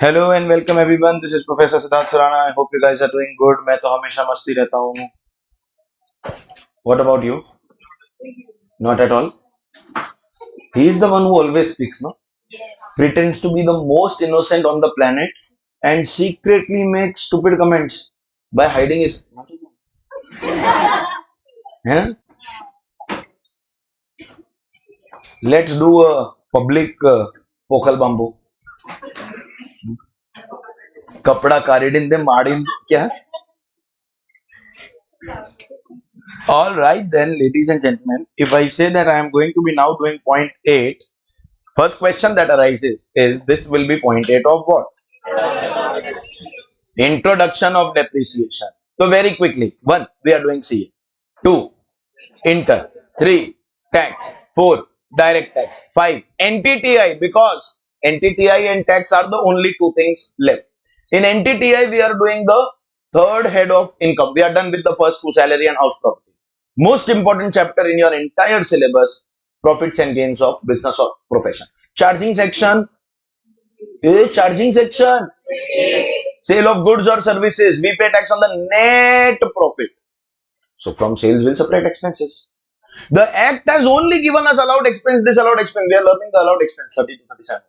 Hello and welcome everyone. This is Professor Siddharth Surana. I hope you guys are doing good. मैं तो हमेशा मस्ती रहता हूँ. What about you? Not at all. He is the one who always speaks, no? Pretends to be the most innocent on the planet and secretly makes stupid comments by hiding his. Huh? Let's do a public pokal bamboo. कपड़ा कारिडिन दे Marin क्या? All right then, ladies and gentlemen, if I say that I am going to be now doing point 8, first question that arises is this will be point 8 of what? Introduction of depreciation. So very quickly, 1, we are doing CA. 2, income. 3, tax. 4, direct tax. 5, NTTI, because NTTI and tax are the only two things left. In NTTI, we are doing the third head of income. We are done with the first two, salary and house property. Most important chapter in your entire syllabus, profits and gains of business or profession. Charging section. Charging section. Sale of goods or services. We pay tax on the net profit. So from sales, we'll separate expenses. The Act has only given us allowed expense, disallowed expense. We are learning the allowed expense 30 to 37.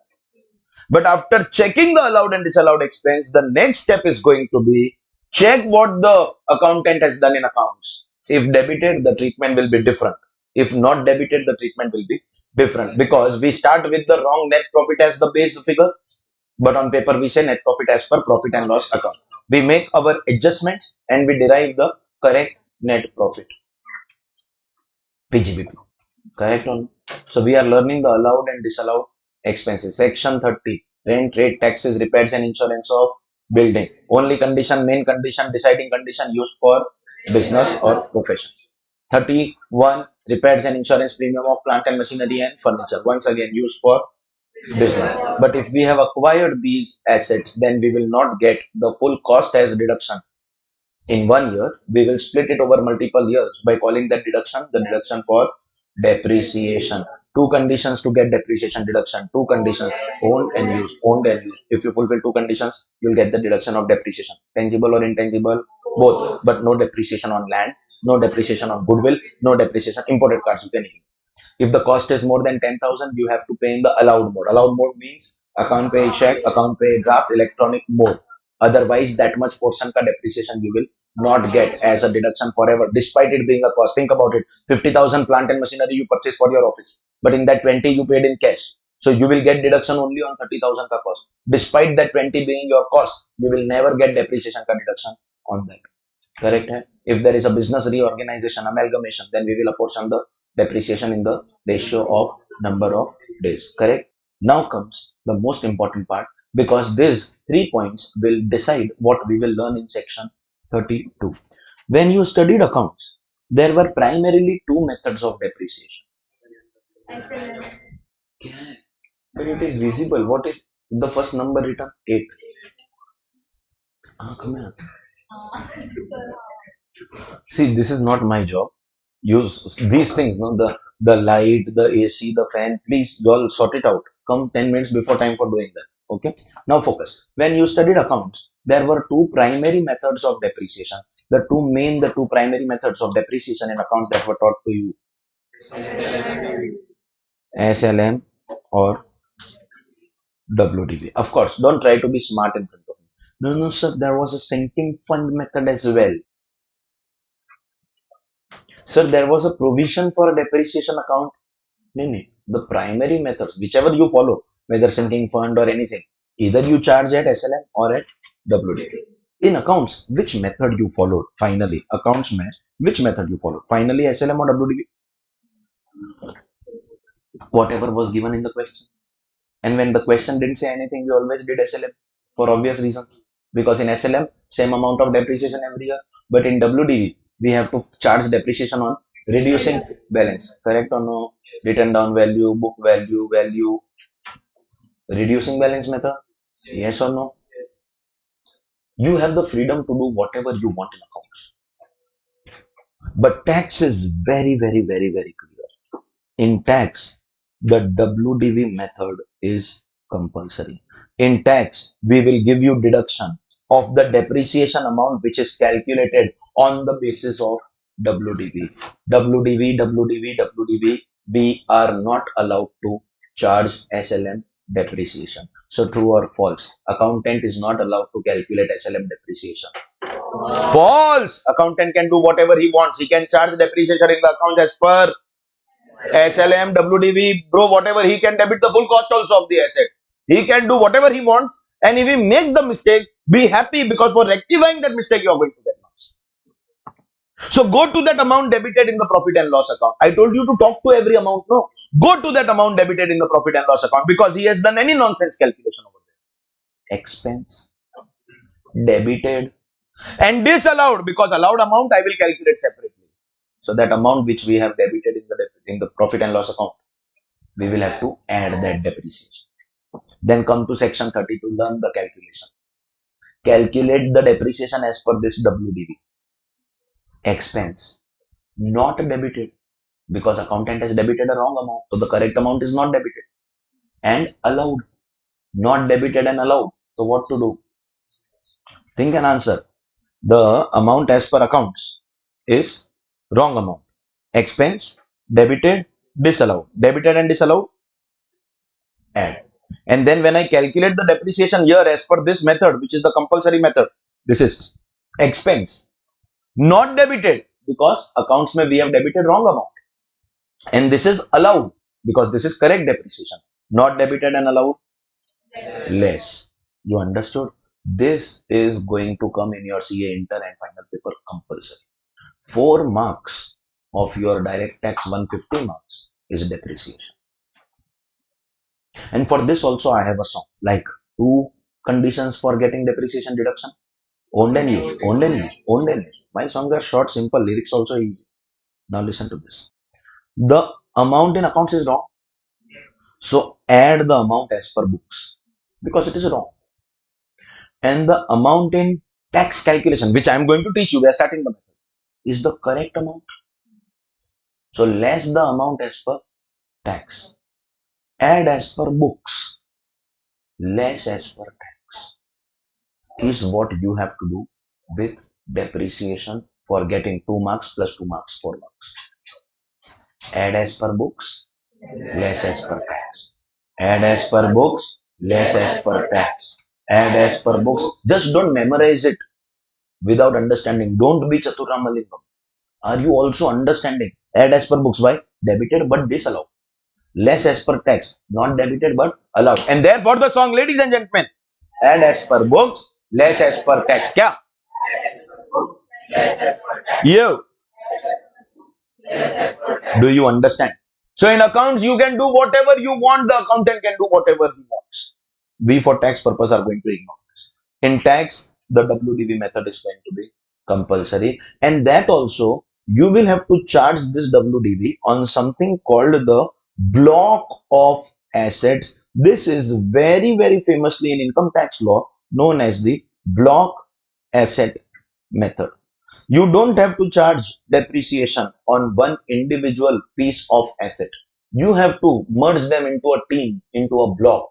But after checking the allowed and disallowed expense, the next step is going to be check what the accountant has done in accounts. If debited, the treatment will be different. If not debited, the treatment will be different, because we start with the wrong net profit as the base figure, but on paper we say net profit as per profit and loss account. We make our adjustments and we derive the correct net profit. PGBP. Correct or no? So we are learning the allowed and disallowed expenses. Section 30. Rent, rate, taxes, repairs and insurance of building. Only condition, main condition, deciding condition used for business or profession. 31. Repairs and insurance premium of plant and machinery and furniture. Once again used for business. But if we have acquired these assets, then we will not get the full cost as deduction in 1 year. We will split it over multiple years by calling that deduction the deduction for depreciation. Two conditions to get depreciation deduction. Two conditions: owned and used. Owned and used. If you fulfill two conditions, you'll get the deduction of depreciation. Tangible or intangible, both. But no depreciation on land, no depreciation on goodwill, no depreciation imported cars, anything. If the cost is more than 10,000, you have to pay in the allowed mode. Allowed mode means account pay check, account pay draft, electronic mode. Otherwise, that much portion ka depreciation you will not get as a deduction forever, despite it being a cost. Think about it. 50,000 plant and machinery you purchase for your office, but in that 20 you paid in cash. So you will get deduction only on 30,000 ka cost. Despite that 20 being your cost, you will never get depreciation ka deduction on that. Correct hai? If there is a business reorganization, amalgamation, then we will apportion the depreciation in the ratio of number of days. Correct? Now comes the most important part, because these 3 points will decide what we will learn in section 32. When you studied accounts, there were primarily two methods of depreciation. Yeah, but it is visible. What is the first number written? 8. Come here. See, this is not my job. Use these things, no? The light, the AC, the fan. Please, you all sort it out. Come 10 minutes before time for doing that. Okay. Now focus. When you studied accounts, there were two primary methods of depreciation. The two primary methods of depreciation in accounts that were taught to you: SLM or WDV. Of course, don't try to be smart in front of me. No, sir. There was a sinking fund method as well. Sir, there was a provision for a depreciation account. No. The primary methods, whichever you follow, whether sinking fund or anything, either you charge at SLM or at WDV. In accounts, which method you followed finally? Accounts mein, which method you followed? Finally, SLM or WDV? Whatever was given in the question. And when the question didn't say anything, we always did SLM for obvious reasons. Because in SLM, same amount of depreciation every year. But in WDV, we have to charge depreciation on reducing balance. Correct or no? Written down value, book value, reducing balance method. Yes or no? You have the freedom to do whatever you want in accounts. But tax is very, very, very, very clear. In tax, the WDV method is compulsory. In tax, we will give you deduction of the depreciation amount which is calculated on the basis of WDV. WDV, we are not allowed to charge SLM depreciation. So true or false? Accountant is not allowed to calculate SLM depreciation. False! Accountant can do whatever he wants. He can charge depreciation in the account as per SLM, WDV, bro, whatever. He can debit the full cost also of the asset. He can do whatever he wants, and if he makes the mistake, be happy, because for rectifying that mistake, you are going to get marks. So go to that amount debited in the profit and loss account. I told you to talk to every amount, no. Go to that amount debited in the profit and loss account, because he has done any nonsense calculation over there. Expense, debited, and disallowed, because allowed amount I will calculate separately. So that amount which we have debited in the profit and loss account, we will have to add that depreciation. Then come to section 30 to learn the calculation. Calculate the depreciation as per this WDV. Expense, not debited, because accountant has debited a wrong amount, so the correct amount is not debited. And allowed, not debited and allowed. So what to do? Think and answer. The amount as per accounts is wrong amount. Expense, debited, disallowed. Debited and disallowed, add. And then when I calculate the depreciation here as per this method, which is the compulsory method, this is expense, not debited, because accounts may we have debited wrong amount. And this is allowed, because this is correct depreciation. Not debited and allowed, less. You understood? This is going to come in your CA intern and final paper compulsory. 4 marks of your direct tax 150 marks is depreciation. And for this also I have a song, like 2 conditions for getting depreciation deduction. Owned and used, owned and used, owned and used. My songs are short, simple, lyrics also easy. Now listen to this. The amount in accounts is wrong. So add the amount as per books, because it is wrong. And the amount in tax calculation, which I am going to teach you, we are starting the method, is the correct amount. So less the amount as per tax. Add as per books, less as per tax, is what you have to do with depreciation for getting 2 marks plus 2 marks, 4 marks. Add as per books, less as per tax. Add as per books, less as per tax. Add as per books. Just don't memorize it without understanding. Don't be Chaturamalingam. Are you also understanding? Add as per books. Why? Debited but disallowed. Less as per tax, not debited but allowed. And therefore the song, ladies and gentlemen, add as per books, less as per tax. Kya? You. Do you understand? So in accounts, you can do whatever you want. The accountant can do whatever he wants. We for tax purpose are going to ignore this. In tax, the WDV method is going to be compulsory. And that also, you will have to charge this WDV on something called the block of assets. This is very, very famously in income tax law known as the block asset method. You don't have to charge depreciation on one individual piece of asset. You have to merge them into a team, into a block.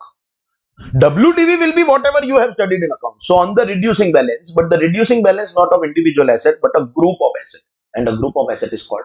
WDV will be whatever you have studied in accounts. So on the reducing balance, but the reducing balance not of individual asset, but a group of asset. And a group of asset is called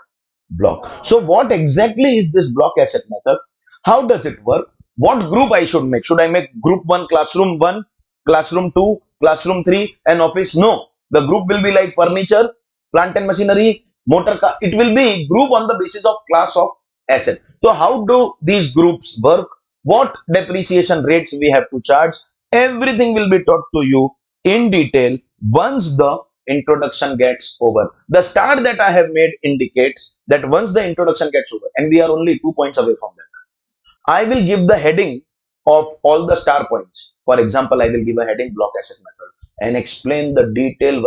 block. So what exactly is this block asset method? How does it work? What group I should make? Should I make group 1, classroom 2, classroom 3 and office? No. The group will be like furniture, plant and machinery, motor car. It will be group on the basis of class of asset. So how do these groups work? What depreciation rates we have to charge? Everything will be taught to you in detail once the introduction gets over. The start that I have made indicates that once the introduction gets over, and we are only 2 points away from that, I will give the heading of all the star points. For example, I will give a heading block asset method and explain the detail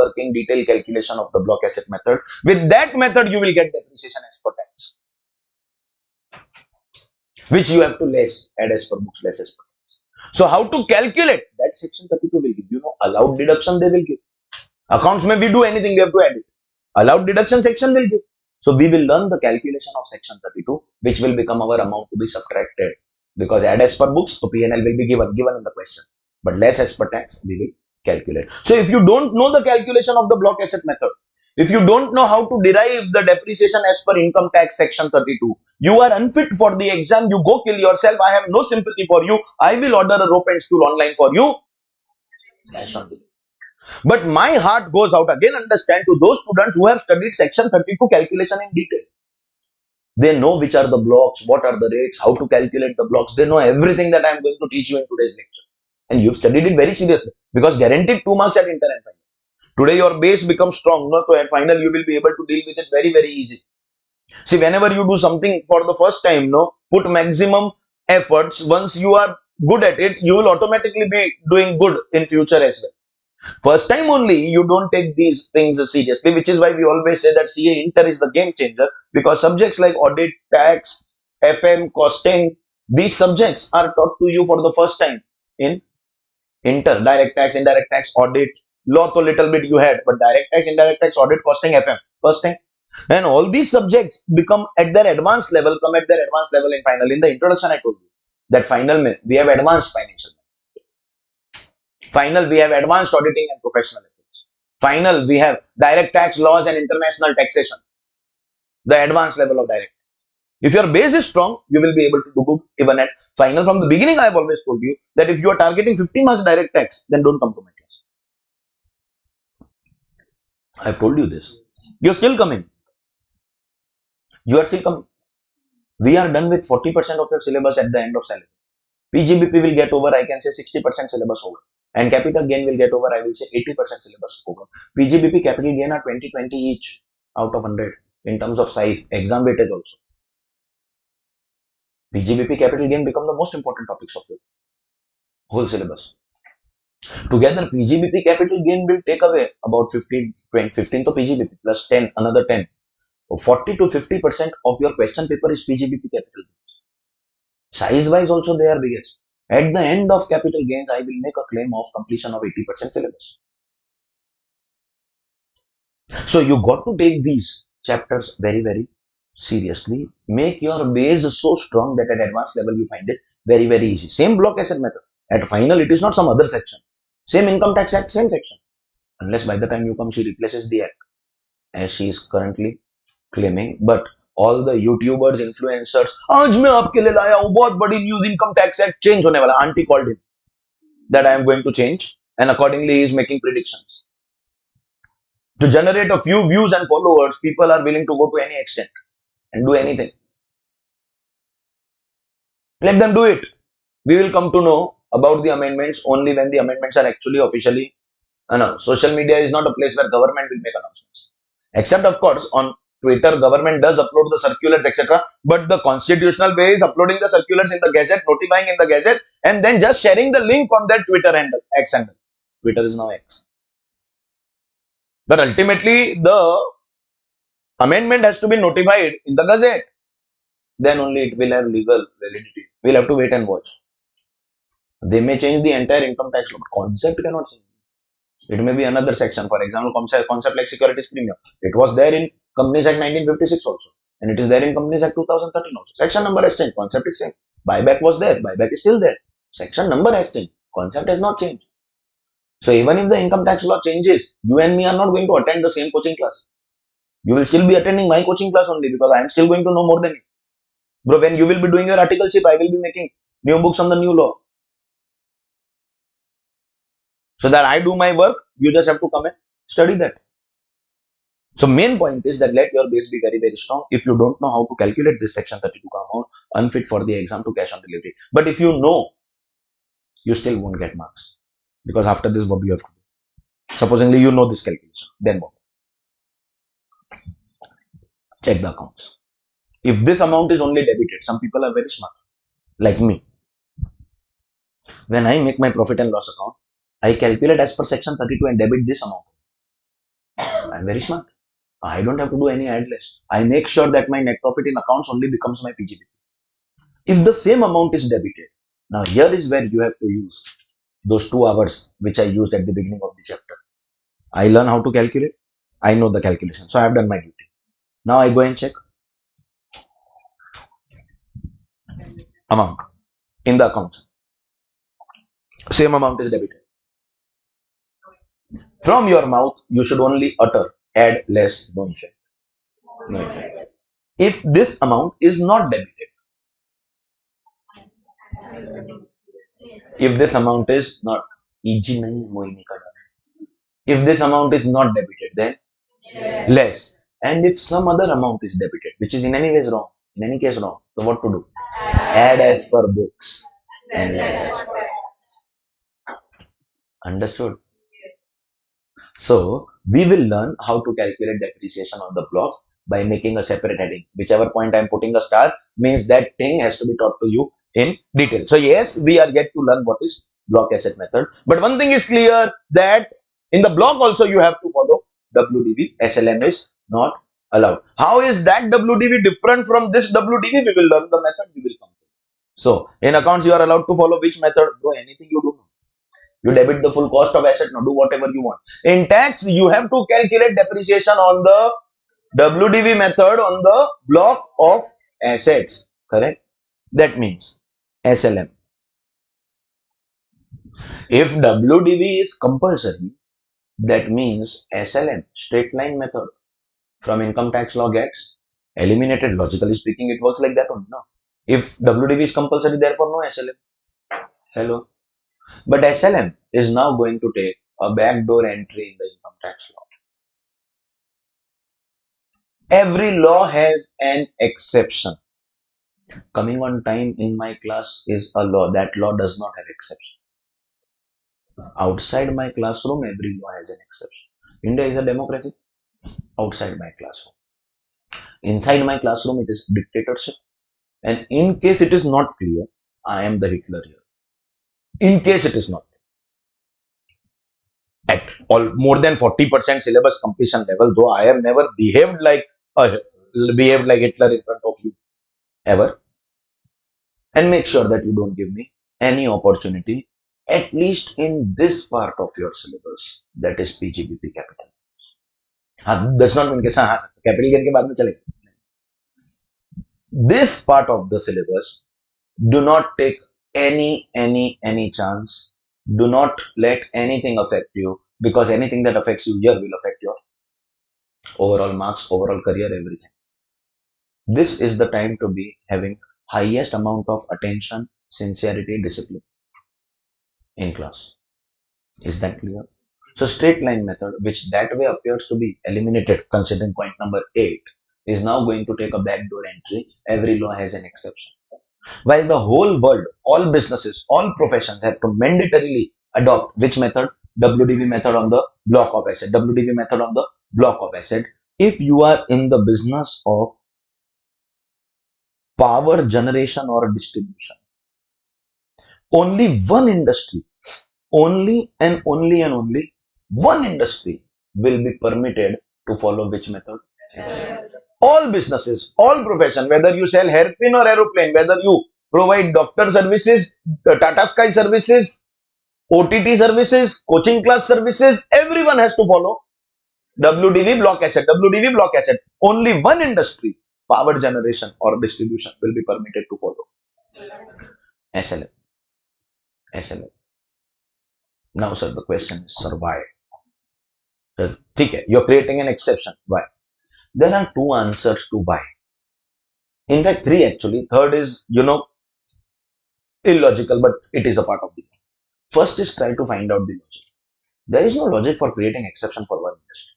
calculation of the block asset method. With that method, you will get depreciation as per tax, which you have to add as per books, less as per tax. So how to calculate that? Section 32 will give. You know, allowed deduction they will give. Accounts may we do anything, we have to add it. Allowed deduction section will give. So we will learn the calculation of section 32, which will become our amount to be subtracted Because add as per books, so P&L will be given in the question. But less as per tax, we will calculate. So if you don't know the calculation of the block asset method, if you don't know how to derive the depreciation as per income tax section 32, you are unfit for the exam. You go kill yourself. I have no sympathy for you. I will order a rope and stool online for you. Cash on delivery. But my heart goes out again, understand, to those students who have studied section 32 calculation in detail. They know which are the blocks, what are the rates, how to calculate the blocks. They know everything that I am going to teach you in today's lecture. And you've studied it very seriously because guaranteed 2 marks at inter and final. Today your base becomes strong, no? So at final you will be able to deal with it very, very easy. See, whenever you do something for the first time, no, put maximum efforts. Once you are good at it, you will automatically be doing good in future as well. First time only, you don't take these things seriously, which is why we always say that CA Inter is the game changer, because subjects like audit, tax, FM, costing, these subjects are taught to you for the first time in Inter. Direct tax, indirect tax, audit, law to little bit you had, but direct tax, indirect tax, audit, costing, FM, first time. And all these subjects become at their advanced level, in final. In the introduction, I told you that final we have advanced financial. Final, we have advanced auditing and professional ethics. Final, we have direct tax laws and international taxation, the advanced level of direct tax. If your base is strong, you will be able to do good even at final. From the beginning, I have always told you that if you are targeting 50 marks direct tax, then don't come to my class. I have told you this. You are still coming. You are still coming. We are done with 40% of your syllabus at the end of salary. PGBP will get over, I can say 60% syllabus over. And capital gain will get over, I will say 80% syllabus over. PGBP capital gain are 20 each out of 100 in terms of size, exam weightage also. PGBP capital gain become the most important topics of your whole syllabus. Together, PGBP capital gain will take away about 15 to PGBP plus 10, another 10. 40 to 50% of your question paper is PGBP capital gains. Size wise also they are biggest. At the end of capital gains, I will make a claim of completion of 80% syllabus. So you got to take these chapters very, very seriously. Make your base so strong that at advanced level you find it very, very easy. Same block asset method. At final, it is not some other section. Same income tax act, same section. Unless by the time you come, she replaces the act as she is currently claiming. But all the YouTubers, influencers, आज मैं आपके लिए लाया हूँ बहुत बड़ी news, income tax act change होने वाला. Auntie called him that I am going to change, and accordingly he is making predictions. To generate a few views and followers, people are willing to go to any extent and do anything. Let them do it. We will come to know about the amendments only when the amendments are actually officially announced. Social media is not a place where government will make announcements. Except, of course, on Twitter, government does upload the circulars, etc. But the constitutional way is uploading the circulars in the Gazette, notifying in the Gazette, and then just sharing the link on that Twitter handle, X handle. Twitter is now X. But ultimately, the amendment has to be notified in the Gazette. Then only it will have legal validity. We'll have to wait and watch. They may change the entire income tax law, but concept cannot change. It may be another section. For example, concept like securities premium. It was there in Companies Act 1956 also. And it is there in Companies Act 2013 also. Section number has changed. Concept is same. Buyback was there. Buyback is still there. Section number has changed. Concept has not changed. So even if the income tax law changes, you and me are not going to attend the same coaching class. You will still be attending my coaching class only because I am still going to know more than you. Bro, when you will be doing your articleship, I will be making new books on the new law. So that I do my work, you just have to come and study that. So main point is that let your base be very, very strong. If you don't know how to calculate this section 32 amount, unfit for the exam to cash on delivery. But if you know, you still won't get marks. Because after this, what do you have to do? Supposingly you know this calculation, then what? Check the accounts. If this amount is only debited, some people are very smart, like me. When I make my profit and loss account, I calculate as per section 32 and debit this amount. I am very smart. I don't have to do any add less. I make sure that my net profit in accounts only becomes my PGBP. If the same amount is debited, now here is where you have to use those 2 hours which I used at the beginning of the chapter. I learn how to calculate. I know the calculation. So I have done my duty. Now I go and check amount. in the account. Same amount is debited. From your mouth, you should only utter add less, no effect. No effect. If this amount is not debited, if this amount is not, if this amount is not debited, then less. And if some other amount is debited, which is in any ways wrong, in any case wrong, so what to do? Add as per books and less as per. Understood? So we will learn how to calculate depreciation on the block by making a separate heading. Whichever point I'm putting a star means that thing has to be taught to you in detail. So yes, we are yet to learn what is block asset method. But one thing is clear, that in the block also you have to follow WDV. SLM is not allowed. How is that WDV different from this WDV? We will learn the method. We will come to. So in accounts you are allowed to follow which method? Do anything you do. You debit the full cost of asset, now do whatever you want. In tax, you have to calculate depreciation on the WDV method on the block of assets. Correct? That means SLM. If WDV is compulsory, that means SLM, straight line method from income tax law gets eliminated. Logically speaking, it works like that only. No. If WDV is compulsory, therefore no SLM. Hello. But SLM is now going to take a backdoor entry in the income tax law. Every law has an exception. Coming on time in my class is a law. That law does not have exception. Outside my classroom, every law has an exception. India is a democracy. Outside my classroom. Inside my classroom, it is dictatorship. And in case it is not clear, I am the Hitler here. In case it is not. At all more than 40% syllabus completion level, though I have never behaved like Hitler in front of you ever. And make sure that you don't give me any opportunity, at least in this part of your syllabus, that is PGBP capital. Does not mean capital gain के बाद में चलेगा. This part of the syllabus, do not take any chance. Do not let anything affect you, because anything that affects you here will affect your overall marks, overall career, everything. This is the time to be having highest amount of attention, sincerity, discipline in class. Is that clear? So straight line method, which that way appears to be eliminated, considering point number 8, is now going to take a backdoor entry. Every law has an exception. While the whole world, all businesses, all professions have to mandatorily adopt which method? WDV method on the block of asset. WDV method on the block of asset. If you are in the business of power generation or distribution, only one industry, only one industry will be permitted to follow which method? All businesses, all profession, whether you sell hairpin or aeroplane, whether you provide doctor services, Tata Sky services, OTT services, coaching class services, everyone has to follow WDV block asset. WDV block asset. Only one industry, power generation or distribution, will be permitted to follow SLM. SLM. Now, sir, the question is, sir, why? You're creating an exception. Why? There are two answers to why. In fact, three actually. Third is, illogical, but it is a part of the. First is try to find out the logic. There is no logic for creating exception for one industry.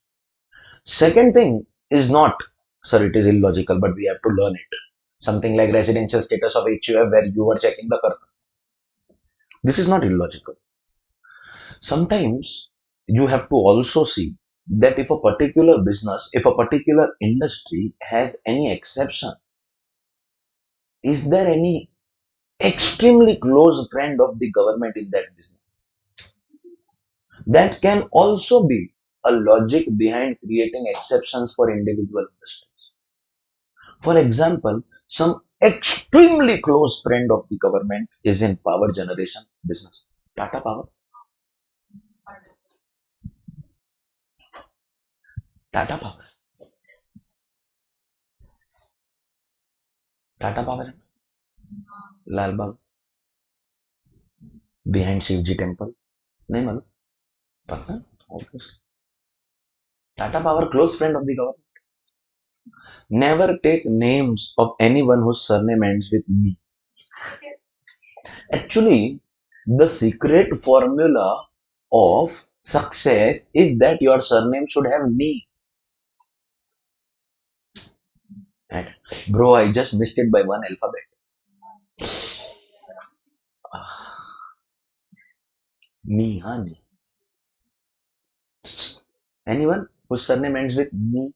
Second thing is not, sir, it is illogical, but we have to learn it. Something like residential status of HUF where you are checking the curtain. This is not illogical. Sometimes you have to also see that if a particular business, if a particular industry has any exception, is there any extremely close friend of the government in that business? That can also be a logic behind creating exceptions for individual industries. For example, some extremely close friend of the government is in power generation business. Tata Power. Tata Power. Tata Power. Lal Bagh. Behind Shivji temple. नहीं मालूम. पता? Obviously. Tata Power, close friend of the government. Never take names of anyone whose surname ends with me. Actually, the secret formula of success is that your surname should have me. And bro, I just missed it by one alphabet. Me, huh? Me. Anyone whose surname ends with me?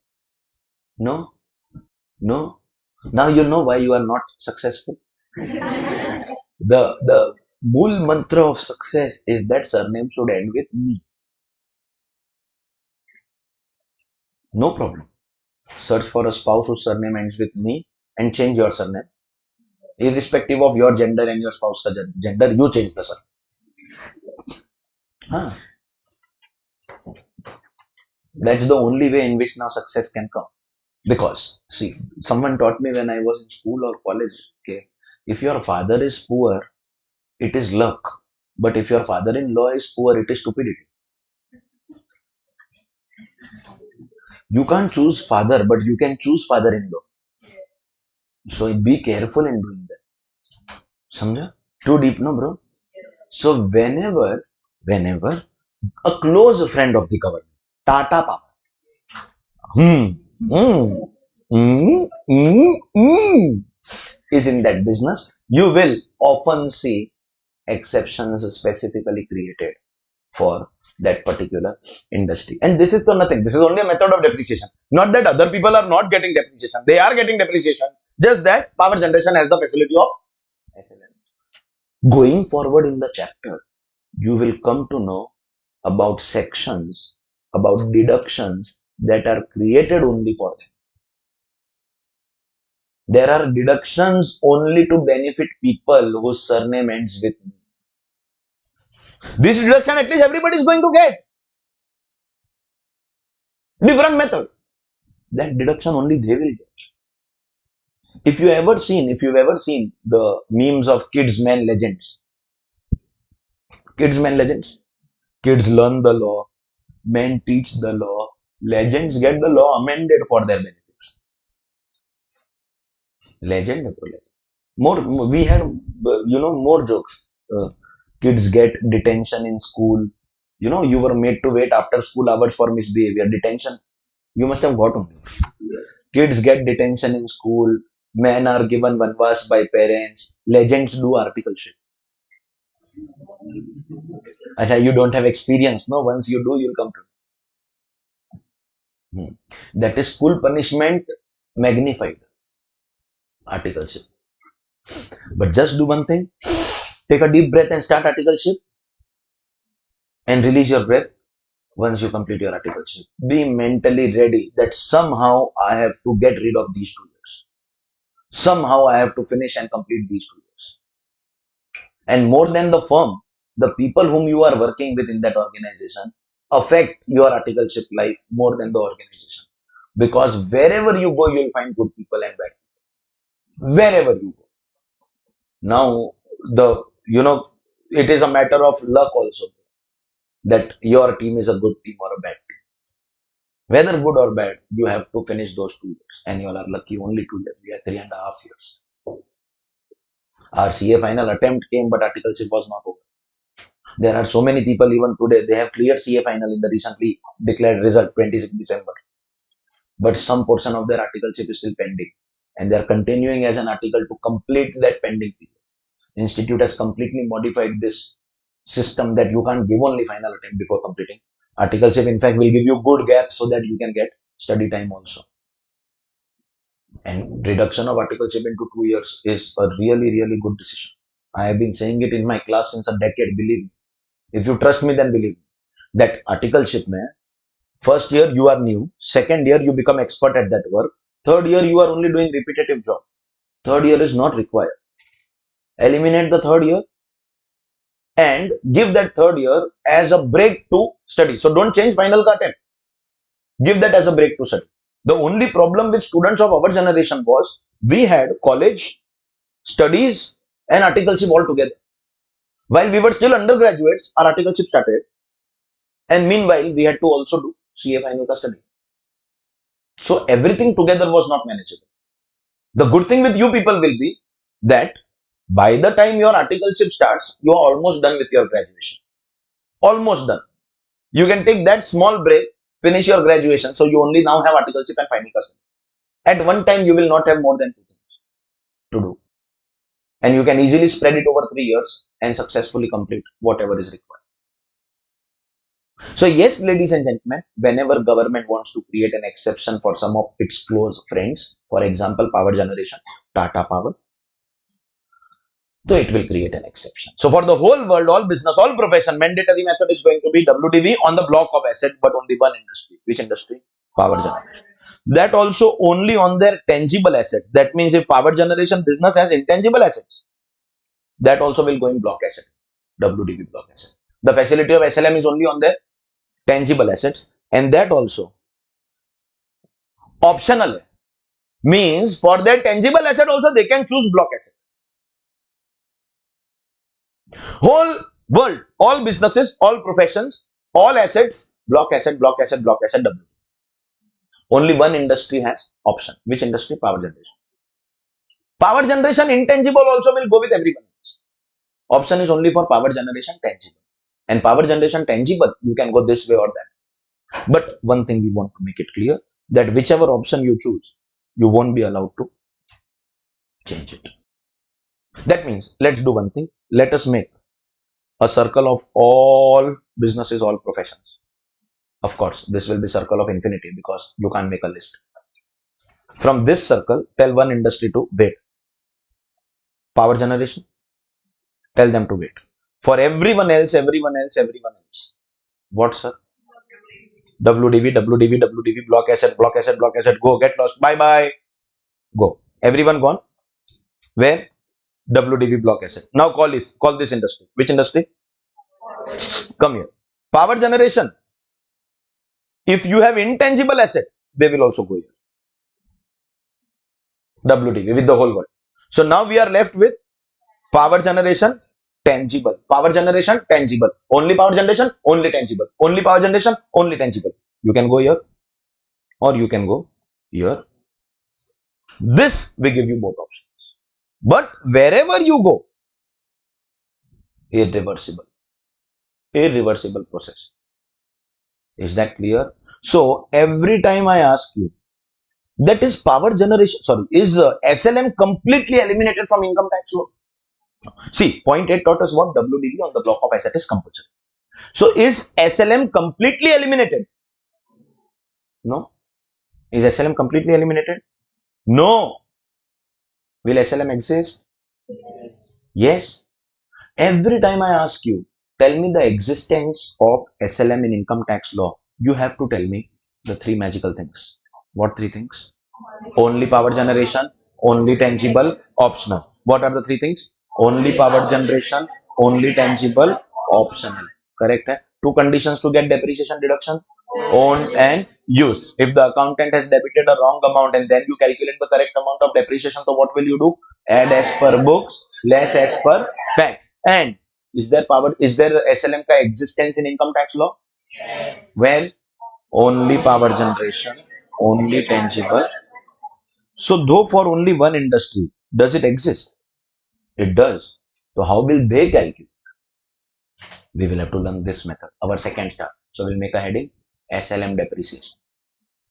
No? No? Now you know why you are not successful. The mool mantra of success is that surname should end with me. No problem. Search for a spouse whose surname ends with me and change your surname. Irrespective of your gender and your spouse's gender, you change the surname. Huh. That's the only way in which now success can come. Because, see, someone taught me when I was in school or college, okay, if your father is poor, it is luck. But if your father-in-law is poor, it is stupidity. You can't choose father, but you can choose father-in-law. So be careful in doing that. Samjha? Too deep, no, bro? So whenever a close friend of the government, Tata Power, is in that business, you will often see exceptions specifically created for that particular industry. And this is the nothing. This is only a method of depreciation. Not that other people are not getting depreciation. They are getting depreciation. Just that power generation has the facility of FLN. Going forward in the chapter, you will come to know about sections, about deductions that are created only for them. There are deductions only to benefit people whose surname ends with me. This deduction at least everybody is going to get. Different method. That deduction only they will get. If you've ever seen the memes of kids men legends. Kids men legends. Kids learn the law. Men teach the law. Legends get the law amended for their benefits. Legend. More we had more jokes. Kids get detention in school. You were made to wait after school hours for misbehavior. Detention. You must have got only. Kids get detention in school. Men are given vanvas by parents. Legends do articleship. Achha, you don't have experience, no? Once you do, you'll come to. That is school punishment magnified. Articleship. But just do one thing. Take a deep breath and start articleship. And release your breath once you complete your articleship. Be mentally ready that somehow I have to get rid of these 2 years. Somehow I have to finish and complete these 2 years. And more than the firm, the people whom you are working with in that organization affect your articleship life more than the organization. Because wherever you go, you'll find good people and bad people. Wherever you go. Now, it is a matter of luck also that your team is a good team or a bad team. Whether good or bad, you have to finish those 2 years. And you all are lucky only 2 years. We are 3.5 years. Our CA final attempt came, but articleship was not over. There are so many people even today, they have cleared CA final in the recently declared result, 26th December. But some portion of their articleship is still pending. And they are continuing as an article to complete that pending period. Institute has completely modified this system that you can't give only final attempt before completing. Articleship, in fact, will give you good gap so that you can get study time also. And reduction of articleship into 2 years is a really, really good decision. I have been saying it in my class since a decade, believe me. If you trust me, then believe me. That articleship, mein, first year you are new, second year you become expert at that work, third year you are only doing repetitive job. Third year is not required. Eliminate the third year and give that third year as a break to study. So don't change final attempt. Give that as a break to study. The only problem with students of our generation was we had college, studies and articleship all together. While we were still undergraduates, our articleship started, and meanwhile we had to also do CA final custody. So everything together was not manageable. The good thing with you people will be that by the time your articleship starts, you are almost done with your graduation. Almost done. You can take that small break, finish your graduation, so you only now have articleship and final custody. At one time, you will not have more than 2 things to do. And you can easily spread it over 3 years and successfully complete whatever is required. So yes, ladies and gentlemen, whenever government wants to create an exception for some of its close friends, for example, power generation, Tata Power, so it will create an exception. So for the whole world, all business, all profession, mandatory method is going to be WDV on the block of asset, but only one industry. Which industry? Power generation. That also only on their tangible assets. That means if power generation business has intangible assets, that also will go in block asset, WDV block asset. The facility of SLM is only on their tangible assets, and that also optional means for their tangible asset also they can choose block asset. Whole world, all businesses, all professions, all assets, block asset, block asset, block asset, W. Only one industry has option. Which industry? Power generation. Power generation intangible also will go with everyone else. Option is only for power generation tangible. And power generation tangible, you can go this way or that. But one thing we want to make it clear, that whichever option you choose, you won't be allowed to change it. That means, let's do one thing. Let us make a circle of all businesses, all professions. Of course, this will be circle of infinity because you can't make a list. From this circle, tell one industry to wait. Power generation, tell them to wait. For everyone else, what, sir? WDV, WDV, WDV, block asset, block asset, block asset, go, get lost, bye bye, go. Everyone gone. Where? WDV block asset. Now call this industry. Which industry? Come here. Power generation. If you have intangible asset, they will also go here. WDV with the whole world. So now we are left with power generation, tangible. Power generation, tangible. Only power generation, only tangible. Only power generation, only tangible. You can go here or you can go here. This we give you both options. But wherever you go, irreversible process. Is that clear? So every time I ask you, that is power generation, is SLM completely eliminated from income tax law? See, point 8 taught us what? WDV on the block of asset is compulsory. So is SLM completely eliminated? No. Is SLM completely eliminated? No. Will SLM exist? Yes. Every time I ask you, tell me the existence of SLM in income tax law, you have to tell me the 3 magical things. What 3 things? Only power generation, only tangible, optional. What are the 3 things? Only power generation, only tangible, optional. Correct? 2 conditions to get depreciation deduction: owned and used. If the accountant has debited a wrong amount and then you calculate the correct amount of depreciation, so what will you do? Add as per books, less as per tax. And is there SLM ka existence in income tax law? Yes. Well, only power generation, only tangible. So though for only one industry, does it exist? It does. So how will they calculate? We will have to learn this method, our second step. So we'll make a heading, SLM depreciation.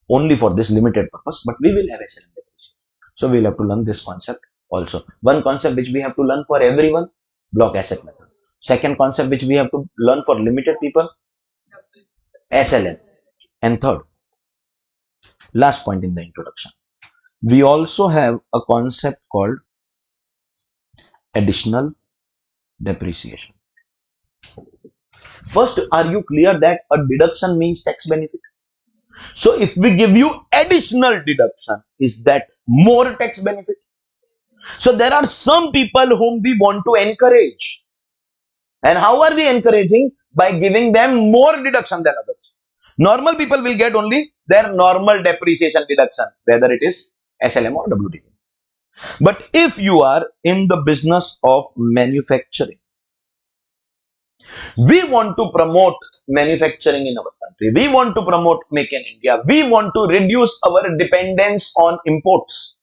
Only for this limited purpose, but we will have SLM depreciation. So we'll have to learn this concept also. One concept which we have to learn for everyone, block asset method. Second concept which we have to learn for limited people, SLM. And third, last point in the introduction, we also have a concept called additional depreciation. First, are you clear that a deduction means tax benefit? So if we give you additional deduction, is that more tax benefit? So there are some people whom we want to encourage. And how are we encouraging? By giving them more deduction than others. Normal people will get only their normal depreciation deduction, whether it is SLM or WDV. But if you are in the business of manufacturing, We want to promote manufacturing in our country. We want to promote Make in India. We want to reduce our dependence on imports.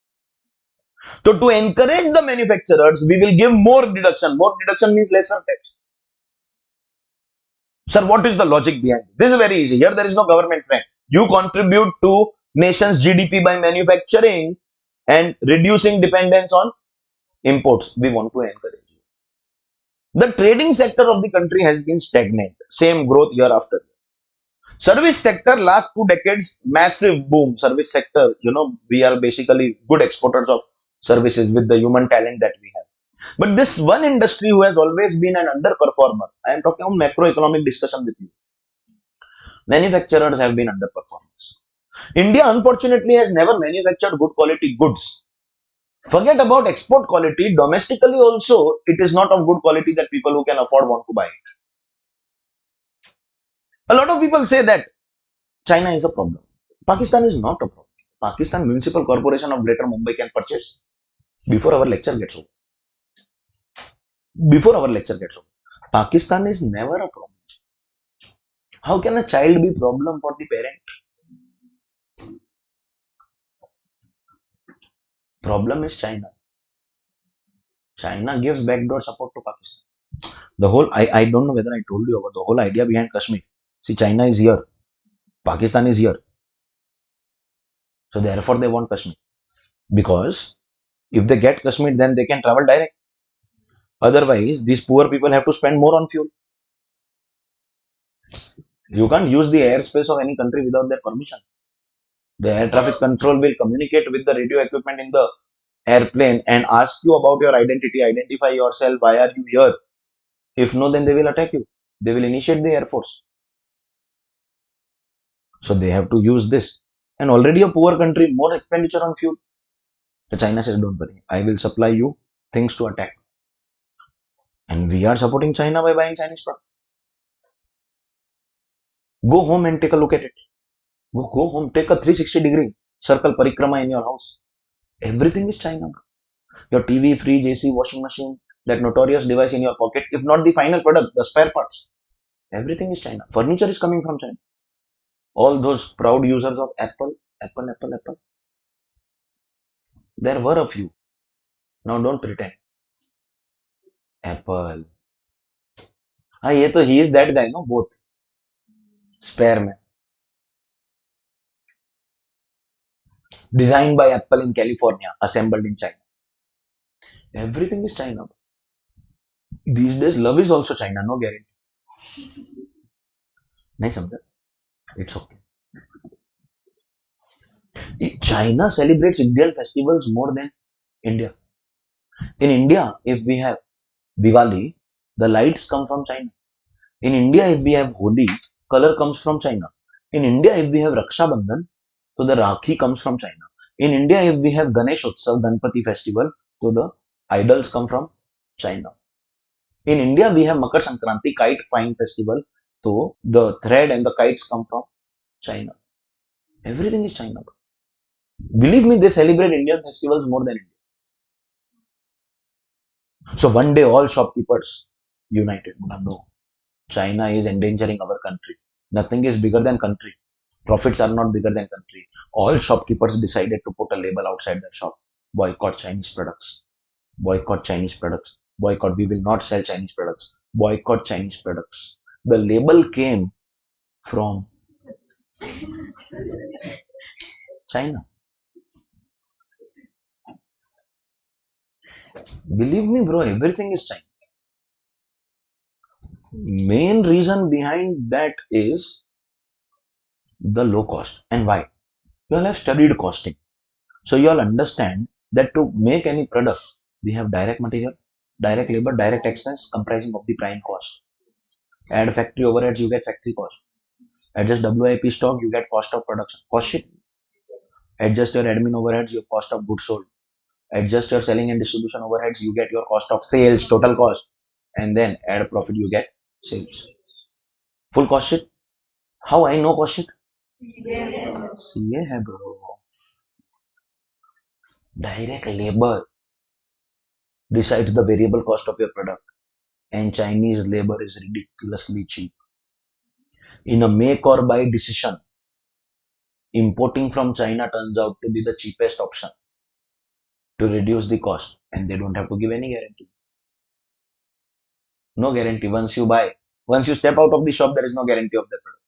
So to encourage the manufacturers, we will give more deduction. More deduction means lesser tax. Sir, what is the logic behind it? This is very easy. Here there is no government friend. You contribute to nation's GDP by manufacturing and reducing dependence on imports. We want to encourage. The trading sector of the country has been stagnant. Same growth year after year. Service sector, last 2 decades, massive boom. Service sector, we are basically good exporters of services with the human talent that we have. But this one industry who has always been an underperformer, I am talking about macroeconomic discussion with you. Manufacturers have been underperformers. India, unfortunately, has never manufactured good quality goods. Forget about export quality. Domestically also, it is not of good quality that people who can afford want to buy it. A lot of people say that China is a problem. Pakistan is not a problem. Pakistan Municipal Corporation of Greater Mumbai can purchase before our lecture gets over. Before our lecture gets over. Pakistan is never a problem. How can a child be a problem for the parent? Problem is China. China gives backdoor support to Pakistan. The whole, I don't know whether I told you about the whole idea behind Kashmir. See, China is here. Pakistan is here. So therefore they want Kashmir. Because if they get Kashmir, then they can travel direct. Otherwise, these poor people have to spend more on fuel. You can't use the airspace of any country without their permission. The air traffic control will communicate with the radio equipment in the airplane and ask you about your identity, identify yourself, why are you here? If no, then they will attack you. They will initiate the air force. So they have to use this. And already a poor country, more expenditure on fuel. So China says, don't worry, I will supply you things to attack. And we are supporting China by buying Chinese products. Go home and take a look at it. Go home, take a 360-degree circle parikrama in your house. Everything is China. Your TV, fridge, AC, washing machine, that notorious device in your pocket, if not the final product, the spare parts. Everything is China. Furniture is coming from China. All those proud users of Apple. There were a few. Now don't pretend. Apple. He is that guy, no? Both. Spare man. Designed by Apple in California, assembled in China. Everything is China. These days, love is also China, no guarantee. Nahi samjha? It's okay. China celebrates Indian festivals more than India. In India, if we have Diwali, the lights come from China. In India, if we have Holi, color comes from China. In India, if we have Raksha Bandhan, so the Rakhi comes from China. In India, if we have Ganesh Utsav, Ganpati festival, so the idols come from China. In India, we have Makar Sankranti, kite flying festival, so the thread and the kites come from China. Everything is China. Believe me, they celebrate Indian festivals more than India. So one day, all shopkeepers united. No, China is endangering our country. Nothing is bigger than country. Profits are not bigger than country. All shopkeepers decided to put a label outside their shop. Boycott Chinese products. Boycott Chinese products. Boycott. We will not sell Chinese products. Boycott Chinese products. The label came from China. Believe me, bro, everything is China. Main reason behind that is the low cost. And why? You all have studied costing. So you all understand that to make any product, we have direct material, direct labor, direct expense comprising of the prime cost. Add factory overheads, you get factory cost. Adjust WIP stock, you get cost of production. Cost sheet. Adjust your admin overheads, your cost of goods sold. Adjust your selling and distribution overheads, you get your cost of sales, total cost. And then add profit, you get sales. Full cost sheet. How I know cost sheet? CA hai bro. Direct labor decides the variable cost of your product. and Chinese labor is ridiculously cheap. In a make or buy decision, importing from China turns out to be the cheapest option to reduce the cost, and they don't have to give any guarantee. No guarantee. Once you step out of the shop, there is no guarantee of that product.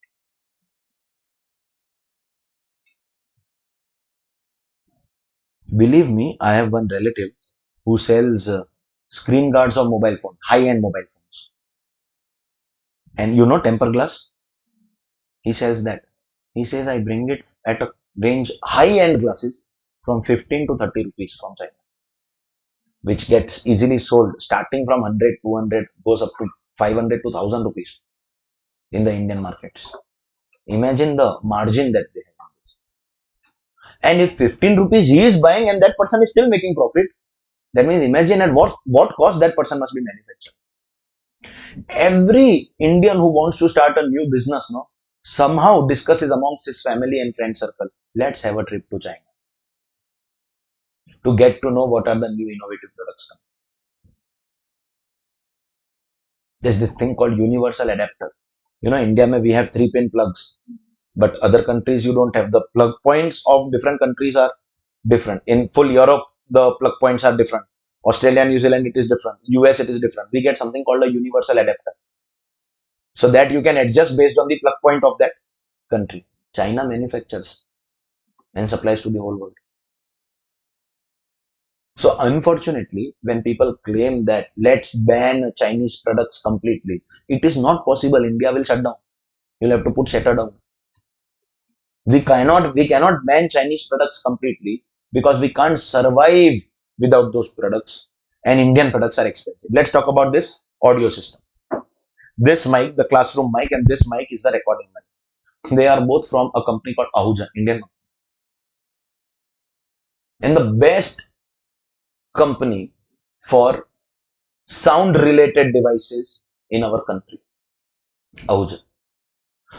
Believe me, I have one relative who sells screen guards of mobile phones, high-end mobile phones. And you know temper glass? He sells that. He says I bring it at a range high-end glasses from 15 to 30 rupees from China, which gets easily sold starting from 100, 200, goes up to 500 to 1000 rupees in the Indian markets. Imagine the margin that they have on this. And if 15 rupees he is buying and that person is still making profit, that means imagine at what cost that person must be manufactured. Every Indian who wants to start a new business, no, somehow discusses amongst his family and friend circle, let's have a trip to China to get to know what are the new innovative products coming. There's this thing called universal adapter. You know, India we have 3-pin plugs, but other countries you don't have. The plug points of different countries are different. In full Europe, the plug points are different. Australia, New Zealand, it is different. US, it is different. We get something called a universal adapter, so that you can adjust based on the plug point of that country. China manufactures and supplies to the whole world. So unfortunately, when people claim that let's ban Chinese products completely, it is not possible. India will shut down. You'll have to put shutter down. We cannot ban Chinese products completely because we can't survive without those products, and Indian products are expensive. Let's talk about this audio system. This mic, the classroom mic, and this mic is the recording mic. They are both from a company called Ahuja, Indian company. And the best company for sound related devices in our country, Ahuja.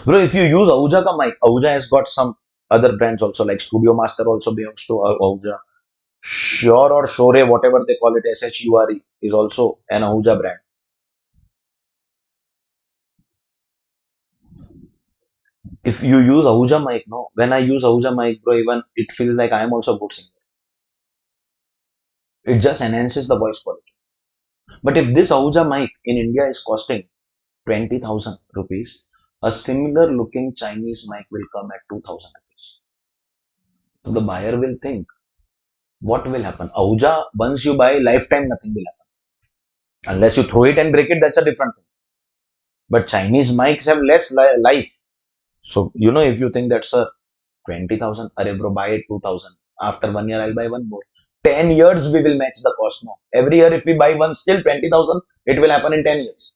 Bro, if you use Ahuja ka mic, Ahuja has got some other brands also, like Studio Master also belongs to Ahuja. Shure or Shore, whatever they call it, SHURE, is also an Ahuja brand. If you use Ahuja mic, no, when I use Ahuja mic, bro, even it feels like I am also a good singer. It just enhances the voice quality. But if this Ahuja mic in India is costing 20,000 rupees, a similar looking Chinese mic will come at 2,000 rupees. So the buyer will think, what will happen? Ahuja, once you buy, lifetime nothing will happen. Unless you throw it and break it, that's a different thing. But Chinese mics have less life. So, you know, if you think that's a 20,000, arey bro, buy it 2,000. After 1 year, I'll buy one more. 10 years, we will match the cost now. Every year, if we buy one still 20,000, it will happen in 10 years.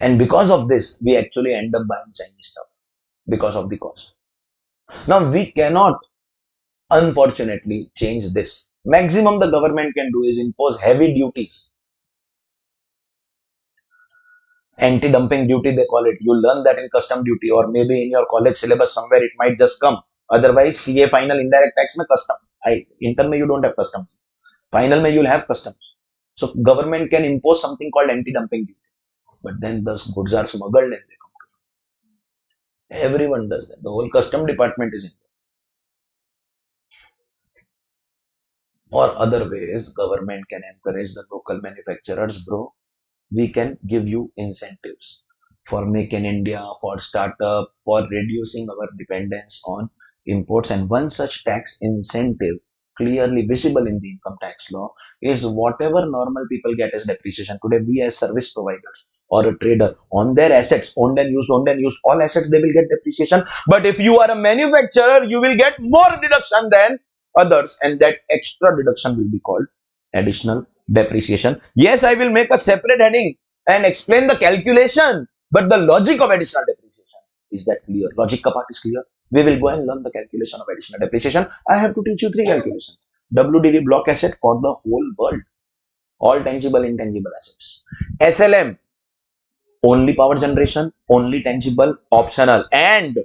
And because of this, we actually end up buying Chinese stuff because of the cost. Now, we cannot, unfortunately, change this. Maximum the government can do is impose heavy duties. Anti-dumping duty, they call it. You learn that in custom duty, or maybe in your college syllabus somewhere it might just come. Otherwise, CA final indirect tax mein custom. Intern mein you don't have customs. Final mein you'll have customs. So government can impose something called anti-dumping duty. But then those goods are smuggled and they come to you. Everyone does that. The whole custom department is involved. Or other ways, government can encourage the local manufacturers, bro. We can give you incentives for Make in India, for startup, for reducing our dependence on imports. And one such tax incentive clearly visible in the income tax law is whatever normal people get as depreciation. Today, we as service providers or a trader on their assets, owned and used, all assets, they will get depreciation. But if you are a manufacturer, you will get more deduction than others, and that extra deduction will be called additional depreciation. Yes, I will make a separate heading and explain the calculation, but the logic of additional depreciation, is that clear? Logic ka part is clear. We will go and learn the calculation of additional depreciation. I have to teach you 3 calculations. WDV block asset for the whole world, all tangible, intangible assets. SLM, only power generation, only tangible, optional, and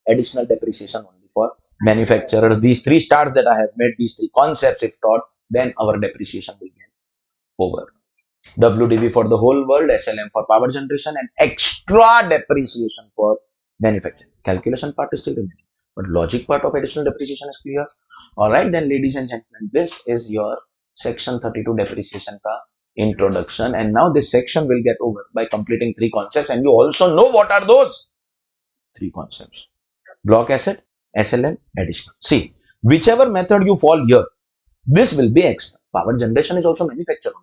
additional depreciation only for manufacturers. These 3 stars that I have made, these 3 concepts, if taught, then our depreciation will get over. WDV for the whole world, SLM for power generation, and extra depreciation for manufacturing. Calculation part is still remaining, but logic part of additional depreciation is clear. Alright then, ladies and gentlemen, this is your section 32 depreciation ka introduction, and now this section will get over by completing 3 concepts, and you also know what are those 3 concepts. Block asset, SLM, additional. See, whichever method you fall here, this will be extra. Power generation is also manufactured.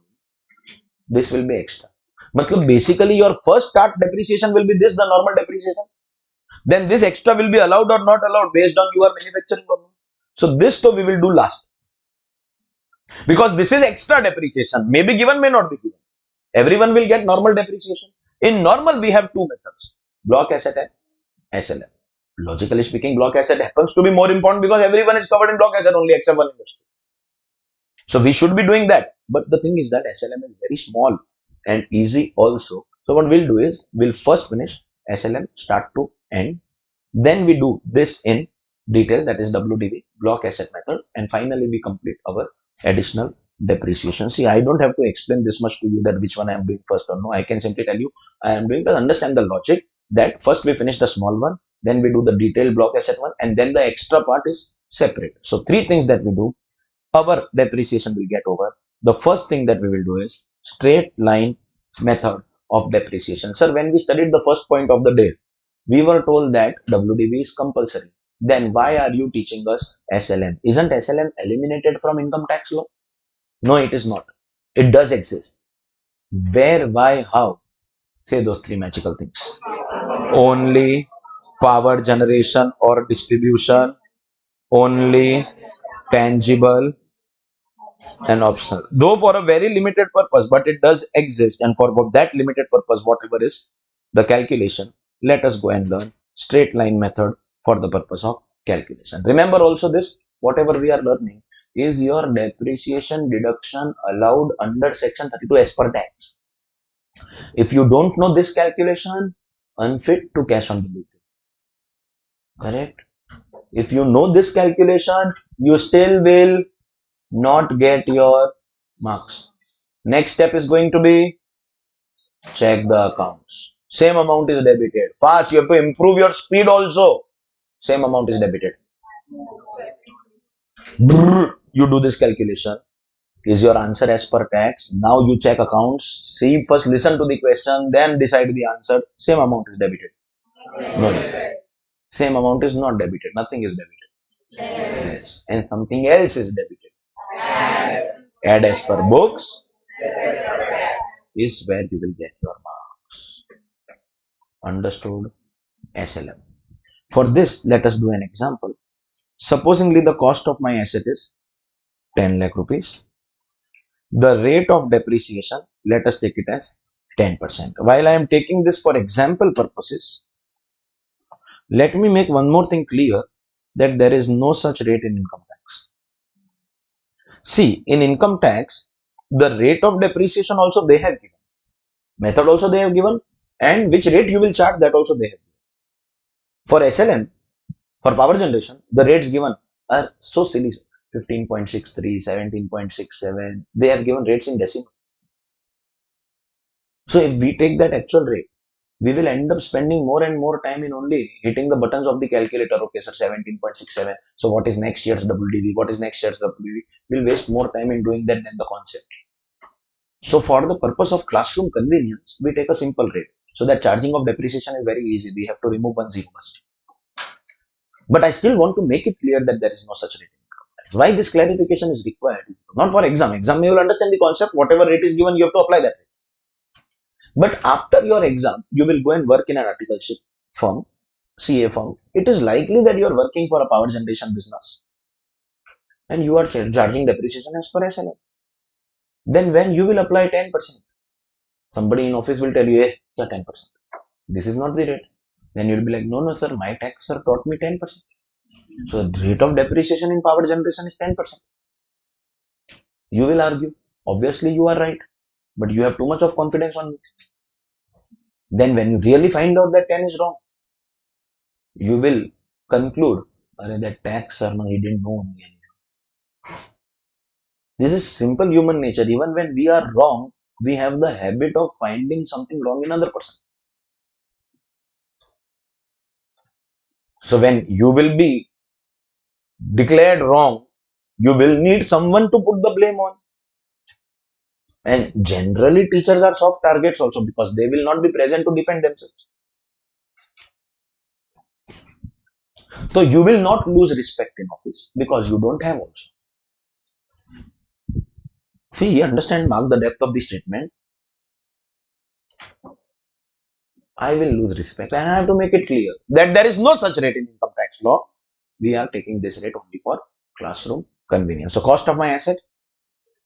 This will be extra. Matlab basically your first start depreciation will be this, the normal depreciation. Then this extra will be allowed or not allowed based on your manufacturing or not. So this though we will do last. Because this is extra depreciation. May be given, may not be given. Everyone will get normal depreciation. In normal, we have 2 methods. Block asset and SLM. Logically speaking, block asset happens to be more important because everyone is covered in block asset only except one industry. So we should be doing that. But the thing is that SLM is very small and easy also. So what we'll do is, we'll first finish SLM start to end. Then we do this in detail, that is WDV, block asset method. And finally, we complete our additional depreciation. See, I don't have to explain this much to you that which one I am doing first or no. I can simply tell you I am doing to understand the logic that first we finish the small one, then we do the detailed block asset one, and then the extra part is separate. So 3 things that we do, our depreciation will get over. The first thing that we will do is straight line method of depreciation. Sir, when we studied the first point of the day, we were told that WDV is compulsory. Then why are you teaching us SLM? Isn't SLM eliminated from income tax law? No, it is not. It does exist. Where, why, how? Say those 3 magical things. Only power generation or distribution, only tangible and optional. Though for a very limited purpose, but it does exist. And for that limited purpose, whatever is the calculation, let us go and learn straight line method for the purpose of calculation. Remember also this, whatever we are learning is your depreciation deduction allowed under section 32 as per tax. If you don't know this calculation, unfit to cash on delivery. Correct? If you know this calculation, you still will not get your marks. Next step is going to be check the accounts. Same amount is debited. Fast, you have to improve your speed also. Same amount is debited. You do this calculation. Is your answer as per tax? Now you check accounts. See, first listen to the question, then decide the answer. Same amount is debited. No. Same amount is not debited. Nothing is debited. Yes. And something else is debited. Add as per books is where you will get your marks. Understood? SLM. For this, let us do an example. Supposingly the cost of my asset is 10 lakh rupees. The rate of depreciation, let us take it as 10%. While I am taking this for example purposes, let me make one more thing clear, that there is no such rate in income tax. See, in income tax, the rate of depreciation also they have given. Method also they have given, and which rate you will charge, that also they have given. For SLM, for power generation, the rates given are so silly. 15.63, 17.67, they have given rates in decimal. So if we take that actual rate, we will end up spending more and more time in only hitting the buttons of the calculator. Okay, sir, 17.67. So what is next year's WDV? What is next year's WDV? We'll waste more time in doing that than the concept. So for the purpose of classroom convenience, we take a simple rate. So that charging of depreciation is very easy. We have to remove 1 zero. But I still want to make it clear that there is no such rate. Why this clarification is required? Not for exam. Exam, you will understand the concept. Whatever rate is given, you have to apply that rate. But after your exam, you will go and work in an articleship firm, CA firm. It is likely that you are working for a power generation business and you are charging depreciation as per SLM. Then when you will apply 10%, somebody in office will tell you, hey, 10%. This is not the rate. Then you will be like, no, sir, my tax sir taught me 10%. So the rate of depreciation in power generation is 10%. You will argue, obviously you are right, but you have too much of confidence on me. Then when you really find out that 10 is wrong, you will conclude, that tax sir, no, he didn't know anything. This is simple human nature. Even when we are wrong, we have the habit of finding something wrong in other person. So when you will be declared wrong, you will need someone to put the blame on. And generally teachers are soft targets also, because they will not be present to defend themselves. So you will not lose respect in office because you don't have also. See, understand, mark the depth of the statement. I will lose respect, and I have to make it clear that there is no such rate in income tax law. We are taking this rate only for classroom convenience. So cost of my asset,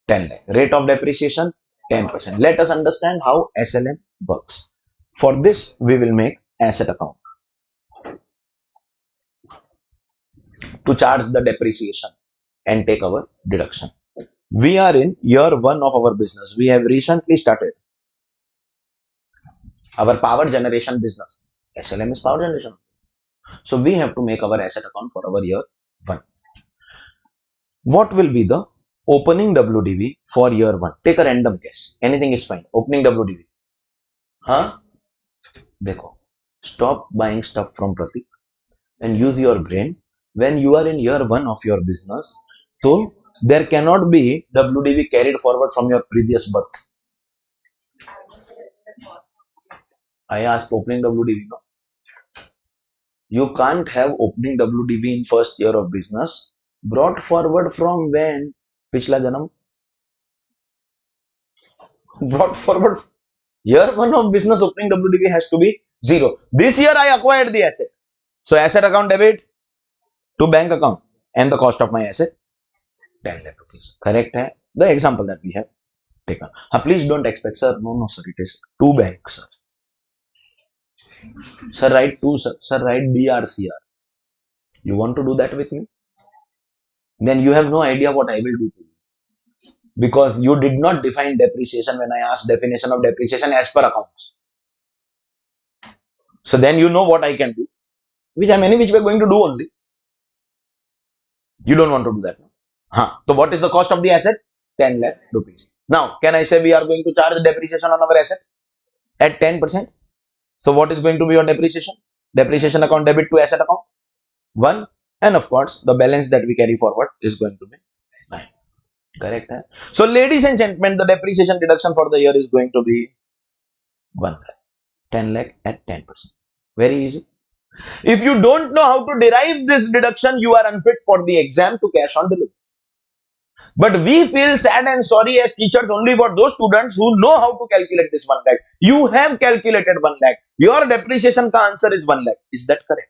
10 lakh. Rate of depreciation, 10%. Let us understand how SLM works. For this, we will make asset account to charge the depreciation and take our deduction. We are in year 1 of our business. We have recently started our power generation business. SLM is power generation. So we have to make our asset account for our year 1. What will be the opening WDV for year 1? Take a random guess. Anything is fine. Opening WDV. Huh? Dekho. Stop buying stuff from Pratik and use your brain. When you are in year 1 of your business, so there cannot be WDV carried forward from your previous birth. I asked opening WDV. No? You can't have opening WDV in first year of business brought forward from when? Pichla janam? Brought forward. Year 1 of business opening WDV has to be 0. This year I acquired the asset. So asset account debit to bank account, and the cost of my asset 10 lakh rupees. Correct hai? The example that we have taken. Please don't expect, sir. No, sir. It is 2 banks, sir. Sir, write 2, sir. Sir, write BRCR. You want to do that with me? Then you have no idea what I will do to you. Because you did not define depreciation when I asked definition of depreciation as per accounts. So then you know what I can do, which I am any which way going to do only. You don't want to do that. So what is the cost of the asset? 10 lakh rupees. Now, can I say we are going to charge depreciation on our asset at 10%? So what is going to be your depreciation? Depreciation account debit to asset account 1, and of course the balance that we carry forward is going to be 9. Correct? Hai? So ladies and gentlemen, the depreciation deduction for the year is going to be 1 lakh. 10 lakh at 10%. Very easy. If you don't know how to derive this deduction, you are unfit for the exam to cash on delivery. But we feel sad and sorry as teachers only for those students who know how to calculate this 1 lakh. You have calculated 1 lakh. Your depreciation ka answer is 1 lakh. Is that correct?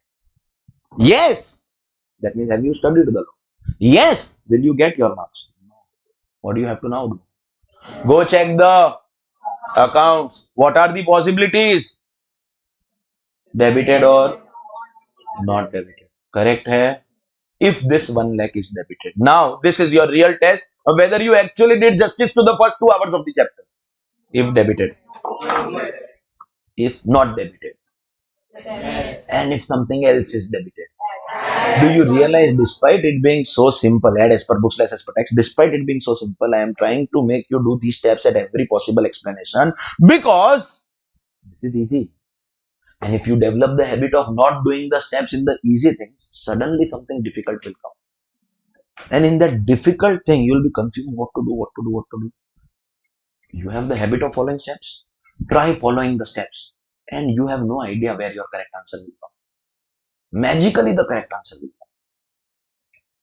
Yes. That means have you studied the law? Yes. Will you get your marks? What do you have to now do? Go check the accounts. What are the possibilities? Debited or not debited. Correct hai? If this 1 lakh is debited. Now, this is your real test of whether you actually did justice to the first 2 hours of the chapter. If debited. If not debited. Yes. And if something else is debited. Do you realize, despite it being so simple, add as per books less as per tax, despite it being so simple, I am trying to make you do these steps at every possible explanation because this is easy. And if you develop the habit of not doing the steps in the easy things, suddenly something difficult will come. And in that difficult thing, you will be confused what to do. You have the habit of following steps. Try following the steps. And you have no idea where your correct answer will come. Magically, the correct answer will come.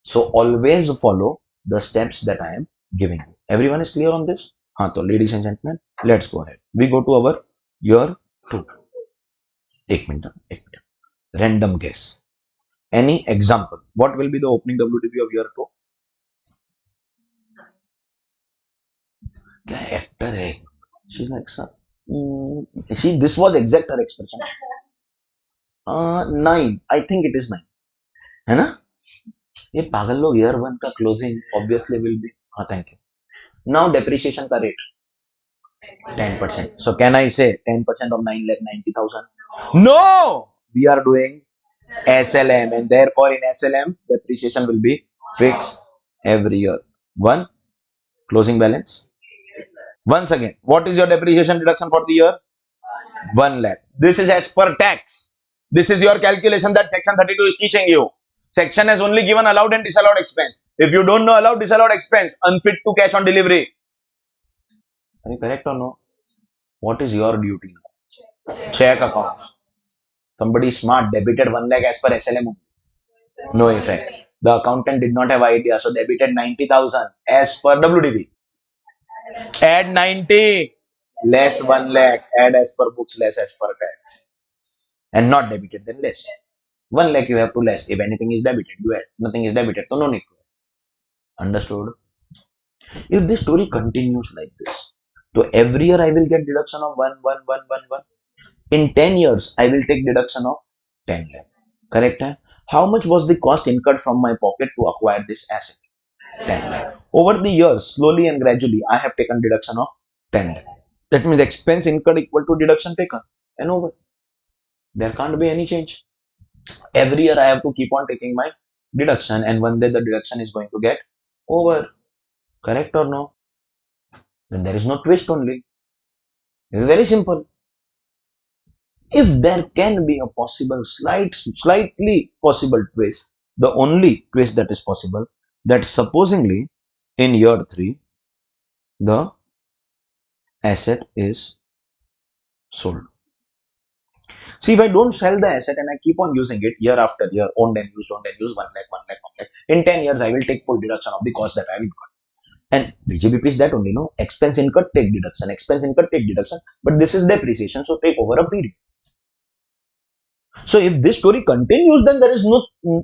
So always follow the steps that I am giving you. Everyone is clear on this? So ladies and gentlemen, let's go ahead. We go to our year 2. 1 minute. Random guess. Any example? What will be the opening WDV of year 2? क्या actor है? She's like, sir. This was exact her expression. 9. I think it is 9. है ना? ये पागल लोग year 1 का closing obviously will be. Thank you. Now depreciation का rate 10%. So can I say 10% of 9,90,000? No! We are doing SLM, and therefore in SLM depreciation will be fixed every year. 1. Closing balance Once again, what is your depreciation deduction for the year? 1 lakh. This is as per tax. This is your calculation that section 32 is teaching you. Section has only given allowed and disallowed expense. If you don't know allowed, disallowed expense, unfit to cash on delivery. Are you correct or no? What is your duty now? Check accounts. Somebody smart debited 1 lakh as per SLM. No effect. The accountant did not have idea, so debited 90,000 as per WDV. Add 90, less 1 lakh, add as per books, less as per tax. And not debited, then less. 1 lakh you have to less. If anything is debited, you add. Nothing is debited, so no need to add. Understood? If this story continues like this, so every year I will get deduction of 1, 1, 1, 1, 1. In 10 years, I will take deduction of 10 lakh. Correct? How much was the cost incurred from my pocket to acquire this asset? 10 lakh. Over the years, slowly and gradually, I have taken deduction of 10 lakh. That means expense incurred equal to deduction taken. And over. There can't be any change. Every year I have to keep on taking my deduction, and one day the deduction is going to get over. Correct or no? Then there is no twist only. It is very simple. If there can be a possible slightly possible twist, the only twist that is possible, that supposingly in year 3 the asset is sold. See, if I don't sell the asset and I keep on using it year after year, owned and used, 1 lakh, 1 lakh, 1 lakh, in 10 years I will take full deduction of the cost that I have incurred. And BJBP is that only, no? Expense incurred, take deduction, expense incurred, take deduction. But this is depreciation, so take over a period. So if this story continues, then there is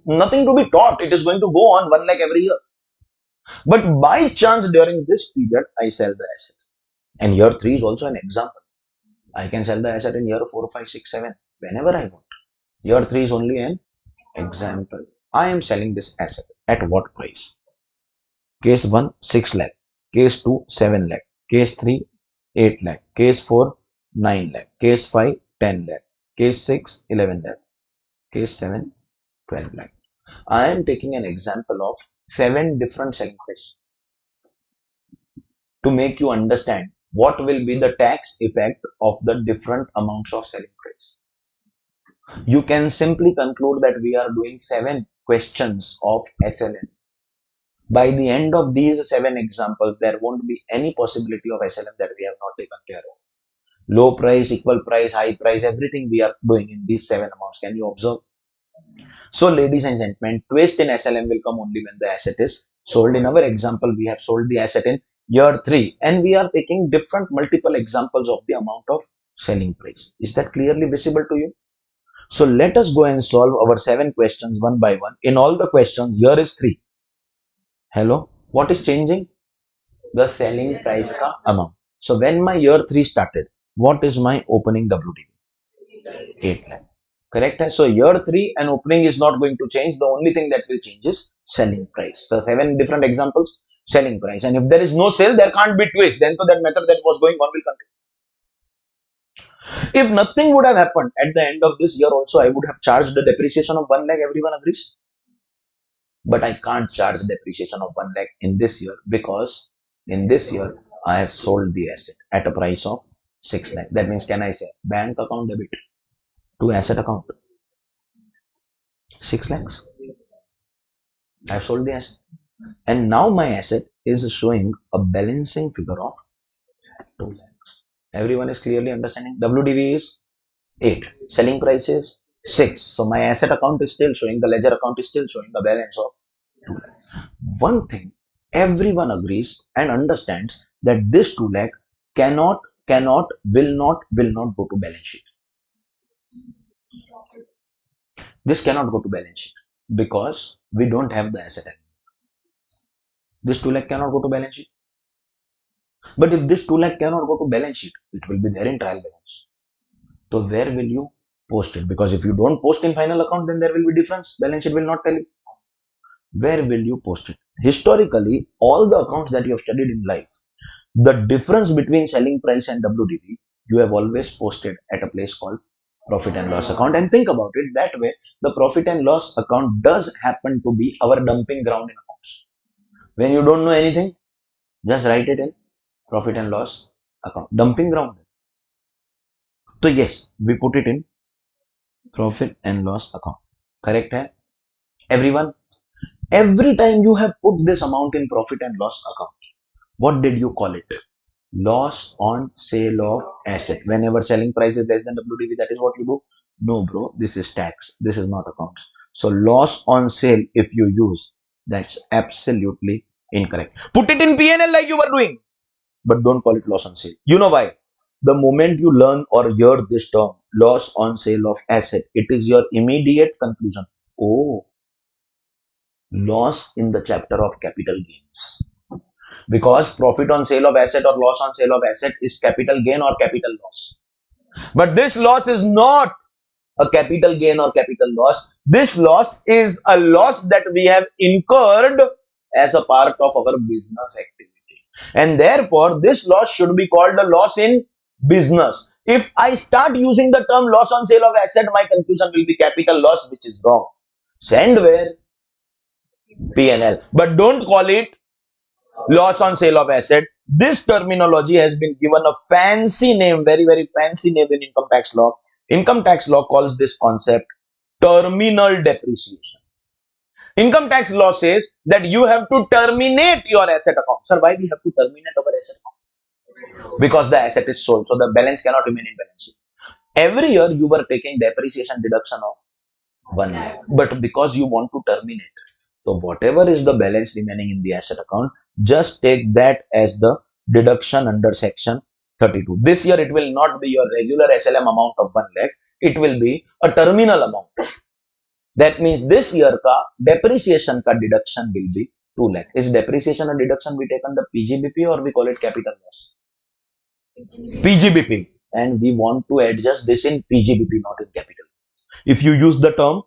nothing to be taught. It is going to go on 1 lakh every year. But by chance during this period, I sell the asset. And year 3 is also an example. I can sell the asset in year 4, 5, 6, 7, whenever I want. Year 3 is only an example. I am selling this asset at what price? Case 1, 6 lakh. Case 2, 7 lakh. Case 3, 8 lakh. Case 4, 9 lakh. Case 5, 10 lakh. Case 6, 11 lakh. Case 7, 12 lakh. I am taking an example of 7 different selling prices to make you understand what will be the tax effect of the different amounts of selling price. You can simply conclude that we are doing 7 questions of SLM. By the end of these 7 examples, there won't be any possibility of SLM that we have not taken care of. Low price, equal price, high price, everything we are doing in these 7 amounts. Can you observe? So, ladies and gentlemen, twist in SLM will come only when the asset is sold. In our example, we have sold the asset in year 3 and we are taking different multiple examples of the amount of selling price. Is that clearly visible to you? So, let us go and solve our 7 questions one by one. In all the questions, here is 3. Hello, what is changing? The selling price ka amount. So when my year 3 started, what is my opening WDV? 8 lakh. Correct? So year 3 and opening is not going to change. The only thing that will change is selling price. So 7 different examples, selling price. And if there is no sale, there can't be twist. Then so that method that was going on will continue. If nothing would have happened at the end of this year also, I would have charged the depreciation of 1 lakh. Everyone agrees? But I can't charge depreciation of 1 lakh in this year because in this year I have sold the asset at a price of 6 lakh. That means, can I say bank account debit to asset account 6 lakhs? I have sold the asset, and now my asset is showing a balancing figure of 2 lakhs. Everyone is clearly understanding. WDV is 8, selling price is 6. So my asset account is still showing, the ledger account is still showing a balance of 2 lakh. One thing everyone agrees and understands, that this 2 lakh cannot, will not go to balance sheet. This cannot go to balance sheet because we don't have the asset anymore. This 2 lakh cannot go to balance sheet. But if this 2 lakh cannot go to balance sheet, it will be there in trial balance. So where will you post it? Because if you don't post in final account, then there will be difference. Balance sheet will not tell you. Where will you post it? Historically, all the accounts that you have studied in life, the difference between selling price and WDV, you have always posted at a place called profit and loss account. And think about it that way, the profit and loss account does happen to be our dumping ground in accounts. When you don't know anything, just write it in profit and loss account, dumping ground है, तो yes we put it in profit and loss account, correct है everyone? Every time you have put this amount in profit and loss account, what did you call it? Loss on sale of asset. Whenever selling price is less than WDV, that is what you do. No, bro, this is tax. This is not accounts. So loss on sale, if you use, that's absolutely incorrect. Put it in P&L like you were doing, but don't call it loss on sale. You know why? The moment you learn or hear this term, loss on sale of asset, it is your immediate conclusion. Oh, loss in the chapter of capital gains, because profit on sale of asset or loss on sale of asset is capital gain or capital loss, but this loss is not a capital gain or capital loss. This loss is a loss that we have incurred as a part of our business activity, and therefore this loss should be called a loss in business. If I start using the term loss on sale of asset, my conclusion will be capital loss, which is wrong. Send where? P&L, but don't call it loss on sale of asset. This terminology has been given a fancy name, very, very fancy name in income tax law. Income tax law calls this concept terminal depreciation. Income tax law says that you have to terminate your asset account. Sir, why we have to terminate our asset account? Because the asset is sold, so the balance cannot remain in balance sheet. Every year you were taking depreciation deduction of 1 lakh, but because you want to terminate, so whatever is the balance remaining in the asset account, just take that as the deduction under section 32. This year it will not be your regular SLM amount of 1 lakh, it will be a terminal amount. That means this year ka depreciation ka deduction will be 2 lakh. Is depreciation a deduction we take under PGBP or we call it capital loss? PGBP. And we want to adjust this in PGBP, not in capital. If you use the term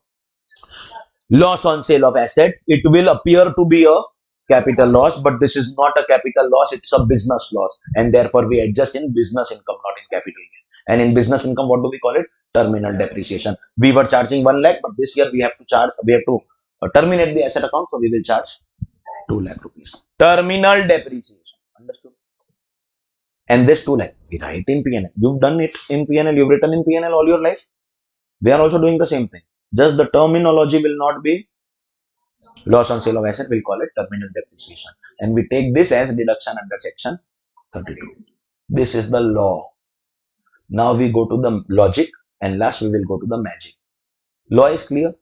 loss on sale of asset, it will appear to be a capital loss, but this is not a capital loss, it's a business loss, and therefore we adjust in business income, not in capital gain. And in business income, what do we call it? Terminal depreciation. We were charging 1 lakh, but this year we have to terminate the asset account, so we will charge 2 lakh rupees. Terminal depreciation. Understood? And this 2 lakh, we write in P&L. You've done it in P&L, you've written in P&L all your life. We are also doing the same thing. Just the terminology will not be loss on sale of asset, we'll call it terminal depreciation. And we take this as deduction under section 32. This is the law. Now we go to the logic, and last we will go to the magic. Law is clear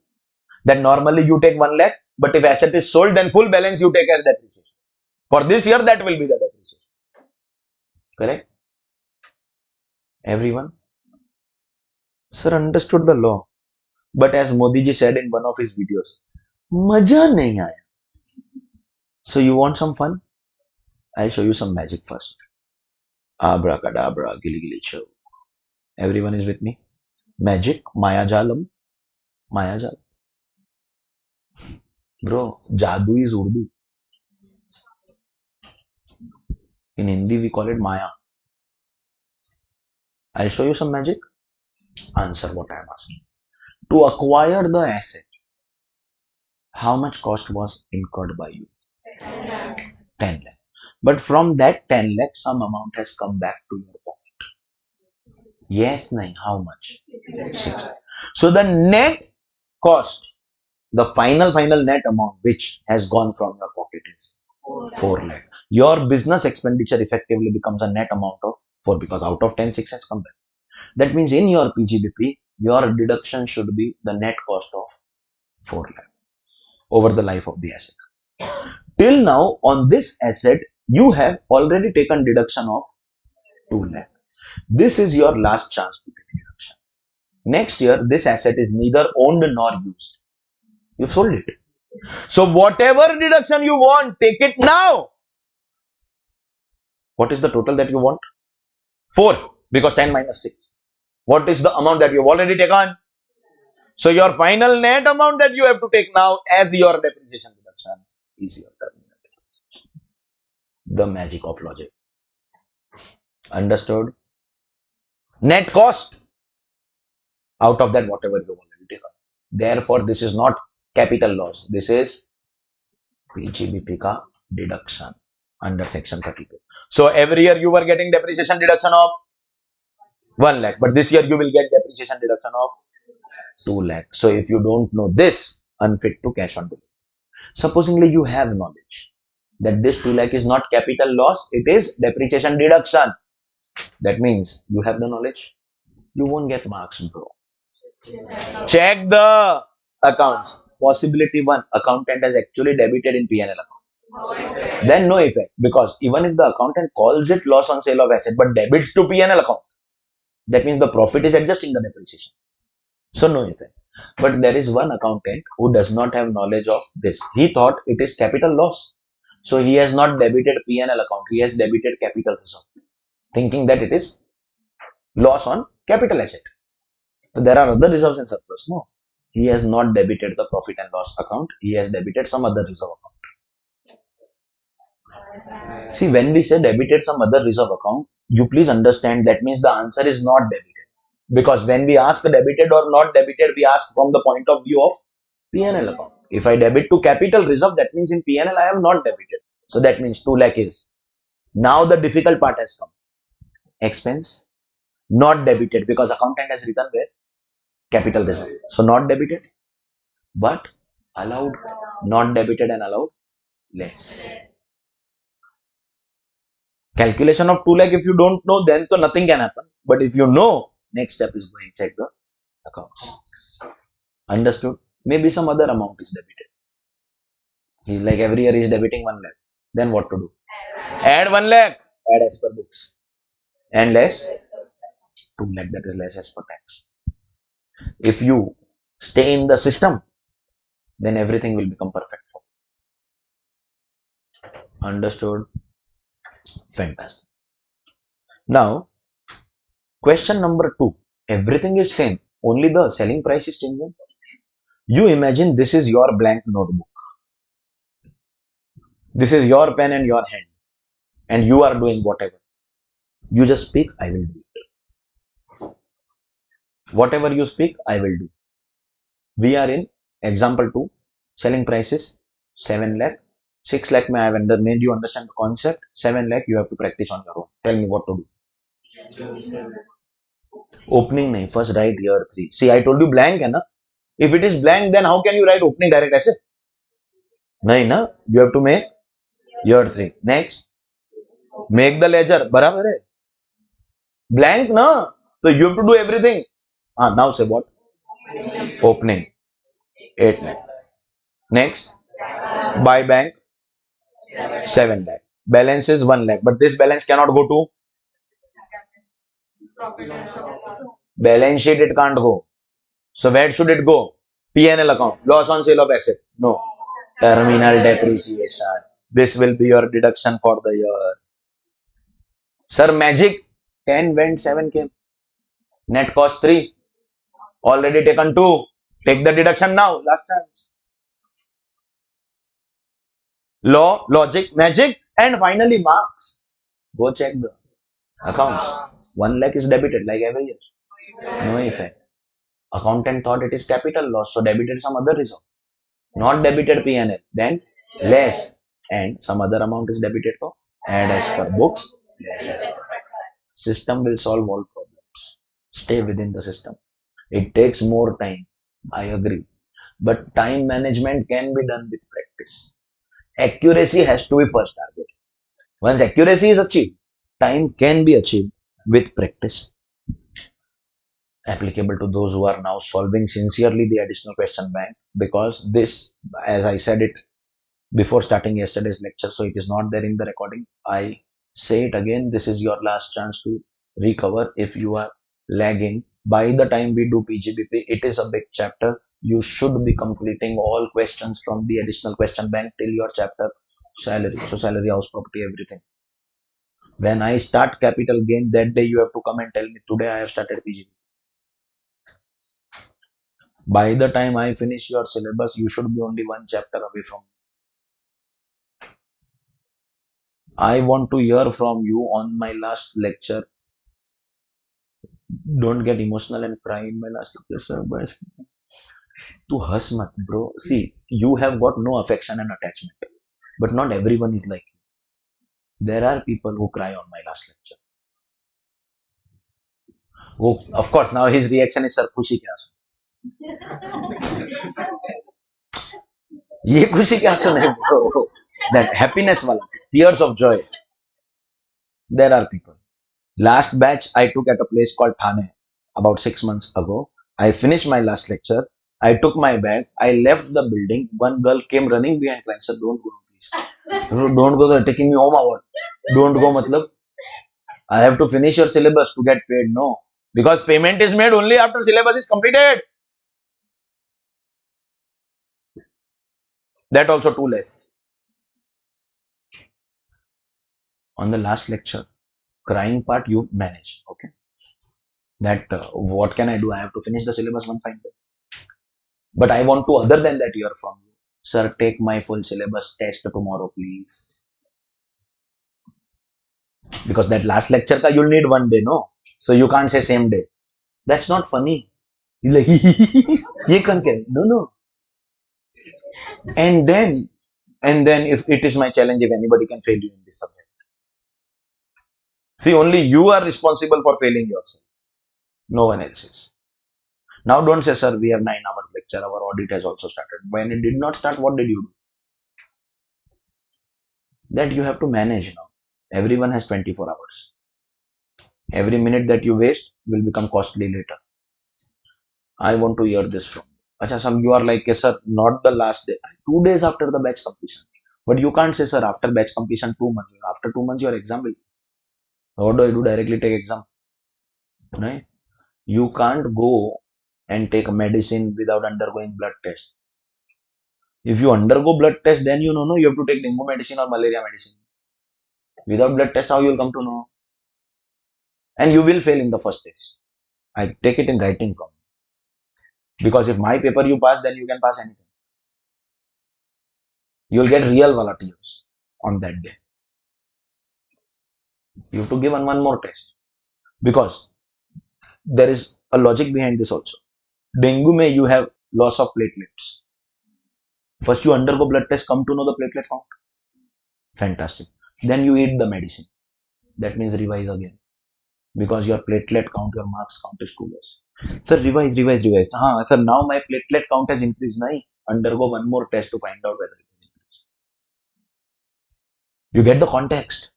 that normally you take 1 lakh, but if asset is sold, then full balance you take as depreciation. For this year, that will be the depreciation. Correct? Everyone? Sir, understood the law. But as Modi ji said in one of his videos, maja nahi aaya. So you want some fun? I'll show you some magic first. Abracadabra, gili gili cho. Everyone is with me? Magic, Maya Jalam. Maya Jalam. Bro, Jadoo is Urdu. In Hindi, we call it Maya. I'll show you some magic. Answer what I am asking. To acquire the asset, how much cost was incurred by you? 10 lakh. But from that 10 lakh, some amount has come back to your pocket. Yes, nahi. How much? 6. So the net cost, the final net amount which has gone from your pocket is 4 lakh. Your business expenditure effectively becomes a net amount of 4, because out of 10, 6 has come back. That means in your PGBP, your deduction should be the net cost of 4 lakh over the life of the asset. Till now, on this asset, you have already taken deduction of 2 lakh. This is your last chance to take deduction. Next year, this asset is neither owned nor used. You sold it. So whatever deduction you want, take it now. What is the total that you want? 4, because 10 minus 6. What is the amount that you have already taken? So your final net amount that you have to take now as your depreciation deduction is your terminal depreciation. The magic of logic. Understood? Net cost. Out of that, whatever you have already taken. Therefore, this is not capital loss. This is PGBP ka deduction. under section 32. So every year you were getting depreciation deduction of 1 lakh, but this year you will get depreciation deduction of 2 lakh. So if you don't know this, unfit to cash on delivery. Supposingly you have knowledge that this 2 lakh is not capital loss, it is depreciation deduction. That means you have the knowledge. You won't get marks, bro. Check the accounts. Possibility 1, accountant has actually debited in P&L account. Then no effect, because even if the accountant calls it loss on sale of asset but debits to P&L account, that means the profit is adjusting the depreciation. So no effect. But there is one accountant who does not have knowledge of this. He thought it is capital loss. So he has not debited P&L account. He has debited capital reserve, thinking that it is loss on capital asset. So there are other reserves in surplus. No. He has not debited the profit and loss account. He has debited some other reserve account. See, when we say debited some other reserve account, you please understand that means the answer is not debited. Because when we ask debited or not debited, we ask from the point of view of P&L account. If I debit to capital reserve, that means in P&L I have not debited. So that means 2 lakh is. Now the difficult part has come. Expense not debited because accountant has written where? Capital reserve. So not debited, but allowed, not debited and allowed less. Calculation of 2 lakh, if you don't know, then so nothing can happen. But if you know, next step is going to check the accounts. Understood? Maybe some other amount is debited. He's like every year he is debiting 1 lakh. Then what to do? Add 1 lakh. Add as per books. And less 2 lakh, that is less as per tax. If you stay in the system, then everything will become perfect for you. Understood? Fantastic. Now, question number 2. Everything is same. Only the selling price is changing. You imagine this is your blank notebook. This is your pen and your hand. And you are doing whatever. You just speak, I will do it. Whatever you speak, I will do. We are in example 2. Selling price is 7 lakh. 6 lakh I have made you understand the concept. 7 lakh you have to practice on your own. Tell me what to do. Opening nahi. First write year 3. See, I told you blank hai na. If it is blank, then how can you write opening direct asset? Nahi na. You have to make year 3. Next. Make the ledger. Barabar hai. Blank na. So you have to do everything. Now say what? Opening. 8 lakh. Next. Buy bank. 7 lakh. Balance is 1 lakh. But this balance cannot go to balance sheet. It can't go. So where should it go? P&L account. Loss on sale of asset. No. Terminal depreciation. This will be your deduction for the year. Sir, magic. 10 went, 7 came. Net cost 3. Already taken 2. Take the deduction now. Last chance. Law, logic, magic, and finally marks. Go check the accounts. 1 lakh is debited like every year. No effect. Accountant thought it is capital loss, so debited some other reserve. Not debited P&L. Then less. And some other amount is debited, so add as per books. Less. System will solve all problems. Stay within the system. It takes more time. I agree. But time management can be done with practice. Accuracy has to be first target. Once accuracy is achieved, time can be achieved with practice. Applicable to those who are now solving sincerely the additional question bank, because this, as I said it before starting yesterday's lecture, so it is not there in the recording. I say it again, this is your last chance to recover. If you are lagging, by the time we do PGBP, it is a big chapter. You should be completing all questions from the additional question bank till your chapter salary. So salary, house, property, everything. When I start capital gain, that day you have to come and tell me, today I have started PGBP. By the time I finish your syllabus, you should be only 1 chapter away from me. I want to hear from you on my last lecture. Don't get emotional and cry in my last lecture, but to hush mat, bro. See, you have got no affection and attachment, but not everyone is like you. There are people who cry on my last lecture. Oh, of course, now his reaction is, sir, खुशी के आंसू. ये खुशी के आंसू नहीं bro. That happiness वाला, tears of joy. There are people. Last batch I took at a place called Thane about 6 months ago. I finished my last lecture. I took my bag. I left the building. One girl came running behind me and said, "Don't go, please. Don't go. They're taking me home or what? Don't go, matlab. I have to finish your syllabus to get paid." No. Because payment is made only after syllabus is completed. That also too less. On the last lecture, crying part you manage. Okay. That what can I do? I have to finish the syllabus one fine day. But I want to other than that hear from you. Sir, take my full syllabus test tomorrow, please. Because that last lecture ka you'll need one day, no? So you can't say same day. That's not funny. He's like, ye kan kare? No. And then if it is my challenge, if anybody can fail you in this subject. See, only you are responsible for failing yourself. No one else is. Now don't say, sir, we have 9 hours lecture. Our audit has also started. When it did not start, what did you do? That you have to manage now. Everyone has 24 hours. Every minute that you waste will become costly later. I want to hear this from you. Achha, some you are like, yes, sir, not the last day. 2 days after the batch completion. But you can't say, sir, after batch completion 2 months. After 2 months, your exam will. What do I do? Directly take exam. Right? You can't go and take medicine without undergoing blood test. If you undergo blood test, then you know, no, you have to take dengue medicine or malaria medicine. Without blood test, how you will come to know? And you will fail in the first test. I take it in writing from you. Because if my paper you pass, then you can pass anything. You will get real volunteers on that day. You have to give one more test. Because there is a logic behind this also. Dengue may you have loss of platelets. First you undergo blood test, come to know the platelet count. Fantastic. Then you eat the medicine. That means revise again. Because your platelet count, your marks count is too less. Sir, revise. Sir, now my platelet count has increased. Nahi. Undergo one more test to find out whether it has increased. You get the context.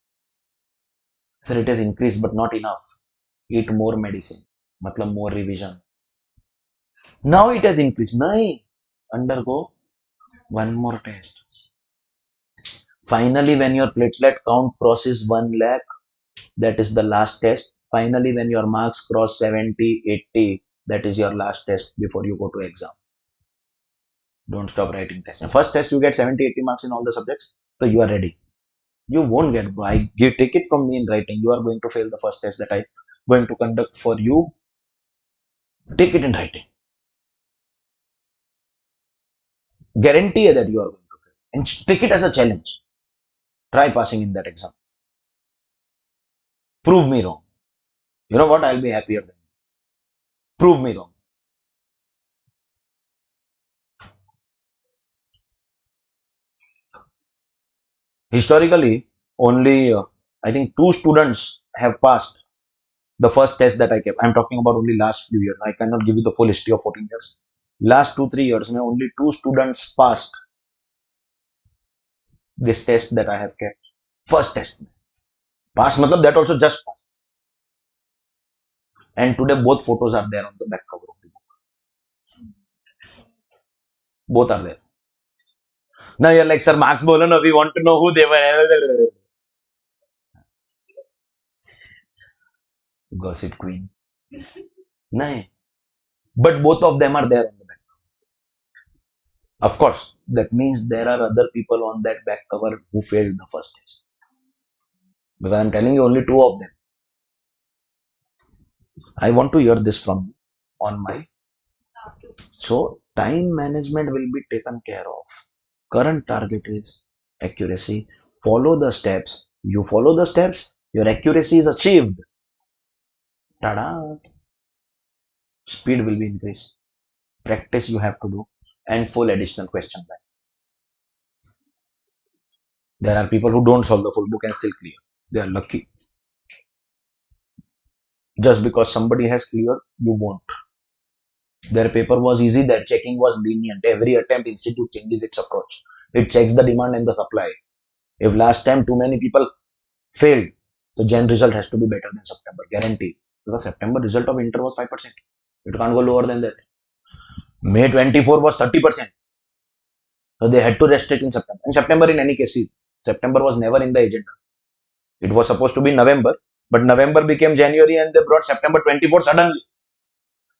Sir, it has increased but not enough. Eat more medicine. Matlab more revision. Now it has increased. Nahi. Undergo one more test. Finally, when your platelet count crosses 1 lakh, that is the last test. Finally, when your marks cross 70, 80, that is your last test before you go to exam. Don't stop writing tests. First test, you get 70, 80 marks in all the subjects, so you are ready. You won't get, take it from me in writing. You are going to fail the first test that I'm going to conduct for you. Take it in writing. Guarantee that you are going to fail. And take it as a challenge. Try passing in that exam. Prove me wrong. You know what? I'll be happier than you. Prove me wrong. Historically, only I think 2 students have passed the first test that I kept. I'm talking about only last few years. I cannot give you the full history of 14 years. Last 2-3 years, only 2 students passed this test that I have kept. First test. Pass, matlab that also just passed. And today both photos are there on the back cover of the book. Both are there. Now you're like, sir, marks bolo na, we want to know who they were. Gossip queen. No. But both of them are there on the back cover. Of course, that means there are other people on that back cover who failed the first test. Because I'm telling you only 2 of them. I want to hear this from you on my. So, time management will be taken care of. Current target is accuracy. Follow the steps. You follow the steps, your accuracy is achieved. Tada! Speed will be increased. Practice you have to do. And full additional question bank. There are people who don't solve the full book and still clear. They are lucky. Just because somebody has cleared, you won't. Their paper was easy, their checking was lenient. Every attempt institute changes its approach. It checks the demand and the supply. If last time too many people failed, the Jan result has to be better than September, guaranteed. Because September result of inter was 5%. It can't go lower than that. May 24 was 30%. So they had to restrict in September. And September in any case, September was never in the agenda. It was supposed to be November, but November became January and they brought September 24 suddenly.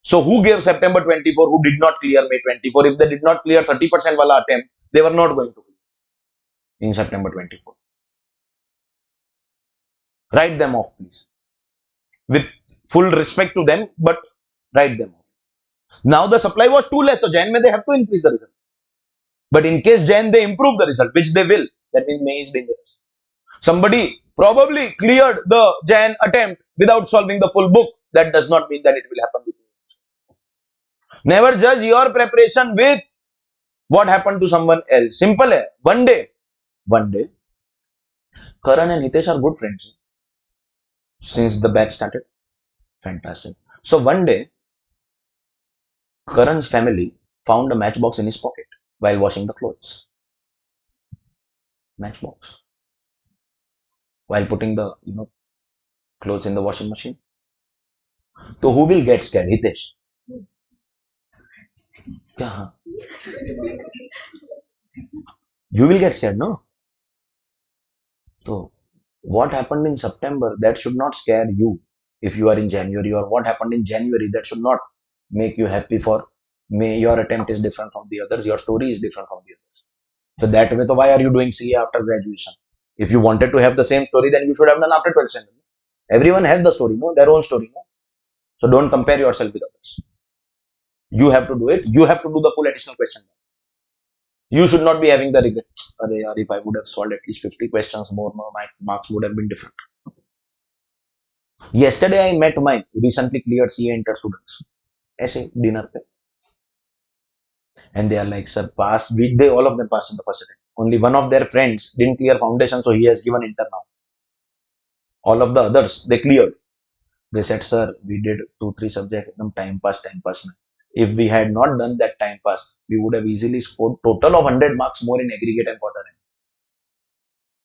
So who gave September 24 who did not clear May 24? If they did not clear 30% wala attempt, they were not going to clear in September 24. Write them off, please. With full respect to them, but write them off. Now the supply was too less, so Jan may they have to increase the result. But in case Jan they improve the result, which they will, that means May is dangerous. Somebody probably cleared the Jan attempt without solving the full book. That does not mean that it will happen with you. Never judge your preparation with what happened to someone else. Simple hai. One day, Karan and Hitesh are good friends since the batch started. Fantastic. So one day, Karan's family found a matchbox in his pocket while washing the clothes. Matchbox. While putting the clothes in the washing machine. So who will get scared? Hitesh. Yeah. You will get scared, no? So what happened in September, that should not scare you if you are in January, or what happened in January, that should not make you happy for May. Your attempt is different from the others. Your story is different from the others. So that way, so why are you doing CA after graduation? If you wanted to have the same story, then you should have done after 12th standard. Everyone has the story, no? Their own story, no? So don't compare yourself with others. You have to do it. You have to do the full additional question. You should not be having the regret. If I would have solved at least 50 questions more, my marks would have been different. Yesterday, I met my recently cleared CA inter students. Aise, dinner pe. And they are like, sir, pass. They all of them passed in the first attempt. Only one of their friends didn't clear foundation, so he has given inter now. All of the others, they cleared. They said, sir, we did 2-3 subjects, time pass. If we had not done that time pass, we would have easily scored total of 100 marks more in aggregate and quarter rank.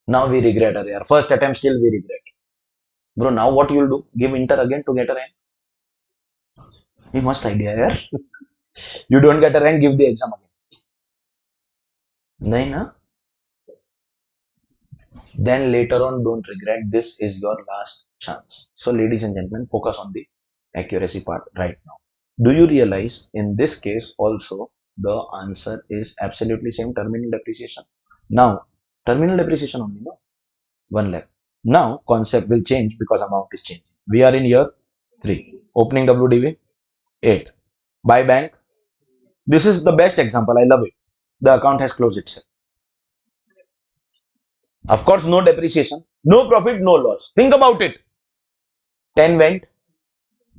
Now we regret our first attempt, still we regret. Bro, now what you will do? Give inter again to get a rank? You must idea, yaar. You don't get a rank, give the exam again. Nahin, na? Then later on, don't regret. This is your last chance. So, ladies and gentlemen, focus on the accuracy part right now. Do you realize in this case also the answer is absolutely same, terminal depreciation? Now, terminal depreciation only, no? 1 lakh. Now, concept will change because amount is changing. We are in year 3. Opening WDV 8. Buy bank. This is the best example. I love it. The account has closed itself. Of course, no depreciation, no profit, no loss. Think about it. 10 went,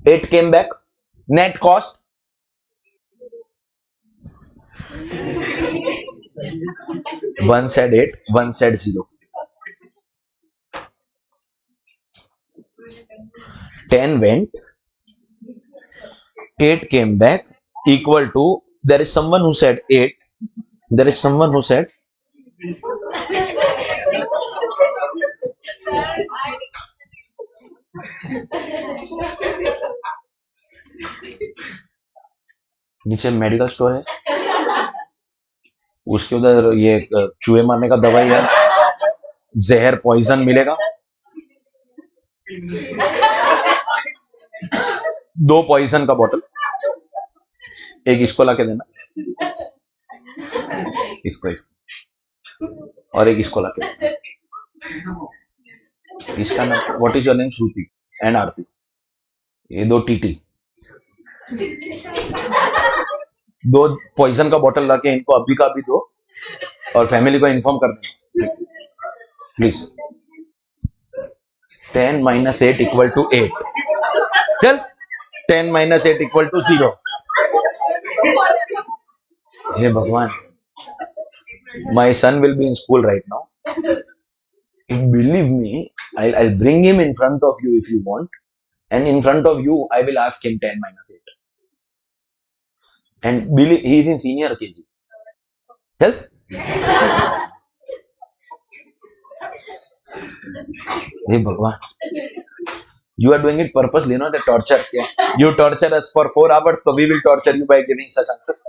8 came back. Net cost. One said 8, one said 0. 10 went, 8 came back, equal to, there is someone who said 8, there is someone who said नीचे medical store है, उसके उधर ये चूहे मारने का दवाई है, जहर पॉइजन मिलेगा, 2 पॉइजन का बोतल, एक इसको लाके देना, इसको और एक इसको लाके देना. इसका नाम, what is your name? Shruti and Aarti. ये 2 टीटी, 2 पॉइजन का बोतल लाके इनको अभी का अभी दो और फैमिली को इन्फॉर्म कर देना प्लीज. 10 - 8 = 8. चल, 10 - 8 = 0. हे भगवान, my son will be in school right now. Believe me, I'll bring him in front of you if you want. And in front of you, I will ask him 10 minus 8. And believe, he is in senior KG. Help? Hey Bhagwan. You are doing it purposely, no? The torture. You torture us for 4 hours, so we will torture you by giving such answers.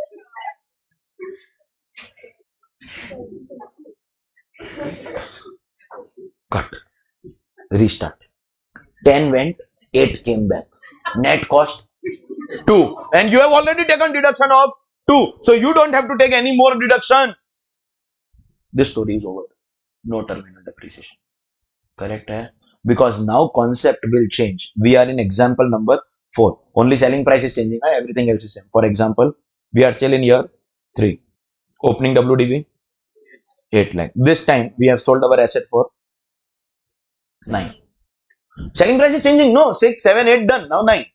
Cut. Restart. 10 went, 8 came back. Net cost 2. And you have already taken deduction of 2. So you don't have to take any more deduction. This story is over. No terminal depreciation. Correct? Eh? Because now concept will change. We are in example number 4. Only selling price is changing. Everything else is same. For example, we are still in year 3. Opening WDV 8 lakh. This time we have sold our asset for 9. Selling price is changing. No, 6, 7, 8 done. Now 9.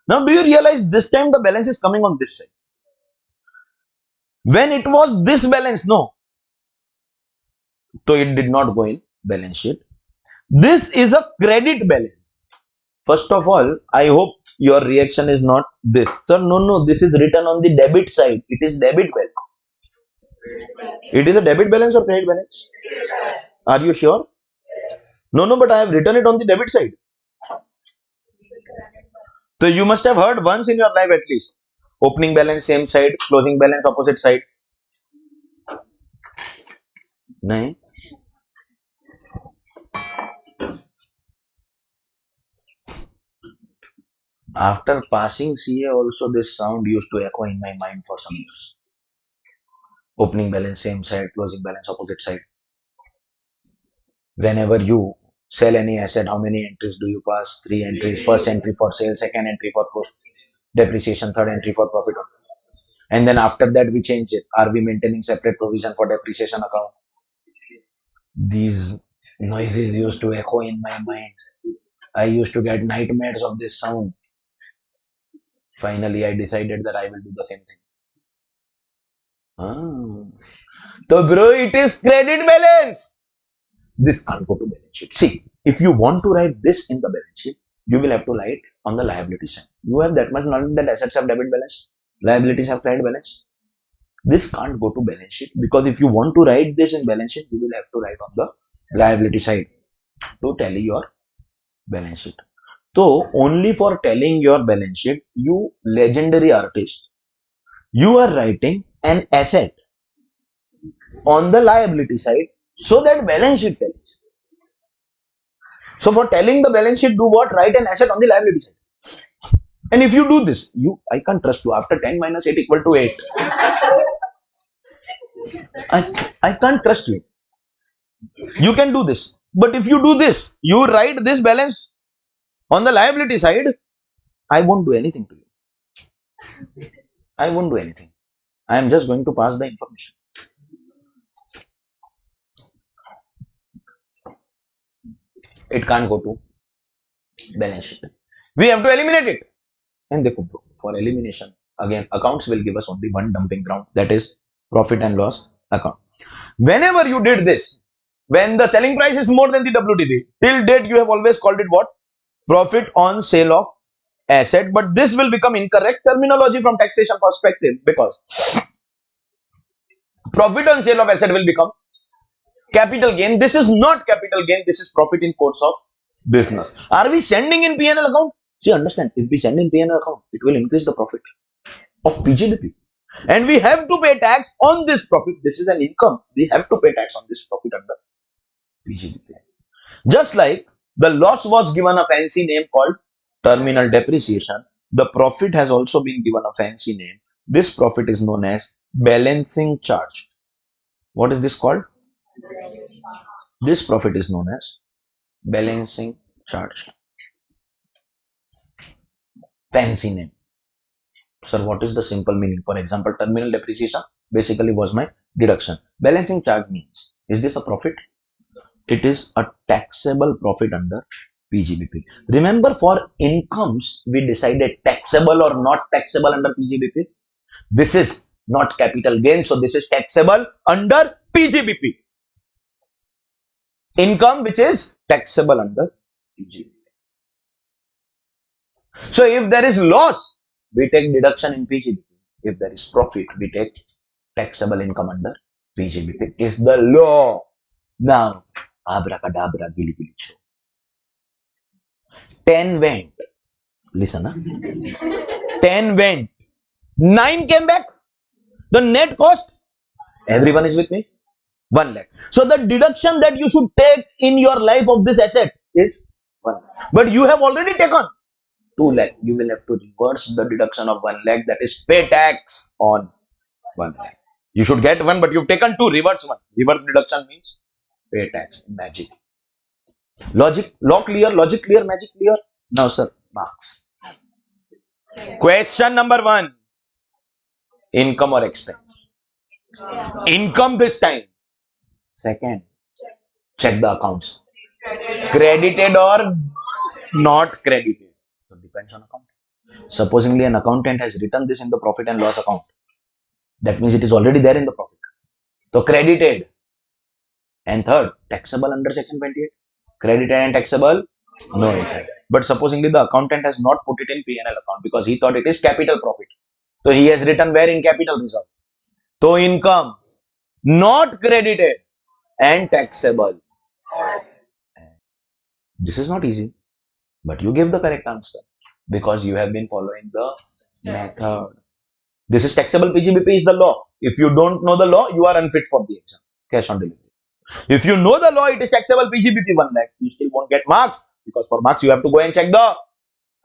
Now do you realize this time the balance is coming on this side? When it was this balance, no. So it did not go in balance sheet. This is a credit balance. First of all, I hope your reaction is not this. Sir, no, this is written on the debit side. It is debit balance. It is a debit balance or credit balance? Are you sure? No, but I have written it on the debit side. So you must have heard once in your life at least. Opening balance same side, closing balance opposite side. No. After passing CA also this sound used to echo in my mind for some years. Opening balance same side, closing balance opposite side. Whenever you sell any asset, how many entries do you pass? 3 entries. First entry for sale, second entry for depreciation, third entry for profit. And then after that we change it. Are we maintaining separate provision for depreciation account? These noises used to echo in my mind. I used to get nightmares of this sound. Finally, I decided that I will do the same thing. So bro, it is credit balance. This can't go to balance sheet. See, if you want to write this in the balance sheet, you will have to write on the liability side. You have that much knowledge that assets have debit balance, liabilities have credit balance. This can't go to balance sheet because if you want to write this in balance sheet, you will have to write on the liability side to tally your balance sheet. So only for telling your balance sheet, you legendary artist, you are writing an asset on the liability side so that balance sheet tells. So for telling the balance sheet, do what? Write an asset on the liability side. And if you do this, I can't trust you. After 10 minus 8 equal to 8. I can't trust you. You can do this. But if you do this, you write this balance on the liability side, I won't do anything to you. I won't do anything. I am just going to pass the information. It can't go to balance sheet. We have to eliminate it. And for elimination, again, accounts will give us only one dumping ground, that is profit and loss account. Whenever you did this, when the selling price is more than the WDV, till date you have always called it what? Profit on sale of asset, but this will become incorrect terminology from taxation perspective because profit on sale of asset will become capital gain. This is not capital gain, this is profit in course of business. Are we sending in P&L account? See, understand, if we send in P&L account, it will increase the profit of PGBP. And we have to pay tax on this profit. This is an income. We have to pay tax on this profit under PGBP. Just like the loss was given a fancy name called terminal depreciation, the profit has also been given a fancy name. This profit is known as balancing charge. What is this called? This profit is known as balancing charge. Fancy name. Sir, what is the simple meaning? For example, terminal depreciation basically was my deduction. Balancing charge means, is this a profit? It is a taxable profit under PGBP. Remember, for incomes, we decided taxable or not taxable under PGBP. This is not capital gain, so this is taxable under PGBP. income which is taxable under PGBP. So if there is loss, we take deduction in PGBP. If there is profit, we take taxable income under PGBP. Is the law. Now, abracadabra, gili gili show. 10 went. Listen, huh? 10 went. 9 came back. The net cost, everyone is with me? 1 lakh. So the deduction that you should take in your life of this asset is 1 lakh. But you have already taken 2 lakh. You will have to reverse the deduction of 1 lakh, that is pay tax on 1 lakh. You should get 1, but you've taken 2, reverse 1. Reverse deduction means pay tax. Magic. Logic, law clear, logic clear, magic clear. Now, sir, marks. Question number 1. Income or expense? Income this time. Second, check the accounts. Credited or not credited? So depends on account. Supposingly an accountant has written this in the profit and loss account. That means it is already there in the profit. So credited. And third, taxable under section 28. Credited and taxable, no effect. But supposingly the accountant has not put it in P&L account because he thought it is capital profit. So he has written where in capital reserve. So income not credited and taxable. This is not easy, but you give the correct answer because you have been following the method. This is taxable PGBP is the law. If you don't know the law, you are unfit for the exam. Cash on delivery. If you know the law, it is taxable PGBP 1 lakh. You still won't get marks because for marks you have to go and check the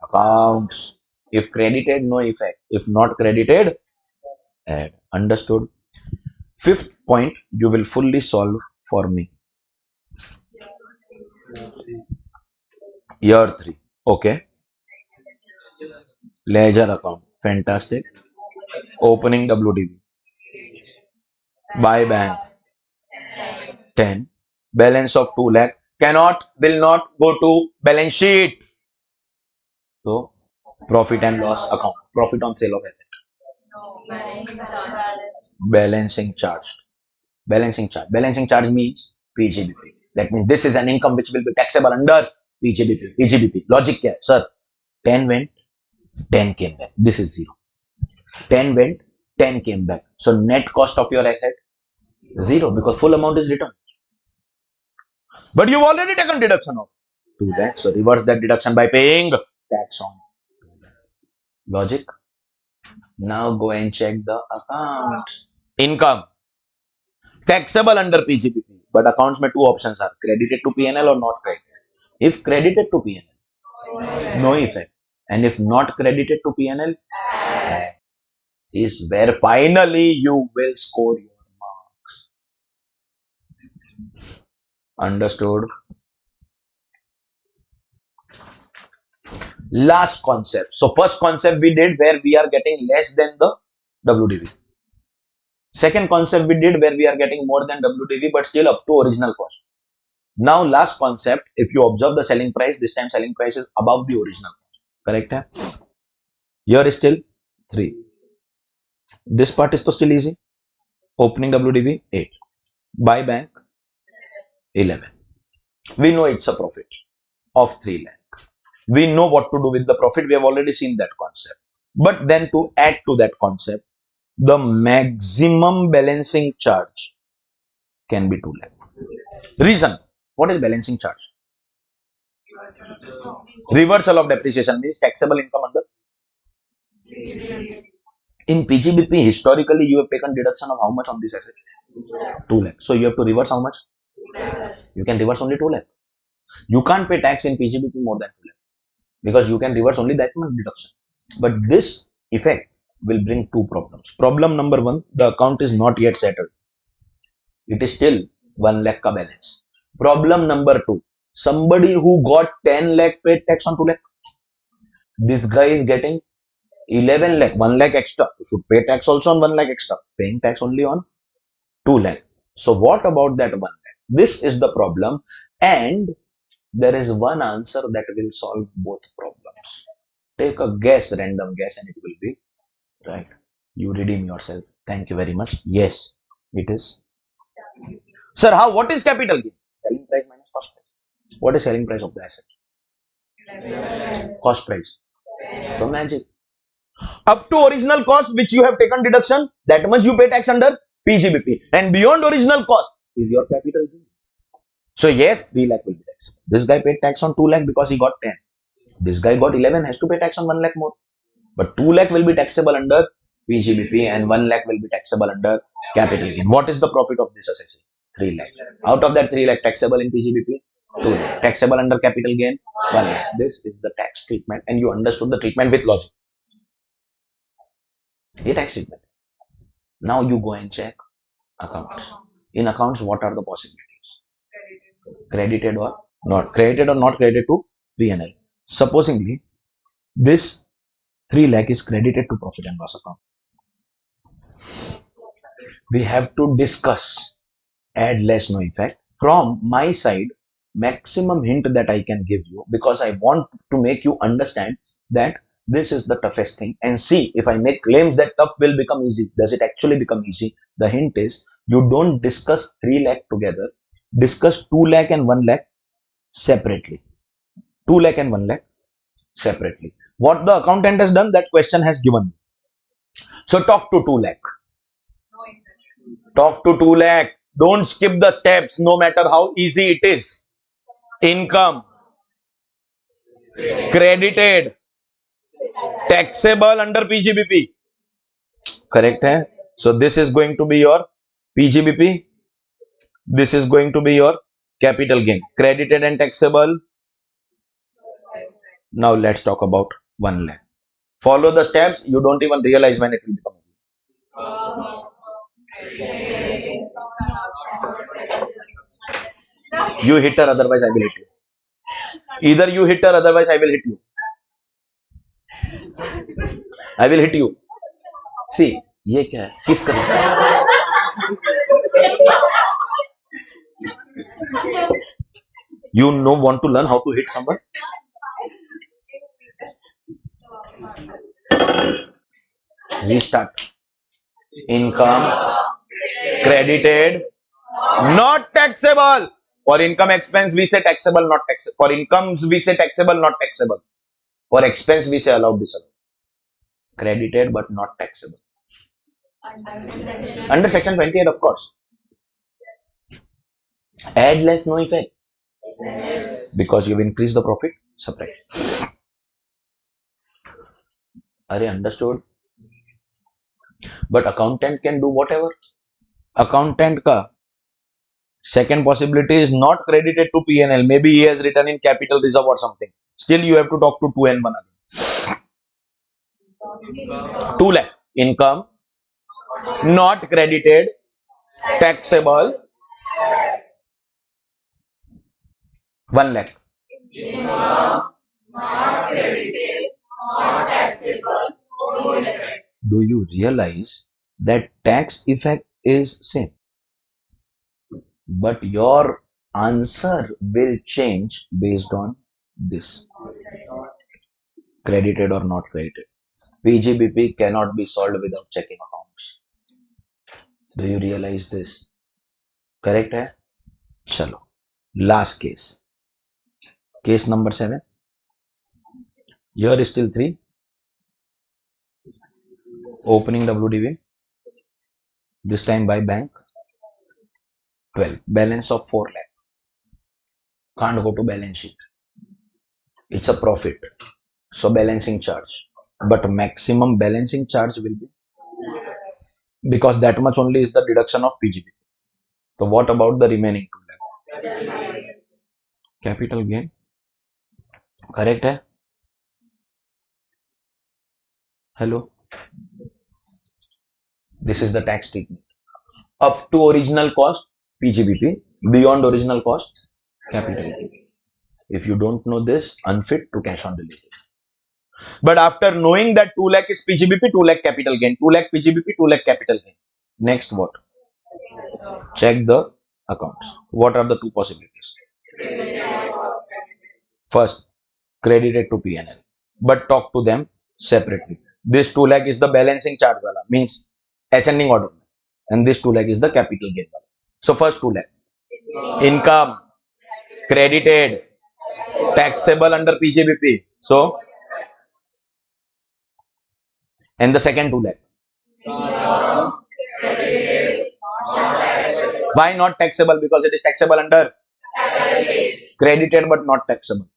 accounts. If credited, no effect. If not credited, add. Understood? 5th point, you will fully solve for me. Year 3. Okay. Ledger account. Fantastic. Opening WDV. Buy bank. 10. Balance of 2 lakh. Will not go to balance sheet. So, profit and loss account. Profit on sale of asset. Balancing charge. Balancing charge. Balancing charge means PGBP. That means this is an income which will be taxable under PGBP. PGBP. Logic here, sir. 10 went, 10 came back. This is 0. 10 went, 10 came back. So net cost of your asset 0 because full amount is returned. But you've already taken deduction of 2 lakhs. So reverse that deduction by paying tax on 2 lakhs. Logic. Now go and check the account. Income. Taxable under PGBP. But accounts में 2 options are credited to PNL or not credited. If credited to PNL, no effect. And if not credited to PNL, is where finally you will score your marks. Understood? Last concept. So first concept we did where we are getting less than the WDV. Second concept we did where we are getting more than WDV but still up to original cost. Now last concept, if you observe the selling price, this time selling price is above the original cost. Correct? Hai? Here is still 3. This part is still easy. Opening WDV 8. Buy bank 11. We know it's a profit of 3 lakh. We know what to do with the profit. We have already seen that concept. But then to add to that concept, the maximum balancing charge can be 2 lakh. Reason. What is balancing charge? Reversal of depreciation means taxable income under. In PGBP, historically, you have taken deduction of how much on this asset? 2 lakh. So you have to reverse how much? You can reverse only 2 lakh. You can't pay tax in PGBP more than 2 lakh because you can reverse only that much deduction. But this effect will bring 2 problems. Problem number 1, the account is not yet settled. It is still 1 lakh ka balance. Problem number 2, somebody who got 10 lakh paid tax on 2 lakh. This guy is getting 11 lakh, 1 lakh extra. You should pay tax also on 1 lakh extra. Paying tax only on 2 lakh. So what about that 1 lakh? This is the problem and there is one answer that will solve both problems. Take a guess, random guess, and it will be right. You redeem yourself. Thank you very much. Yes, it is. Sir, how? What is capital gain? Selling price minus cost price. What is selling price of the asset? Cost price. So magic. Up to original cost which you have taken deduction, that much you pay tax under PGBP, and beyond original cost is your capital gain. So yes, 3 lakh will be taxable. This guy paid tax on 2 lakh because he got 10. This guy got 11, has to pay tax on 1 lakh more. But 2 lakh will be taxable under PGBP and 1 lakh will be taxable under capital gain. What is the profit of this assessee? 3 lakh. Out of that 3 lakh taxable in PGBP, 2 lakh. Taxable under capital gain, 1 lakh. This is the tax treatment, and you understood the treatment with logic. A tax treatment. Now you go and check accounts. In accounts, what are the possibilities? Credited or not credited to P&L. Supposingly, this 3 lakh is credited to profit and loss account. We have to discuss add less no effect. From my side, maximum hint that I can give you, because I want to make you understand that this is the toughest thing, and see if I make claims that tough will become easy. Does it actually become easy? The hint is you don't discuss 3 lakh together. Discuss 2 lakh and 1 lakh separately. 2 lakh and 1 lakh separately. What the accountant has done, that question has given. So talk to 2 lakh. Talk to 2 lakh. Don't skip the steps, no matter how easy it is. Income, credited, taxable under PGBP. Correct hai? So this is going to be your PGBP. This is going to be your capital gain. Credited and taxable. Now let's talk about 1 lakh. Follow the steps. You don't even realize when it will become. You hit her, otherwise I will hit you. Either you hit her, otherwise I will hit you. I will hit you. See, ये क्या है? किस तरह? You want to learn how to hit someone? Restart. Income, credited, not taxable. For income expense, we say taxable, not taxable. For incomes, we say taxable, not taxable. For expense, we say allowed, disallowed. Credited, but not taxable. Under section 28, of course. Add less, no effect. Because you've increased the profit, subtract. Are you understood? But accountant can do whatever. Accountant ka second possibility is not credited to P&L. Maybe he has written in capital reserve or something. Still, you have to talk to 2 and 1 again. 2 lakh. Income, not credited, taxable, 1 lakh. Income, not credited, not taxable, 2 lakh. Do you realize that tax effect is same? But your answer will change based on this. Credited or not credited. PGBP cannot be solved without checking accounts. Do you realize this? Correct hai? Chalo. Last case. Case number 7. Here is still 3. Opening WDV. This time by bank. 12. Balance of 4 lakh. Can't go to balance sheet. It's a profit. So balancing charge. But maximum balancing charge will be. Because that much only is the deduction of PGBP. So what about the remaining 2 lakh? Capital gain. Correct hai? Hello? This is the tax treatment. Up to original cost, PGBP. Beyond original cost, capital gain. If you don't know this, unfit to cash on delivery. But after knowing that 2 lakh is PGBP, 2 lakh capital gain, 2 lakh PGBP, 2 lakh capital gain. Next what? Check the accounts. What are the two possibilities? First, credited to P&L. But talk to them separately. This 2 lakh is the balancing charge wala, means ascending order. And this 2 lakh is the capital gain wala. So first 2 lakh. Income, credited, taxable under PGBP. So, and the second 2 lakh. Why not taxable? Because it is taxable under credited but not taxable.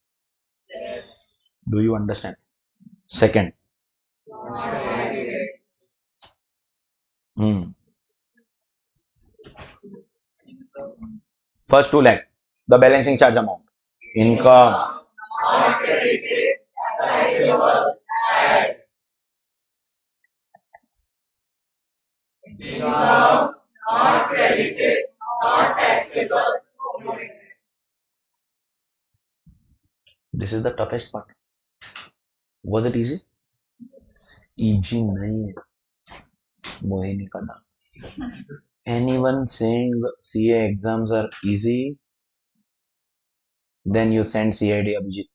Do you understand? Second. First 2 lakh, the balancing charge amount. Income. This is the toughest part. Was it easy? Easy nahi hai. Mohe nahi karna. Anyone saying CA exams are easy, then you send CID Abhijit.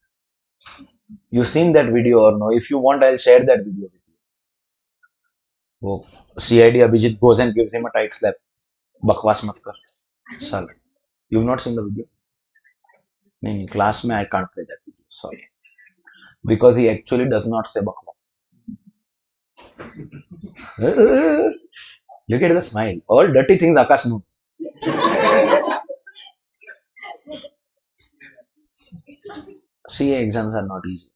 You've seen that video or no? If you want, I'll share that video with you. वो CID Abhijit goes and gives him a tight slap. बकवास मत कर. Sal. You've not seen the video? नहीं, class में I can't play that video. Sorry. Because he actually does not say बकवास. Look at the smile. All dirty things Akash knows. CA exams are not easy.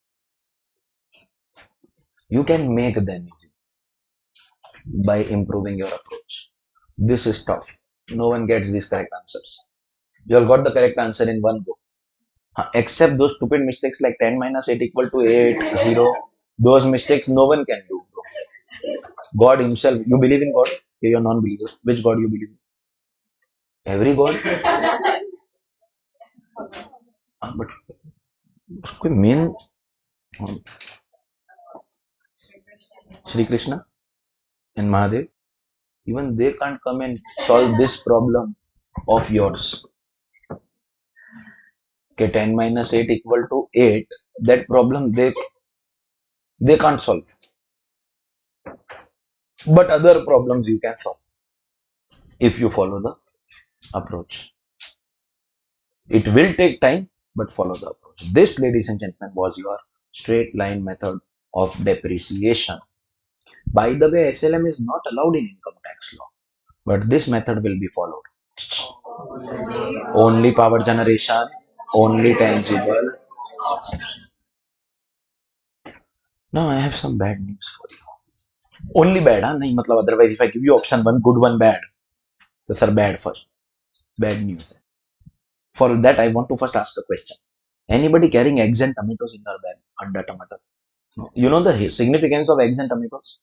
You can make them easy by improving your approach. This is tough. No one gets these correct answers. You all got the correct answer in one go. Except those stupid mistakes like 10 minus 8 equal to 8, 0. Those mistakes no one can do. God himself. You believe in God? Okay, you're non-believer. Which God you believe in? Every God? But कोई main Shri Krishna and Mahadev, even they can't come and solve this problem of yours. Okay, 10 minus 8 equal to 8. That problem they can't solve. But other problems you can solve if you follow the approach. It will take time, but follow the approach. This, ladies and gentlemen, was your straight line method of depreciation. By the way, SLM is not allowed in income tax law, but this method will be followed. Only power generation, only tangible. Now I have some bad news for you. Only bad, huh? नहीं मतलब otherwise if I give you option 1, good, 1 bad, so sir bad first. Bad news. For that I want to first ask a question. Anybody carrying eggs and tomatoes in their bag under tomato? You know the significance of eggs and tomatoes?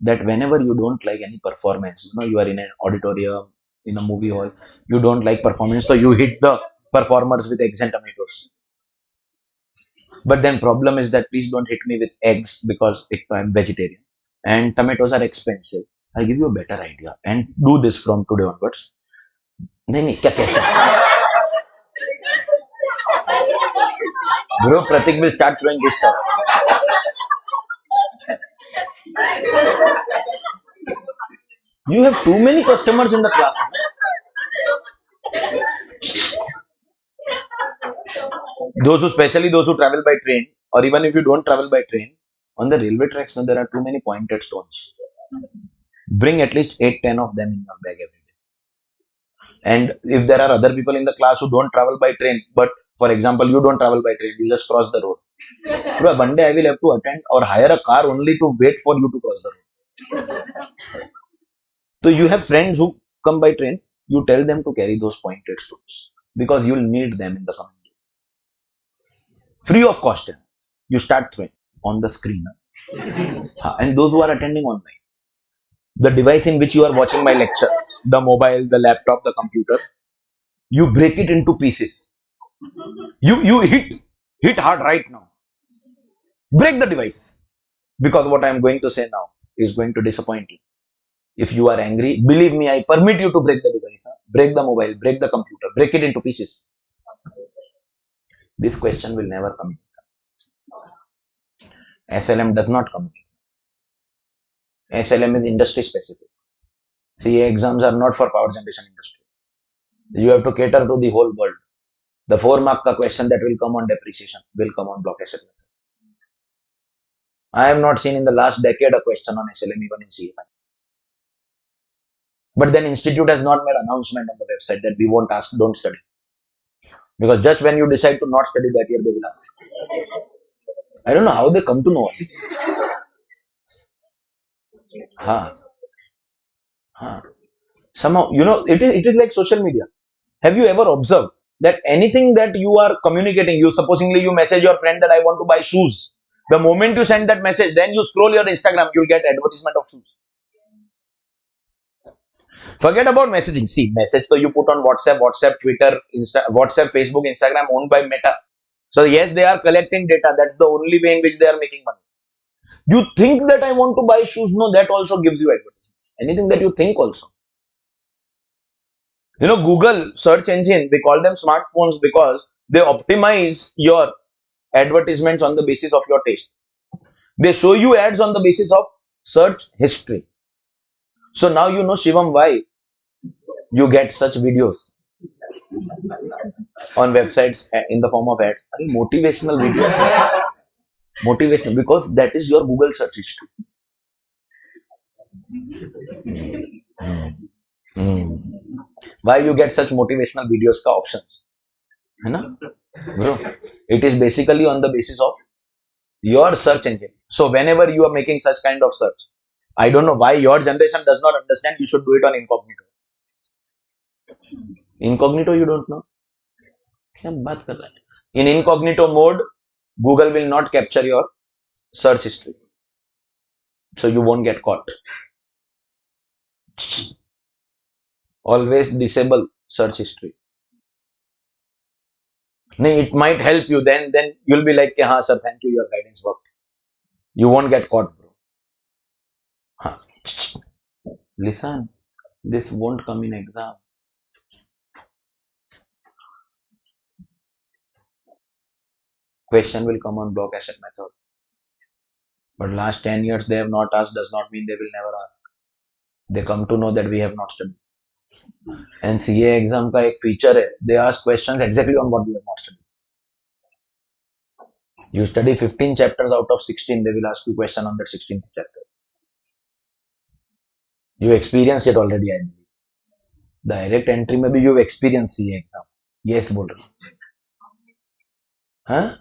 That whenever you don't like any performance, you are in an auditorium, in a movie hall, you don't like performance, so you hit the performers with eggs and tomatoes. But then problem is that please don't hit me with eggs because I'm vegetarian and tomatoes are expensive. I'll give you a better idea and do this from today onwards. नहीं क्या Bro, Pratik will start throwing this stuff. You have too many customers in the class. Especially those who travel by train, or even if you don't travel by train, on the railway tracks, there are too many pointed stones. Bring at least 8-10 of them in your bag every day. And if there are other people in the class who don't travel by train, but for example, you don't travel by train, you just cross the road. Bro, one day I will have to attend or hire a car only to wait for you to cross the road. So you have friends who come by train, you tell them to carry those pointed stones because you'll need them in the coming days. Free of cost. You start throwing on the screen. And those who are attending online, the device in which you are watching my lecture, the mobile, the laptop, the computer, you break it into pieces. You hit hard right now. Break the device. Because what I am going to say now is going to disappoint you. If you are angry, believe me, I permit you to break the device. Break the mobile, break the computer, break it into pieces. This question will never come. SLM does not come. SLM is industry specific. CA exams are not for power generation industry. You have to cater to the whole world. The 4 mark ka question that will come on depreciation will come on block asset method. I have not seen in the last decade a question on SLM even in CFI. But then institute has not made announcement on the website that we won't ask, don't study. Because just when you decide to not study that year, they will ask. I don't know how they come to know. Somehow, it is like social media. Have you ever observed that anything that you are communicating, supposingly you message your friend that I want to buy shoes. The moment you send that message, then you scroll your Instagram, you'll get advertisement of shoes. Forget about messaging. See, message so you put on WhatsApp, Twitter, WhatsApp, Facebook, Instagram owned by Meta. So yes, they are collecting data. That's the only way in which they are making money. You think that I want to buy shoes? No, that also gives you advertisement. Anything that you think also. Google search engine, we call them smartphones because they optimize your advertisements on the basis of your taste. They show you ads on the basis of search history. So now you know, Shivam, why you get such videos on websites in the form of ad. Motivational video. Motivational, because that is your Google search history. Why you get such motivational videos ka options? Bro, it is basically on the basis of your search engine. So whenever you are making such kind of search, I don't know why your generation does not understand, you should do it on incognito. Incognito you don't know? In incognito mode, Google will not capture your search history. So you won't get caught. Always disable search history. It might help you. Then you'll be like, "Ha, sir, thank you. Your guidance worked." You won't get caught, bro. Listen, this won't come in exam. Question will come on block asset method. But last 10 years they have not asked does not mean they will never ask. They come to know that we have not studied. And CA exam का एक feature है. They ask questions exactly on what we have not studied. You study 15 chapters out of 16, they will ask you question on that 16th chapter. You experienced it already, I believe. Direct entry में भी you experienced CA exam. Yes, बोल रहा हूँ. Huh?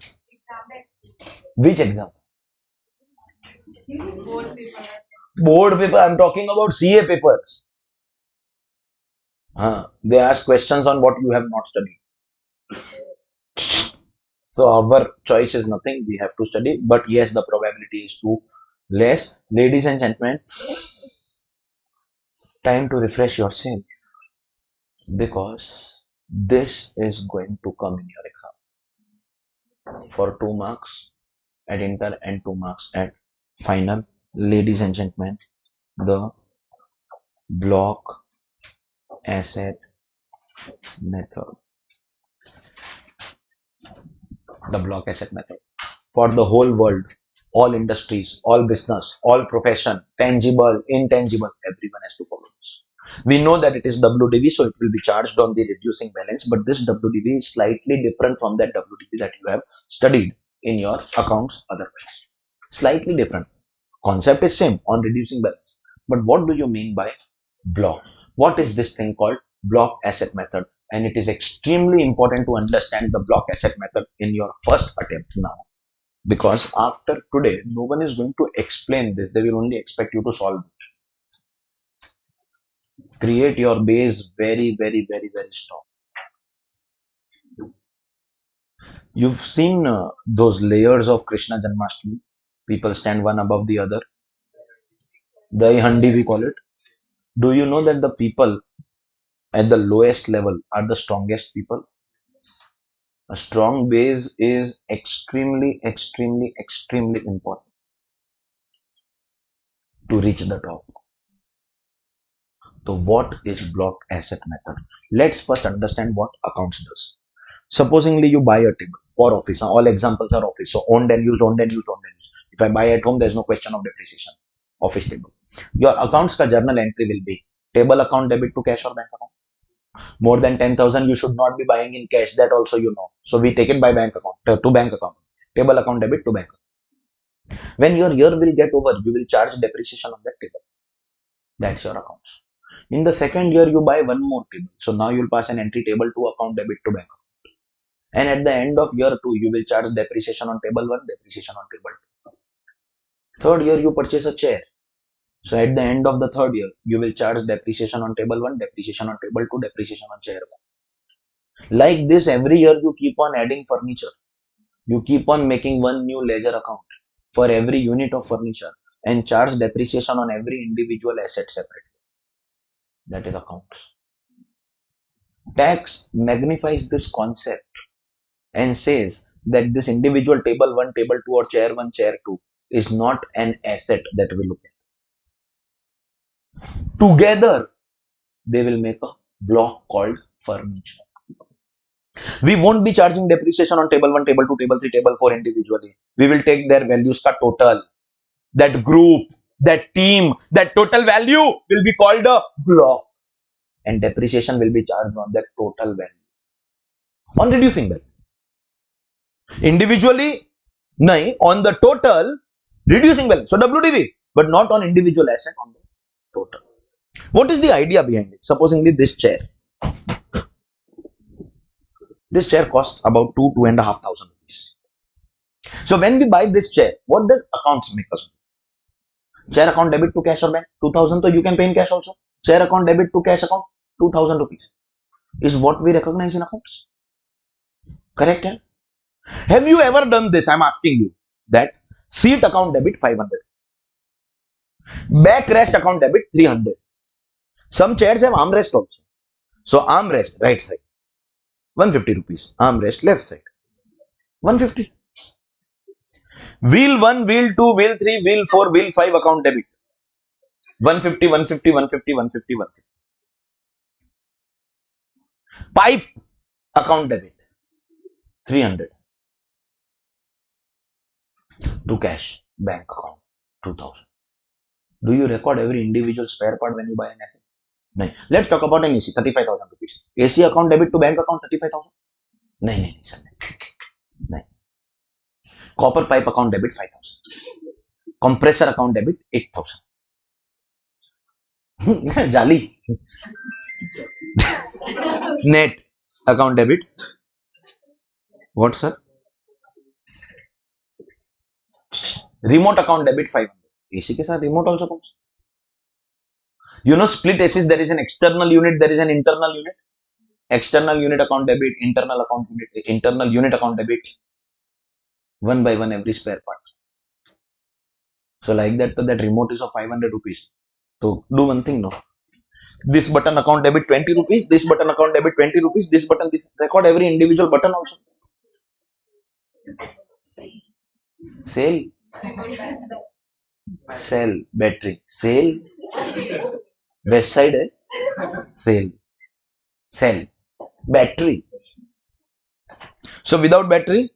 Which exam? Board paper. I'm talking about CA papers. They ask questions on what you have not studied. So our choice is nothing. We have to study. But yes, the probability is too less. Ladies and gentlemen, time to refresh yourself. Because this is going to come in your exam. For 2 marks at inter and 2 marks at final. Ladies and gentlemen, the block asset method. The block asset method. For the whole world, all industries, all business, all profession, tangible, intangible, everyone has to follow this. We know that it is WDV, so it will be charged on the reducing balance, but this WDV is slightly different from that WDV that you have studied in your accounts otherwise. Slightly different. Concept is same on reducing balance. But what do you mean by block? What is this thing called block asset method? And it is extremely important to understand the block asset method in your first attempt now. Because after today, no one is going to explain this. They will only expect you to solve it. Create your base very, very, very, very strong. You've seen those layers of Krishna Janmashtami. People stand one above the other. Dahi Handi, we call it. Do you know that the people at the lowest level are the strongest people? A strong base is extremely, extremely, extremely important to reach the top. So what is block asset method? Let's first understand what accounts does. Supposingly you buy a table for office. All examples are office. So owned and used, owned and used, owned and used. If I buy at home, there's no question of depreciation. Office table. Your accounts ka journal entry will be table account debit to cash or bank account. More than 10,000 you should not be buying in cash, that also you know. So we take it by bank account, to bank account. Table account debit to bank. When your year will get over, you will charge depreciation on that table. That's your accounts. In the second year, you buy one more table. So now you'll pass an entry table to account debit to bank. And at the end of year 2, you will charge depreciation on table 1, depreciation on table 2. Third year, you purchase a chair. So at the end of the third year, you will charge depreciation on table 1, depreciation on table 2, depreciation on chair 1. Like this, every year you keep on adding furniture. You keep on making one new ledger account for every unit of furniture and charge depreciation on every individual asset separately. That is accounts. Tax magnifies this concept and says that this individual table 1, table 2 or chair 1, chair 2 is not an asset that we look at. Together, they will make a block called furniture. We won't be charging depreciation on table 1, table 2, table 3, table 4 individually. We will take their values ka total. That group, that team, that total value will be called a block. And depreciation will be charged on that total value. On reducing value. Individually, nahi, on the total, reducing value. So WDV, but not on individual asset, on the total. What is the idea behind it? Supposingly this chair. This chair costs about 2,500 rupees. So when we buy this chair, what does accounts make us do? Chair account debit to cash or bank, 2,000, so you can pay in cash also. Chair account debit to cash account, 2,000 rupees is what we recognize in accounts. Correct? Eh? Have you ever done this? I'm asking you that seat account debit 500, backrest account debit 300. Some chairs have armrest also. So armrest right side 150 rupees, armrest left side 150. Wheel 1, wheel 2, wheel 3, wheel 4, wheel 5 account debit 150, 150, 150, 150, 150. Pipe account debit 300. To cash bank account 2,000. Do you record every individual spare part when you buy an asset? No. Let's talk about an AC, 35,000 rupees. AC account debit to bank account 35,000. No, sir. No. Copper pipe account debit 5,000. Compressor account debit 8,000. Jali. Net account debit. What, sir? Remote account debit 500. AC के साथ remote also comes. You know, split ACs, there is an external unit, there is an internal unit. External unit account debit, internal unit account debit. One by one every spare part. So like that, so that remote is of 500 rupees. So do one thing, no. This button account debit 20 rupees, this button account debit 20 rupees, this button, this. Record every individual button also. Sale. Sell battery. Sale. Website है. Sale. Sell. Battery. So without battery,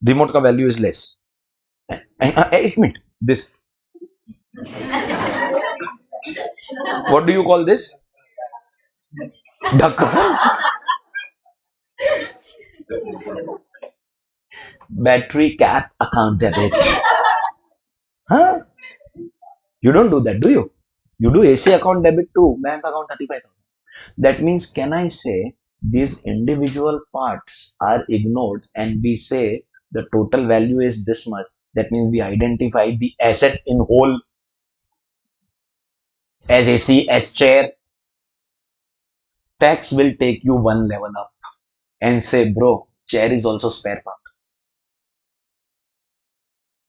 remote का value is less. And 1 minute. This. What do you call this? Dhakkan. Battery cap account debit. Huh? You don't do that, do you? You do AC account debit to bank account 35,000. That means, can I say these individual parts are ignored and we say the total value is this much? That means we identify the asset in whole as AC, as chair. Tax will take you one level up and say, bro, chair is also spare part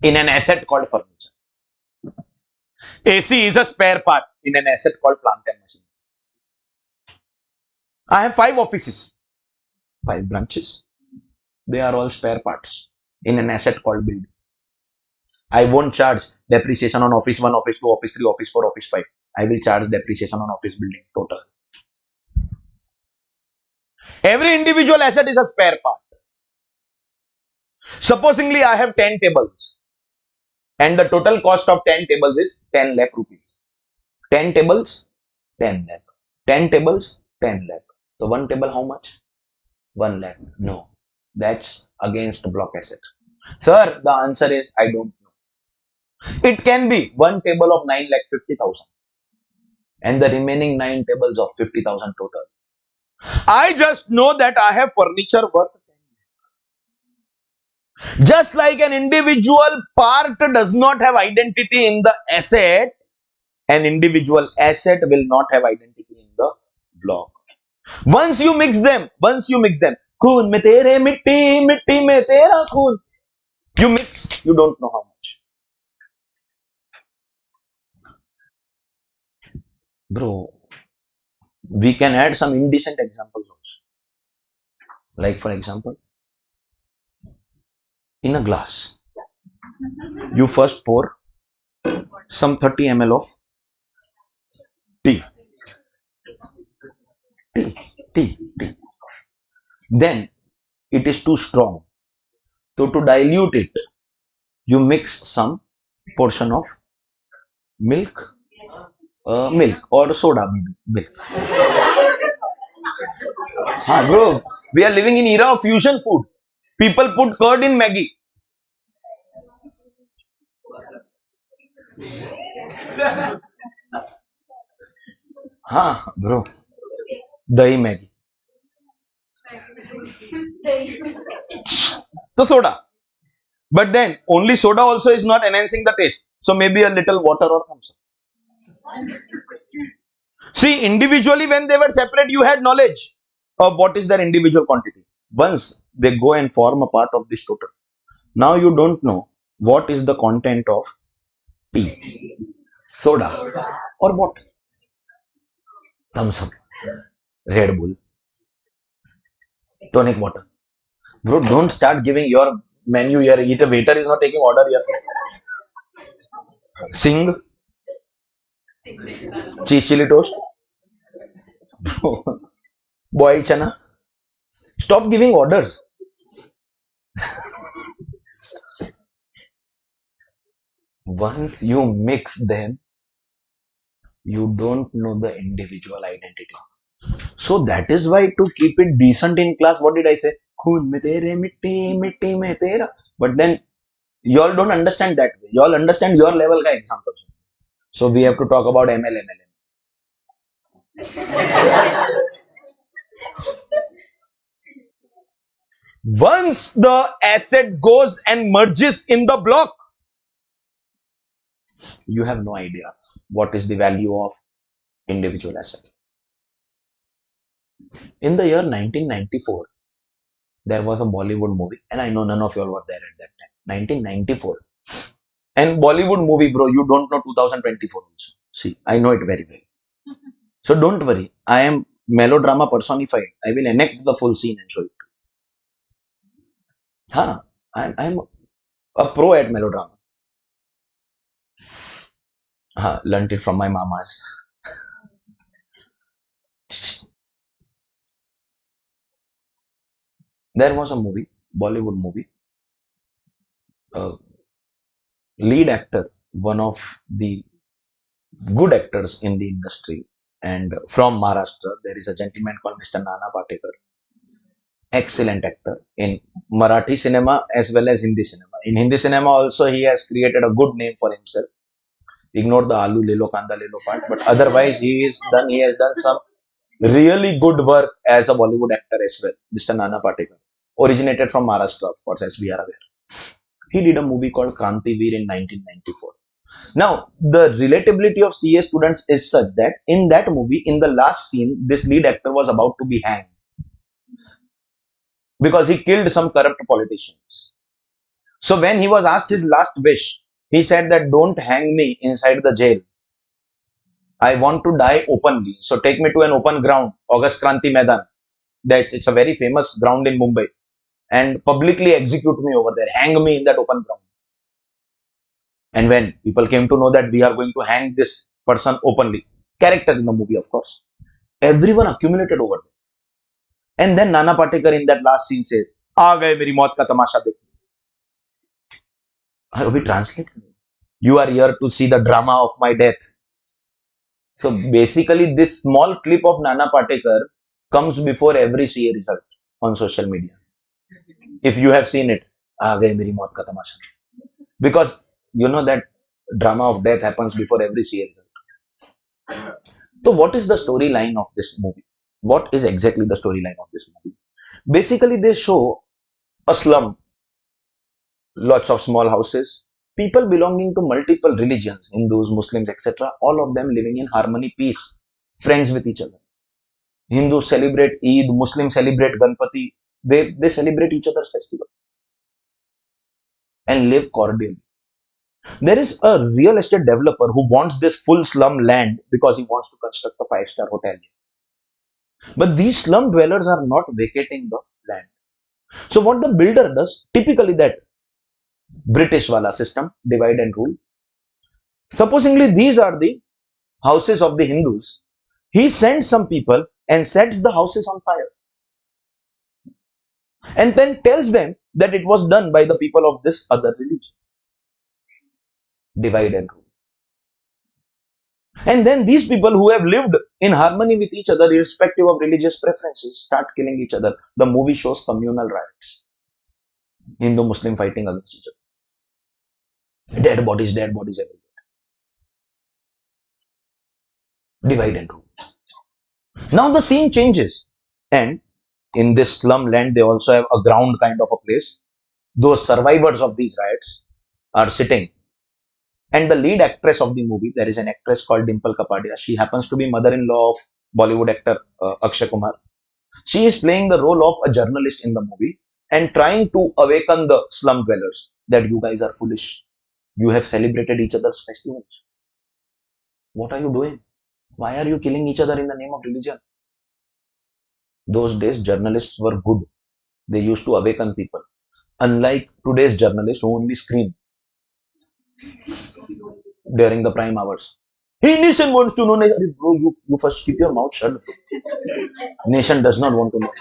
in an asset called furniture. AC is a spare part in an asset called plant and machinery. I have 5 offices, 5 branches. They are all spare parts in an asset called building. I won't charge depreciation on office 1, office 2, office 3, office 4, office 5. I will charge depreciation on office building total. Every individual asset is a spare part. Supposingly, I have 10 tables and the total cost of 10 tables is 10 lakh rupees. 10 tables, 10 lakh. 10 tables, 10 lakh. So one table how much? 1 lakh. No, that's against block asset. Sir, the answer is I don't know. It can be one table of 9,50,000 and the remaining 9 tables of 50,000 total. I just know that I have furniture worth 10. Just like an individual part does not have identity in the asset, an individual asset will not have identity in the block. Once you mix them, खून में तेरे मिट्टी, मिट्टी में तेरा खून. You mix, you don't know how much. Bro, we can add some indecent examples also. Like for example, in a glass, you first pour some 30 ml of tea. Tea. Then it is too strong. So to dilute it, you mix some portion of milk or soda, maybe milk. Bro, we are living in era of fusion food. People put curd in Maggi. Bro, dahi Maggi. So soda. But then only soda also is not enhancing the taste. So maybe a little water or thumbs up. See, individually when they were separate, you had knowledge of what is their individual quantity. Once they go and form a part of this total, now you don't know what is the content of tea, soda or what? Thumbs up, Red Bull, tonic water. Bro, don't start giving your menu here. The waiter is not taking order here. Sing, cheese chili toast, boiled chana. Stop giving orders. Once you mix them, you don't know the individual identity. So that is why to keep it decent in class, what did I say? Khoon mein tere, mitti, mitti mein tera. But then you all don't understand that way. You all understand your level ka example. So we have to talk about ML. Once the asset goes and merges in the block, you have no idea what is the value of individual asset. In the year 1994, there was a Bollywood movie, and I know none of you all were there at that time. 1994. And Bollywood movie, bro, you don't know 2024 also. See, I know it very well. So don't worry. I am melodrama personified. I will enact the full scene and show it. I'm a pro at melodrama. Learned it from my mamas. There was a movie, Bollywood movie. Lead actor, one of the good actors in the industry, and from Maharashtra, there is a gentleman called Mr. Nana Patekar. Excellent actor in Marathi cinema as well as Hindi cinema. In Hindi cinema also, he has created a good name for himself. Ignore the Alu Lelo Kanda Lelo part, but otherwise he has done some really good work as a Bollywood actor as well. Mr. Nana Patekar, originated from Maharashtra, of course, as we are aware. He did a movie called Krantiveer in 1994. Now, the relatability of CA students is such that in that movie, in the last scene, this lead actor was about to be hanged because he killed some corrupt politicians. So when he was asked his last wish, he said that don't hang me inside the jail. I want to die openly. So take me to an open ground, August Kranti Maidan. That it's a very famous ground in Mumbai. And publicly execute me over there. Hang me in that open ground. And when people came to know that we are going to hang this person openly, character in the movie, of course, everyone accumulated over there. And then Nana Patekar in that last scene says, "Aa gaye meri maut ka tamasha dekh." Abhi translate. You are here to see the drama of my death. So basically, this small clip of Nana Patekar comes before every CA result on social media. If you have seen it, aa gayi meri maut ka tamasha. Because you know that drama of death happens before every CA result. So what is the storyline of this movie? What is exactly the storyline of this movie? Basically, they show a slum, lots of small houses, people belonging to multiple religions, Hindus, Muslims, etc., all of them living in harmony, peace, friends with each other. Hindus celebrate Eid, Muslims celebrate Ganpati, they celebrate each other's festival and live cordially. There is a real estate developer who wants this full slum land because he wants to construct a 5-star hotel. But these slum dwellers are not vacating the land. So what the builder does, typically that British wala system, divide and rule. Supposingly these are the houses of the Hindus. He sends some people and sets the houses on fire. And then tells them that it was done by the people of this other religion. Divide and rule. And then these people who have lived in harmony with each other, irrespective of religious preferences, start killing each other. The movie shows communal riots. Hindu Muslim fighting against each other. Dead bodies everywhere. Divide and rule. Now the scene changes. And in this slum land, they also have a ground kind of a place. Those survivors of these riots are sitting. And the lead actress of the movie, there is an actress called Dimple Kapadia. She happens to be mother-in-law of Bollywood actor Akshay Kumar. She is playing the role of a journalist in the movie and trying to awaken the slum dwellers that you guys are foolish. You have celebrated each other's festivals. What are you doing? Why are you killing each other in the name of religion? Those days, journalists were good. They used to awaken people. Unlike today's journalists who only scream during the prime hours. Hey, nation wants to know. Bro, you first keep your mouth shut. Nation does not want to know.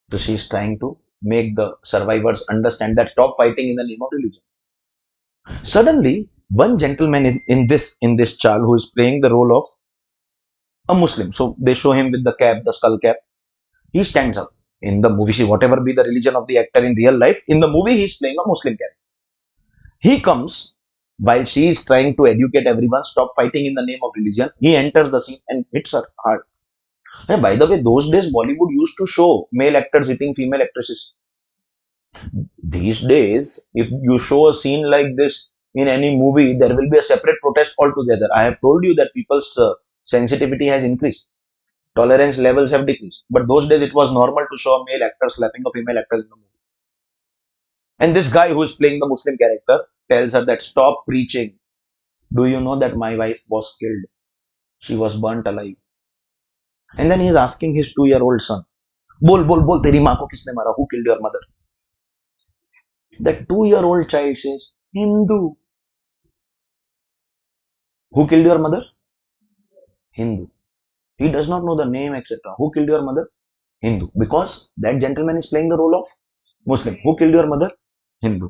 So she is trying to make the survivors understand that stop fighting in the name of religion. Suddenly, one gentleman is in this child who is playing the role of a Muslim. So they show him with the cap, the skull cap. He stands up in the movie. See, whatever be the religion of the actor in real life, in the movie he is playing a Muslim character. He comes while she is trying to educate everyone, stop fighting in the name of religion. He enters the scene and hits her hard. And by the way, those days Bollywood used to show male actors hitting female actresses. These days, if you show a scene like this in any movie, there will be a separate protest altogether. I have told you that people's sensitivity has increased. Tolerance levels have decreased. But those days it was normal to show a male actor slapping a female actor in the movie. And this guy who is playing the Muslim character tells her that stop preaching. Do you know that my wife was killed? She was burnt alive. And then he is asking his 2-year-old son, Bol, teri maa ko kisne mara? Who killed your mother? That 2-year-old child says, Hindu. Who killed your mother? Hindu. He does not know the name, etc. Who killed your mother? Hindu. Because that gentleman is playing the role of Muslim. Who killed your mother? Hindu.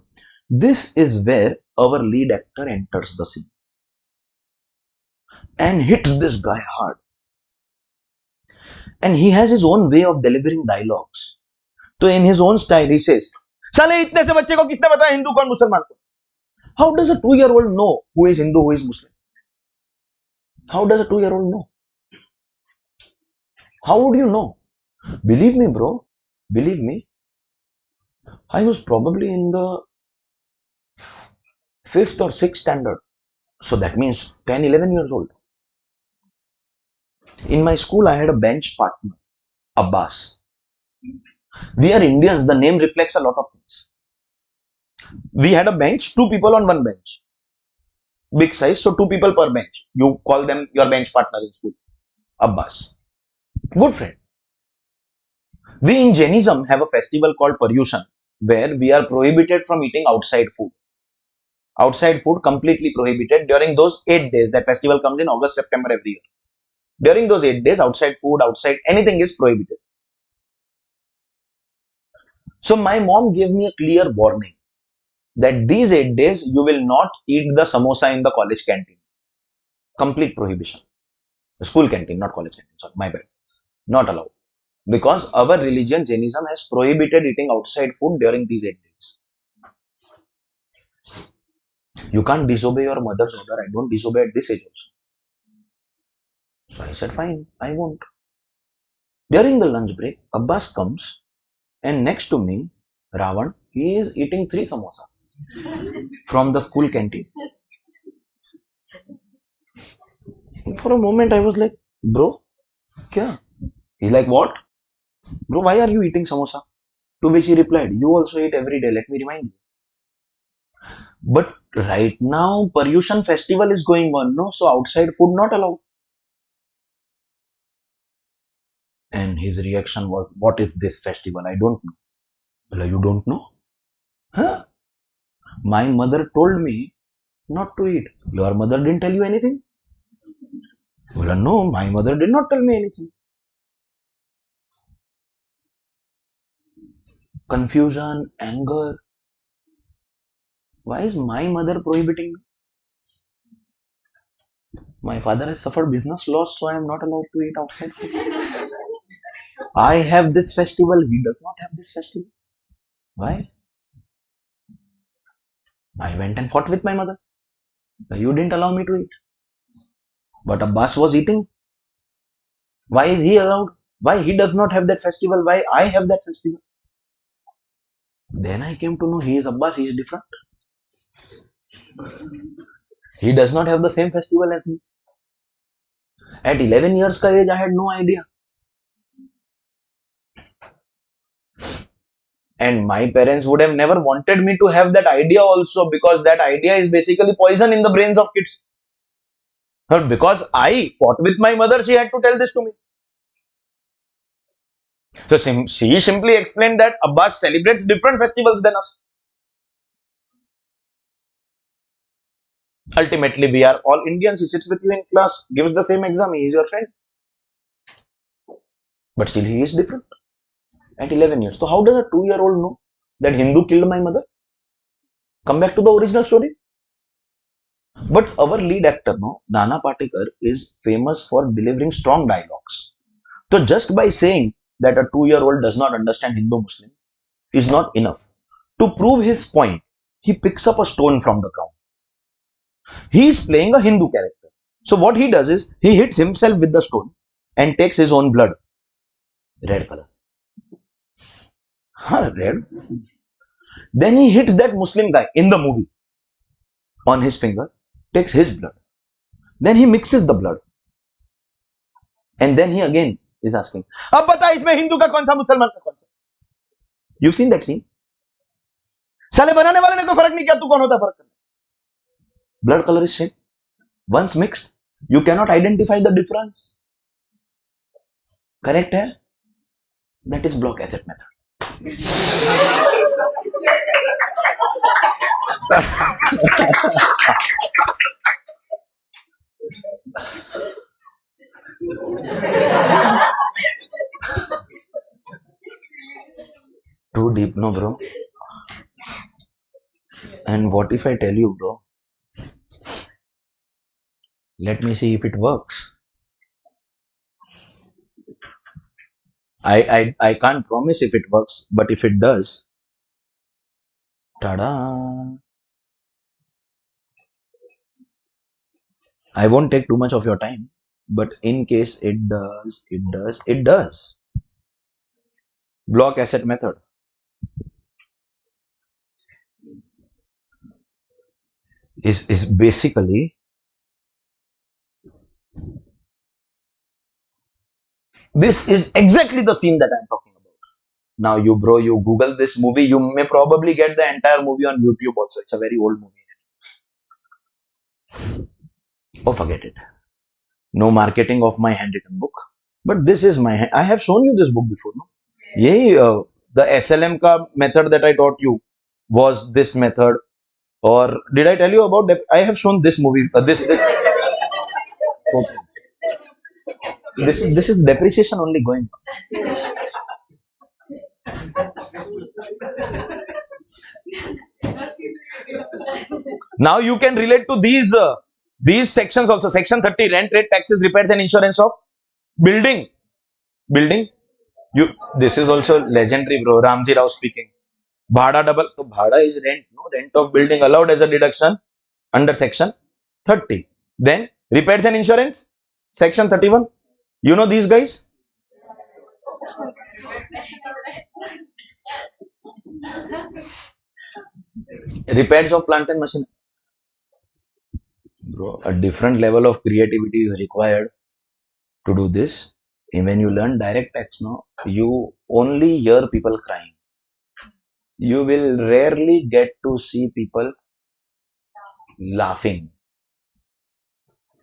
This is where our lead actor enters the scene and hits this guy hard. And he has his own way of delivering dialogues. So in his own style, he says, "Sale itne se bacche ko kisne bataya Hindu kaun Musliman kaun?" How does a 2-year-old know who is Hindu, who is Muslim? How does a 2-year-old know? How would you know? Believe me, bro. Believe me. I was probably in the 5th or 6th standard. So that means 10, 11 years old. In my school, I had a bench partner, Abbas. We are Indians. The name reflects a lot of things. We had a bench, 2 people on one bench. Big size, so 2 people per bench. You call them your bench partner in school. Abbas. Good friend. We in Jainism have a festival called Paryushan, where we are prohibited from eating outside food. Outside food completely prohibited during those 8 days. That festival comes in August, September every year. During those 8 days, outside food, outside anything is prohibited. So my mom gave me a clear warning that these 8 days you will not eat the samosa in the college canteen. Complete prohibition. School canteen, not college canteen. Sorry, my bad. Not allowed. Because our religion, Jainism, has prohibited eating outside food during these 8 days. You can't disobey your mother's order. I don't disobey at this age also. So I said, fine, I won't. During the lunch break, Abbas comes and next to me, Ravan, he is eating 3 samosas from the school canteen. For a moment, I was like, bro, kya? He's like, what? Bro, why are you eating samosa? To which he replied, you also eat every day, let me remind you. But right now, Paryushan festival is going on, no? So outside food not allowed. And his reaction was, what is this festival? I don't know. Well, you don't know? Huh? My mother told me not to eat. Your mother didn't tell you anything? Well, no, my mother did not tell me anything. Confusion, anger. Why is my mother prohibiting me? My father has suffered business loss, so I am not allowed to eat outside food. I have this festival, he does not have this festival. Why? I went and fought with my mother. You didn't allow me to eat. But Abbas was eating. Why is he allowed? Why he does not have that festival? Why I have that festival? Then I came to know he is Abbas, he is different. He does not have the same festival as me. At 11 years ka age, I had no idea. And my parents would have never wanted me to have that idea also, because that idea is basically poison in the brains of kids. But because I fought with my mother, she had to tell this to me. So she simply explained that Abbas celebrates different festivals than us. Ultimately, we are all Indians. He sits with you in class, gives the same exam, he is your friend. But still, he is different at 11 years. So, how does a 2-year-old know that Hindu killed my mother? Come back to the original story. But our lead actor, no, Nana Patekar, is famous for delivering strong dialogues. So, just by saying that a 2-year-old does not understand Hindu Muslim is not enough. To prove his point, he picks up a stone from the ground. He is playing a Hindu character. So, what he does is he hits himself with the stone and takes his own blood. Red color. Red. Then he hits that Muslim guy in the movie on his finger, takes his blood. Then he mixes the blood. And then he again is asking, अब बता इसमें हिंदू का कौन सा मुसलमान का कौन सा? You've seen that scene? साले बनाने वाले ने कोई फर्क नहीं किया, तू कौन होता फर्क करने? Blood color is same. Once mixed, you cannot identify the difference. Correct hai? That is block asset method. Too deep, no, bro. And what if I tell you, bro? Let me see if it works. I can't promise if it works, but if it does, ta-da! I won't take too much of your time, but in case it does. Block asset method is basically this is exactly the scene that I'm talking about. Now, you Google this movie, you may probably get the entire movie on YouTube also. It's a very old movie. Oh, forget it. No marketing of my handwritten book. But this is my, I have shown you this book before, no? Yeah, the SLM ka method that I taught you was this method. Or did I tell you about that? I have shown this movie, this is depreciation only going on. Now you can relate to these These sections also, section 30, rent, rate, taxes, repairs and insurance of building. Building. This is also legendary, bro. Ramji Rao speaking. Bhada double. So bhada is rent. No, rent of building allowed as a deduction under section 30. Then repairs and insurance, section 31. You know these guys? Repairs of plant and machine. Bro, a different level of creativity is required to do this. And when you learn direct tax, no, you only hear people crying. You will rarely get to see people laughing.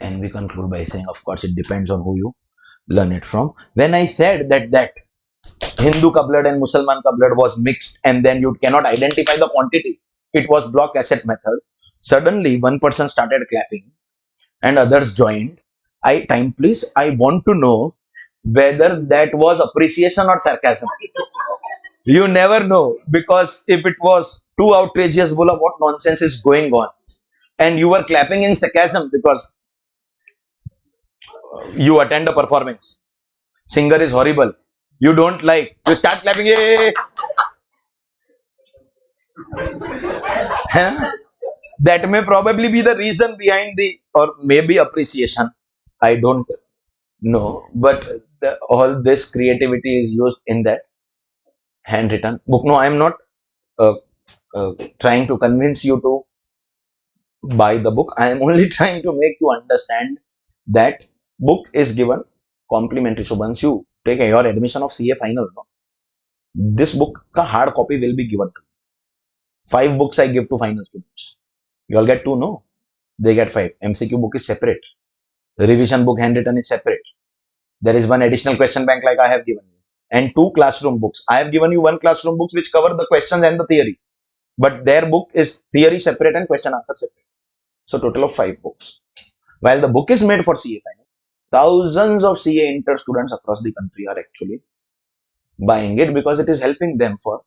And we conclude by saying, of course, it depends on who you learn it from. When I said that Hindu ka blood and Musalman ka blood was mixed and then you cannot identify the quantity, it was block asset method. Suddenly, one person started clapping and others joined. Time please, I want to know whether that was appreciation or sarcasm. You never know, because if it was too outrageous, bola, what nonsense is going on? And you were clapping in sarcasm because you attend a performance. Singer is horrible. You don't like. You start clapping. Yay! That may probably be the reason behind or maybe appreciation. I don't know. But all this creativity is used in that handwritten book. No, I am not trying to convince you to buy the book. I am only trying to make you understand that book is given complimentary. So once you take your admission of CA final, no, this book ka hard copy will be given to you. 5 books I give to final students. You all get 2, no? They get 5. MCQ book is separate. Revision book handwritten is separate. There is one additional question bank like I have given you. And 2 classroom books. I have given you 1 classroom book which cover the questions and the theory. But their book is theory separate and question answer separate. So total of 5 books. While the book is made for CA final, thousands of CA inter students across the country are actually buying it because it is helping them for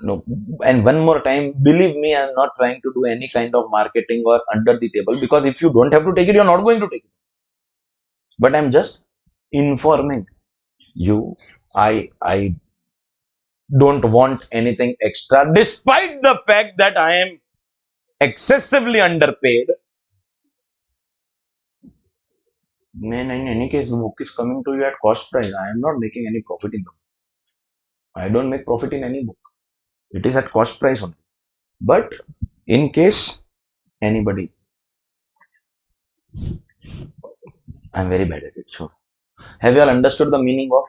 no. And one more time, believe me, I am not trying to do any kind of marketing or under the table, because if you don't have to take it, you are not going to take it. But I am just informing you. I don't want anything extra, despite the fact that I am excessively underpaid. In any case, the book is coming to you at cost price. I am not making any profit in the book. I don't make profit in any book. It is at cost price only. But in case anybody, I am very bad at it. Sure. Have you all understood the meaning of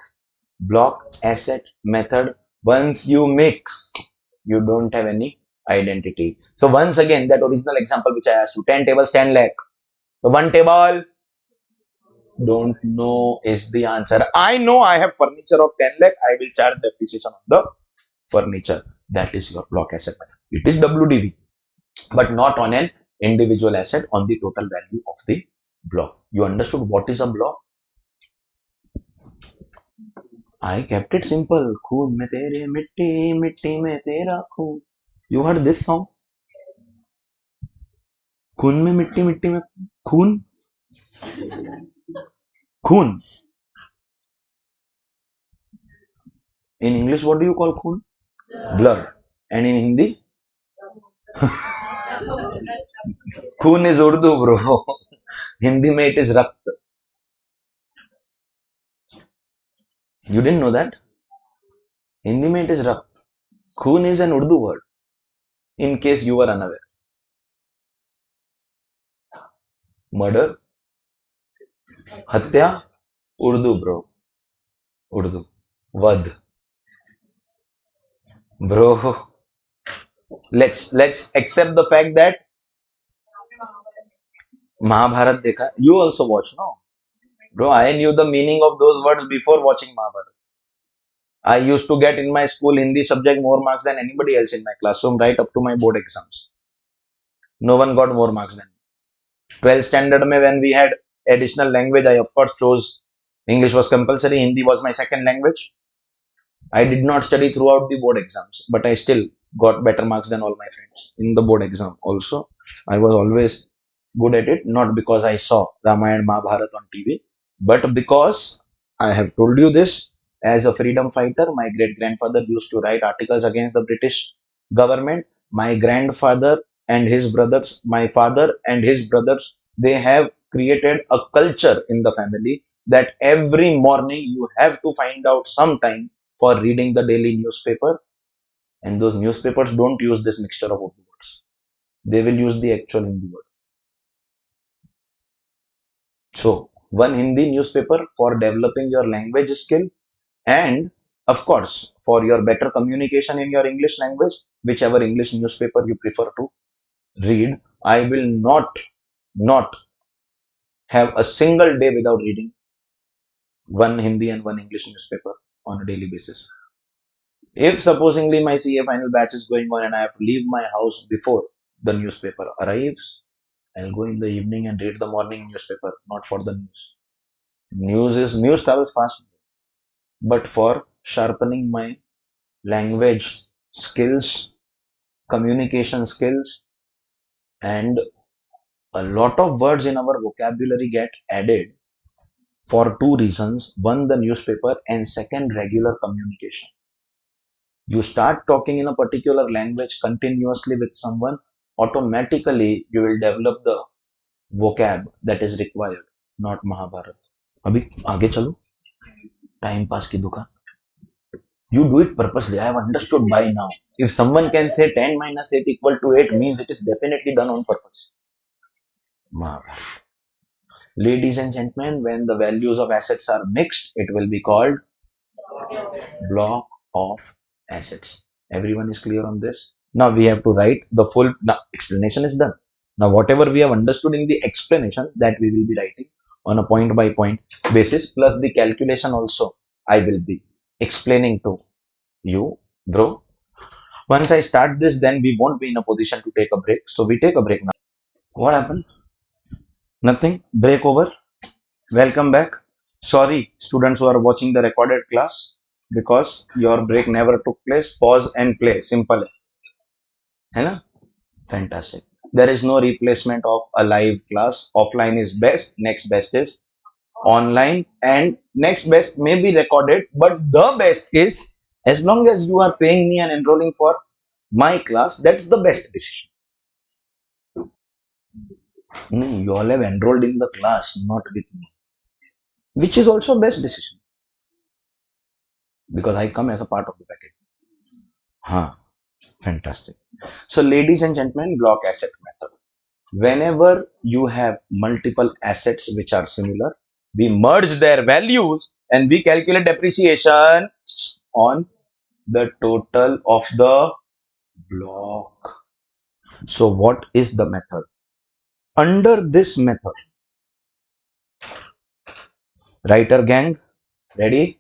block asset method? Once you mix, you don't have any identity. So once again, that original example which I asked you, 10 tables, 10 lakh. So 1 table, don't know is the answer. I know I have furniture of 10 lakh. I will charge depreciation on the furniture. That is your block asset method. It is WDV, but not on an individual asset, on the total value of the block. You understood what is a block? I kept it simple. Khoon mein tere mitti, mitti mein tera khoon. You heard this song? Khoon mein mitti, mitti mein khoon. Khoon. In English, what do you call khoon? Blood. And in Hindi? Khoon is Urdu, bro. Hindi mein it is rakt. You didn't know that? Hindi mein it is rakt. Khoon is an Urdu word, in case you were unaware. Murder, hatya, Urdu, bro. Urdu. Vad. Bro, let's accept the fact that Mahabharat dekha. You also watch, no? Bro, I knew the meaning of those words before watching Mahabharat. I used to get in my school Hindi subject more marks than anybody else in my classroom, right up to my board exams. No one got more marks than me. 12th standard mein, when we had additional language, I of course chose English was compulsory, Hindi was my second language. I did not study throughout the board exams, but I still got better marks than all my friends in the board exam also. I was always good at it, not because I saw Ramayana Mahabharata on TV, but because I have told you this. As a freedom fighter, my great grandfather used to write articles against the British government. My grandfather and his brothers, my father and his brothers, they have created a culture in the family that every morning you have to find out some time for reading the daily newspaper, and those newspapers don't use this mixture of Urdu words. They will use the actual Hindi word. So, one Hindi newspaper for developing your language skill, and of course, for your better communication in your English language, whichever English newspaper you prefer to read. I will not have a single day without reading one Hindi and one English newspaper on a daily basis. If supposingly my CA final batch is going on and I have to leave my house before the newspaper arrives, I'll go in the evening and read the morning newspaper, not for the news. News travels fast, but for sharpening my language skills, communication skills, and a lot of words in our vocabulary get added for two reasons. One, the newspaper, and second, regular communication. You start talking in a particular language continuously with someone, automatically you will develop the vocab that is required, not Mahabharata. अभी आगे चलो. Time pass की दुकान. You do it purposely. I have understood by now. If someone can say 10 minus 8 equal to 8 means it is definitely done on purpose. Mahabharata. Ladies and gentlemen, when the values of assets are mixed, it will be called block of assets. Everyone is clear on this? Now we have to write the full. Now explanation is done. Now whatever we have understood in the explanation, that we will be writing on a point by point basis, plus the calculation also I will be explaining to you, bro. Once I start this, then we won't be in a position to take a break. So we take a break now. What happened? Nothing. Break over. Welcome back. Sorry, students who are watching the recorded class, because your break never took place. Pause and play. Simple. है ना? Fantastic. There is no replacement of a live class. Offline is best. Next best is online, and next best may be recorded, but the best is, as long as you are paying me and enrolling for my class, that's the best decision. No, you all have enrolled in the class, not with me, which is also best decision, because I come as a part of the package. Huh. Fantastic. So ladies and gentlemen, block asset method. Whenever you have multiple assets which are similar, we merge their values and we calculate depreciation on the total of the block. So what is the method? Under this method, writer gang, ready?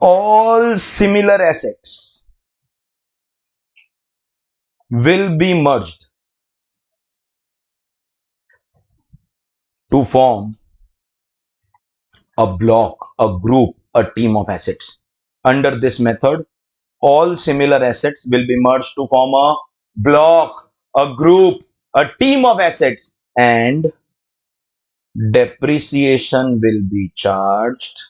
All similar assets will be merged to form a block, a group, a team of assets. Under this method, all similar assets will be merged to form a block, a group, a team of assets, and depreciation will be charged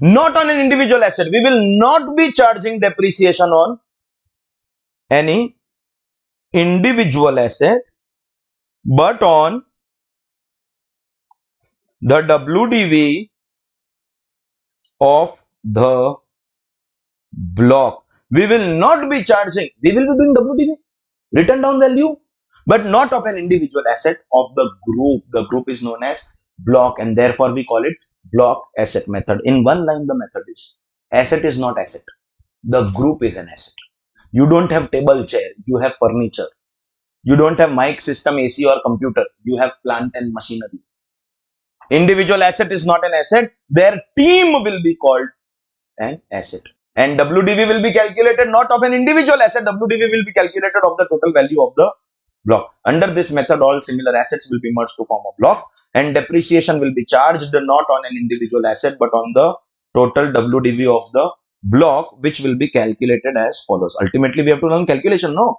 not on an individual asset. We will not be charging depreciation on any individual asset, but on the WDV of the block. We will not be charging, we will be doing WDV, written down value, but not of an individual asset, of the group. The group is known as block, and therefore we call it block asset method. In one line, the method is, asset is not asset, the group is an asset. You don't have table chair, you have furniture. You don't have mic system, AC or computer, you have plant and machinery. Individual asset is not an asset, their team will be called an asset. And WDV will be calculated not of an individual asset, WDV will be calculated of the total value of the block. Under this method, all similar assets will be merged to form a block, and depreciation will be charged not on an individual asset but on the total WDV of the block, which will be calculated as follows. Ultimately, we have to learn calculation, no?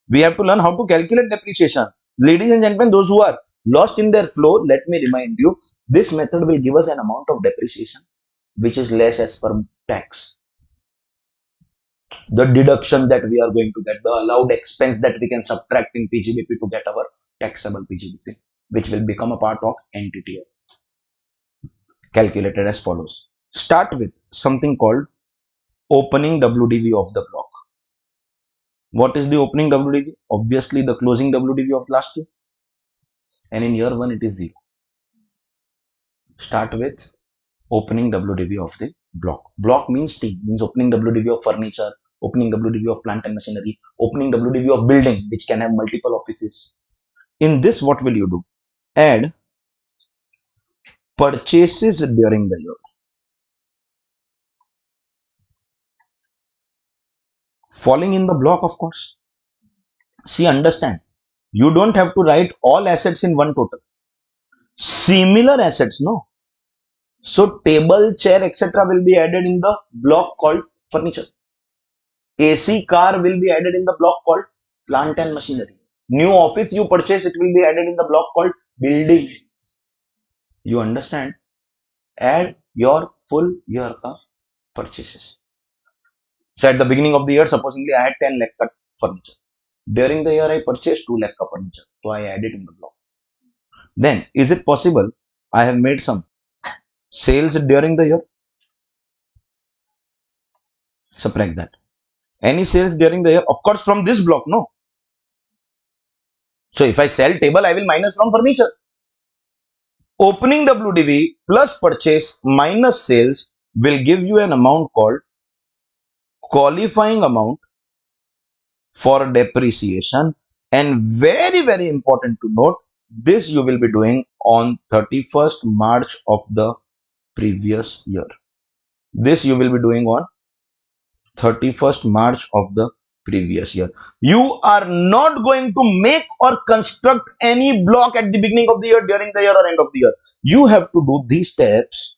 We have to learn how to calculate depreciation. Ladies and gentlemen, those who are lost in their flow, let me remind you, this method will give us an amount of depreciation which is less as per tax. The deduction that we are going to get, the allowed expense that we can subtract in PGBP to get our taxable PGBP, which will become a part of NTTL. Calculated as follows. Start with something called opening WDV of the block. What is the opening WDV? Obviously the closing WDV of last year. And in year 1 it is 0. Start with opening WDV of the block. Block means T, means opening WDV of furniture, opening WDV of plant and machinery, opening WDV of building which can have multiple offices. In this, what will you do? Add purchases during the year. Falling in the block, of course. See, understand, you don't have to write all assets in one total. Similar assets, no. So table, chair, etc. will be added in the block called furniture. AC car will be added in the block called plant and machinery. New office you purchase, it will be added in the block called building. You understand? Add your full year ka purchases. So at the beginning of the year, supposedly I had 10 lakh ka furniture. During the year, I purchased 2 lakh ka furniture. So I added in the block. Then, is it possible I have made some sales during the year? Subtract that. Any sales during the year? Of course, from this block, no. So if I sell table, I will minus from furniture. Opening WDV plus purchase minus sales will give you an amount called qualifying amount for depreciation. And very, very important to note, this you will be doing on 31st March of the previous year. This you will be doing on 31st March of the previous year. You are not going to make or construct any block at the beginning of the year, during the year or end of the year. You have to do these steps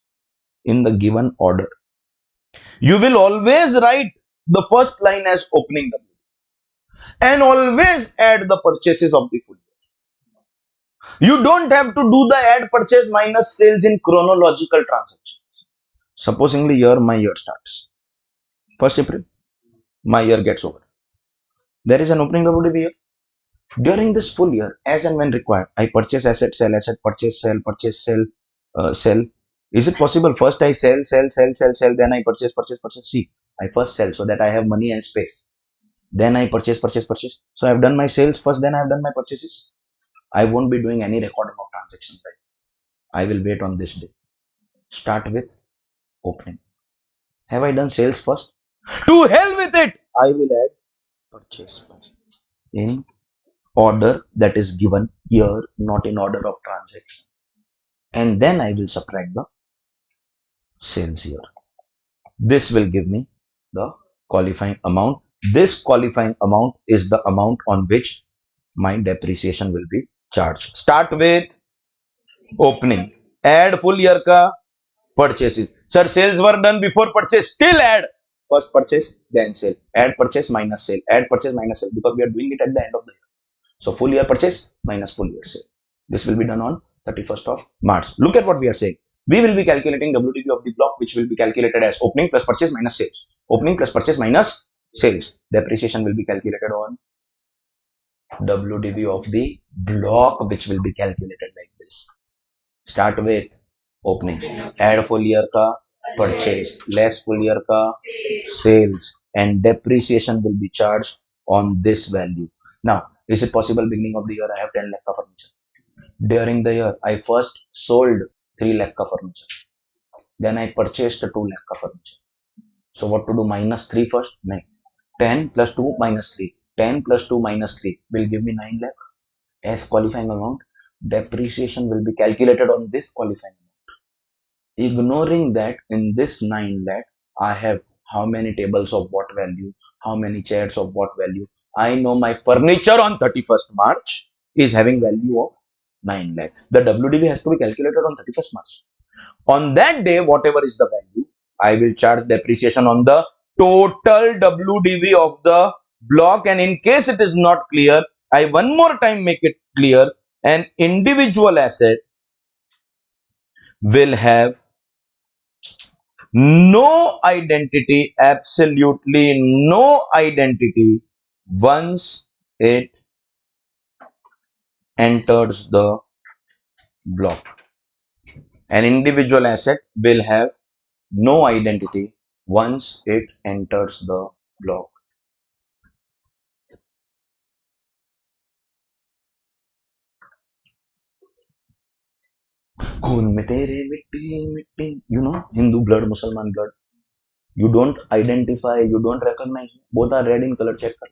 in the given order. You will always write the first line as opening W and always add the purchases of the full year. You don't have to do the add purchase minus sales in chronological transactions. Supposingly here my year starts 1st April, my year gets over. There is an opening WDV here. During this full year, as and when required, I purchase asset, purchase, sell. Is it possible first I sell, then I purchase? See, I first sell so that I have money and space. Then I purchase. So I have done my sales first, then I have done my purchases. I won't be doing any recording of transactions, right? I will wait on this day. Start with opening. Have I done sales first? To hell with it! I will add purchase first in order that is given here, not in order of transaction. And then I will subtract the sales here. This will give me the qualifying amount. This qualifying amount is the amount on which my depreciation will be charged. Start with opening. Add full year ka purchases. Sir, sales were done before purchase. Still add first purchase, then sale. Add purchase minus sale. Add purchase minus sale, because we are doing it at the end of the year. So full year purchase minus full year sale. This will be done on 31st of March. Look at what we are saying. We will be calculating WDV of the block, which will be calculated as opening plus purchase minus sales. Opening plus purchase minus sales. Depreciation will be calculated on WDV of the block, which will be calculated like this. Start with opening. Add full year ka purchase, less full year ka sales, and depreciation will be charged on this value. Now, is it possible beginning of the year I have 10 lakh ka furniture? During the year, I first sold 3 lakh ka furniture. Then I purchased 2 lakh ka furniture. So what to do? Minus 3 first? No. 10 plus 2 minus 3. 10 plus 2 minus 3 will give me 9 lakh. As qualifying amount, depreciation will be calculated on this qualifying amount. Ignoring that, in this 9 lakh, I have how many tables of what value, how many chairs of what value. I know my furniture on 31st March is having value of 9 lakh. The WDV has to be calculated on 31st March. On that day, whatever is the value, I will charge depreciation on the total WDV of the block, and in case it is not clear, I one more time make it clear. An individual asset will have no identity, absolutely no identity, once it enters the block. An individual asset will have no identity once it enters the block. खून में तेरे मिट्टी मिट्टी, you know, Hindu blood, Muslim blood. You don't identify, you don't recognize. Both are red in color. Check kar,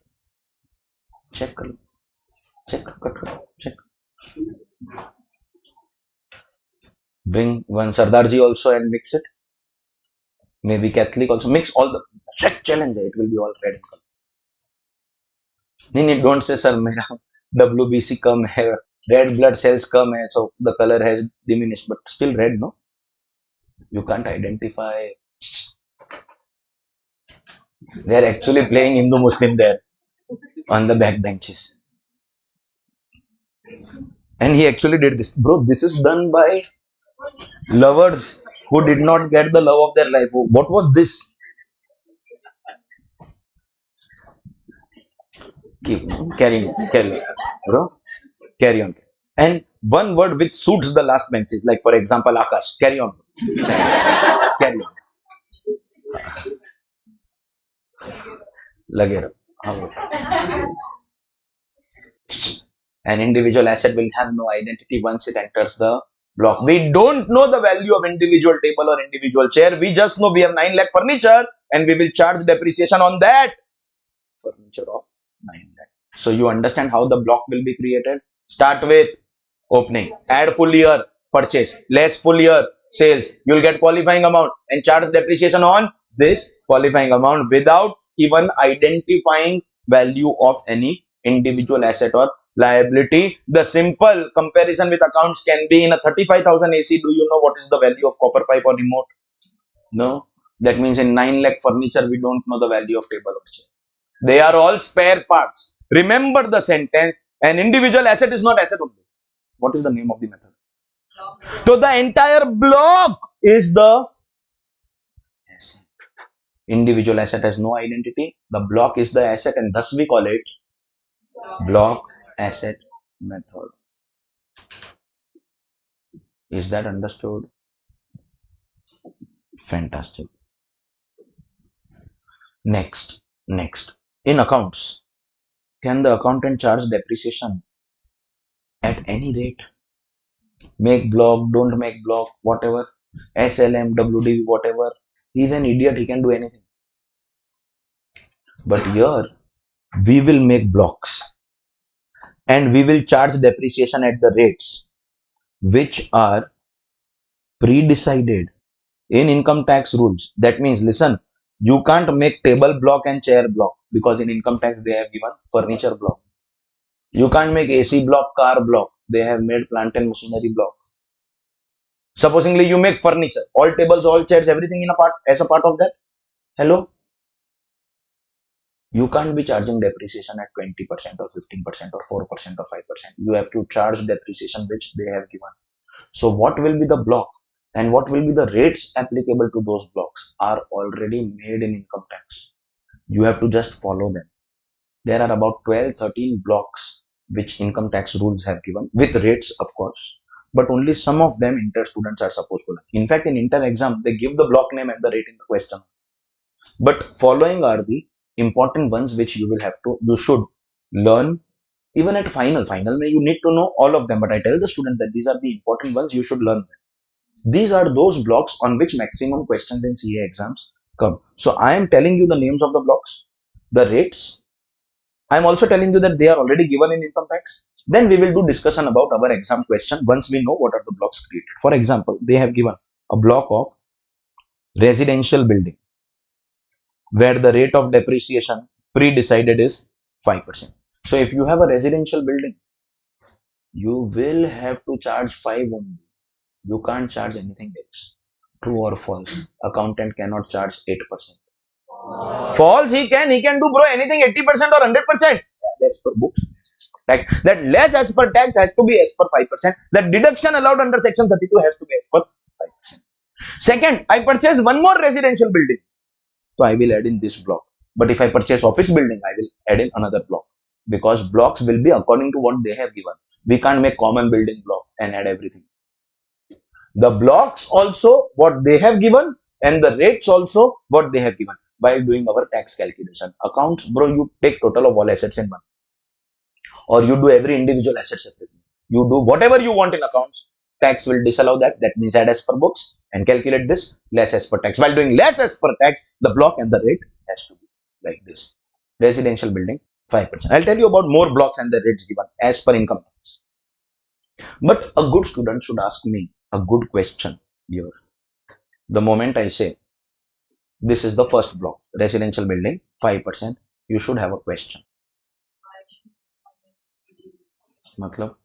check kar, check. Bring one Sardarji also and mix it. Maybe Catholic also. Mix all the. Check, challenge. It will be all red in color. नहीं, don't say sir मेरा WBC कम है, red blood cells कम है, so the color has diminished, but still red, no? You can't identify. They are actually playing Hindu Muslim there on the back benches. And he actually did this. Bro, this is done by lovers who did not get the love of their life. What was this? Keep carry on, bro. Carry on. And one word which suits the last benches, like for example, Akash. Carry on. Carry on. Lage raho. An individual asset will have no identity once it enters the block. We don't know the value of individual table or individual chair. We just know we have 9 lakh furniture and we will charge depreciation on that furniture of 9 lakh. So you understand how the block will be created. Start with opening, add full year purchase, less full year sales. You will get qualifying amount and charge depreciation on this qualifying amount without even identifying value of any individual asset or liability. The simple comparison with accounts can be in a 35,000 AC. Do you know what is the value of copper pipe or remote? No. That means in 9 lakh furniture, we don't know the value of table or chair. They are all spare parts. Remember the sentence. An individual asset is not asset only. What is the name of the method? So the entire block is the asset. Individual asset has no identity. The block is the asset, and thus we call it block asset method. Is that understood? Fantastic. Next. In accounts, can the accountant charge depreciation at any rate? Make block, don't make block, whatever. SLM, WD, whatever. He's an idiot, he can do anything. But here, we will make blocks and we will charge depreciation at the rates which are pre-decided in income tax rules. That means, listen, you can't make table block and chair block because in income tax they have given furniture block. You can't make AC block, car block. They have made plant and machinery block. Supposingly you make furniture, all tables, all chairs, everything in a part as a part of that. Hello? You can't be charging depreciation at 20% or 15% or 4% or 5%. You have to charge depreciation which they have given. So what will be the block and what will be the rates applicable to those blocks are already made in income tax. You have to just follow them. There are about 12-13 blocks which income tax rules have given with rates, of course, but only some of them inter students are supposed to learn. In fact, in inter exam, they give the block name and the rate in the question. But following are the important ones which you should learn even at final. May you need to know all of them, but I tell the student that these are the important ones, you should learn them. These are those blocks on which maximum questions in CA exams come. So I am telling you the names of the blocks, the rates. I am also telling you that they are already given in income tax. Then we will do discussion about our exam question once we know what are the blocks created. For example, they have given a block of residential building where the rate of depreciation pre-decided is 5%. So if you have a residential building, you will have to charge 5 only. You can't charge anything else. True or false? Accountant cannot charge 8%. False. He can do, bro, anything 80% or 100%. As per books. Tax. That less as per tax has to be as per 5%. That deduction allowed under section 32 has to be as per 5%. Second, I purchase one more residential building. So I will add in this block. But if I purchase office building, I will add in another block. Because blocks will be according to what they have given. We can't make common building block and add everything. The blocks also what they have given and the rates also what they have given while doing our tax calculation. Accounts, bro, you take total of all assets in one. Or you do every individual asset separately. You do whatever you want in accounts. Tax will disallow that. That means add as per books and calculate this less as per tax. While doing less as per tax, the block and the rate has to be like this. Residential building, 5%. I'll tell you about more blocks and the rates given as per income tax. But a good student should ask me a good question here. The moment I say, this is the first block, residential building, 5%, you should have a question. Matlab?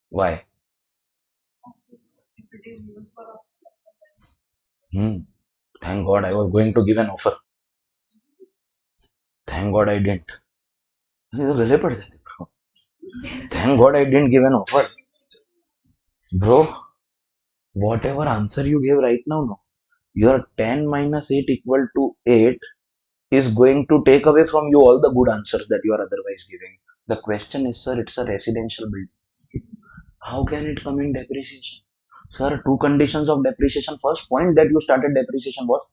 Why? Thank God I was going to give an offer. Thank God I didn't. Thank God I didn't give an offer. Bro, whatever answer you gave right now, no, your 10 minus 8 equal to 8 is going to take away from you all the good answers that you are otherwise giving. The question is, sir, it's a residential building. How can it come in depreciation? Sir, two conditions of depreciation. First point that you started depreciation was,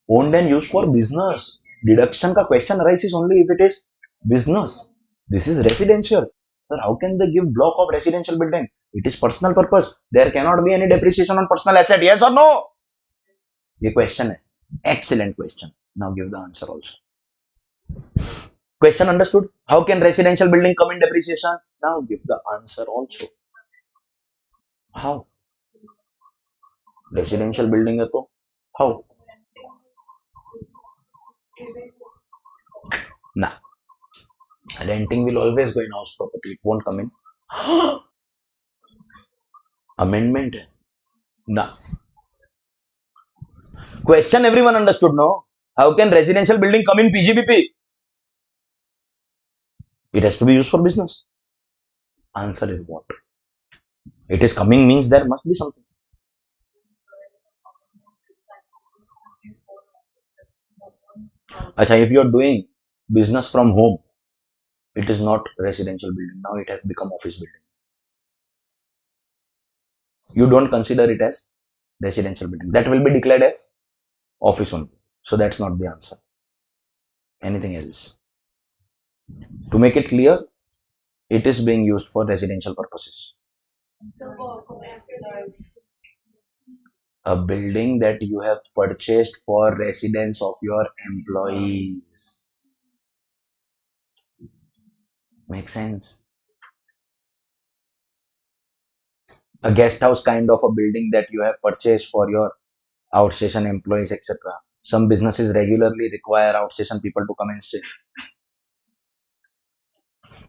owned and used for business. Deduction ka question arises only if it is business. This is residential. Sir, how can they give block of residential building? It is personal purpose. There cannot be any depreciation on personal asset. Yes or no? Ye question hai. Excellent question. Now give the answer also. Question understood? How can residential building come in depreciation? Now give the answer also. How? Residential building hai to how? Nah. Renting will always go in house property. It won't come in. Amendment. Nah. Question everyone understood, no? How can residential building come in PGBP? It has to be used for business. Answer is what? It is coming means there must be something. Acha, if you are doing business from home, it is not residential building. Now it has become office building. You don't consider it as residential building. That will be declared as office only. So that's not the answer. Anything else? To make it clear, it is being used for residential purposes. A building that you have purchased for residence of your employees. Make sense? A guest house kind of a building that you have purchased for your outstation employees, etc. Some businesses regularly require outstation people to come and stay.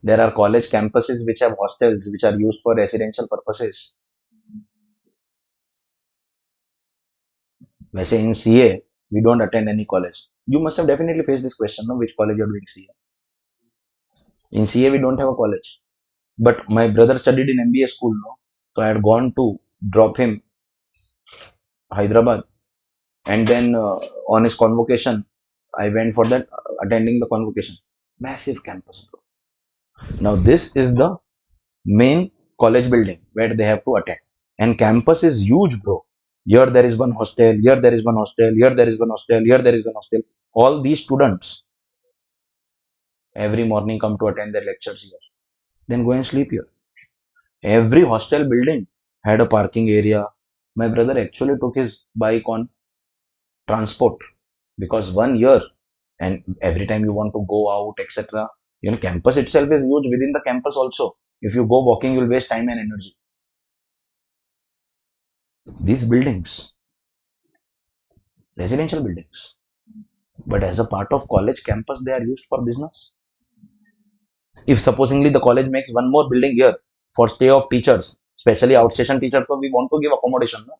There are college campuses which have hostels which are used for residential purposes. Whereas in CA, we don't attend any college. You must have definitely faced this question, no? Which college you're doing CA? In CA, we don't have a college. But my brother studied in MBA school, no? So I had gone to drop him Hyderabad. And then on his convocation, I went for that, attending the convocation. Massive campus, bro. Now this is the main college building where they have to attend. And campus is huge, bro. Here there is one hostel, here there is one hostel, here there is one hostel, here there is one hostel. All these students every morning come to attend their lectures here. Then go and sleep here. Every hostel building had a parking area. My brother actually took his bike on transport because 1 year and every time you want to go out, etc. You know, campus itself is huge. Within the campus also, if you go walking, you'll waste time and energy. These buildings, residential buildings, but as a part of college campus, they are used for business. If supposingly the college makes one more building here for stay of teachers, especially outstation teachers, so we want to give accommodation. No?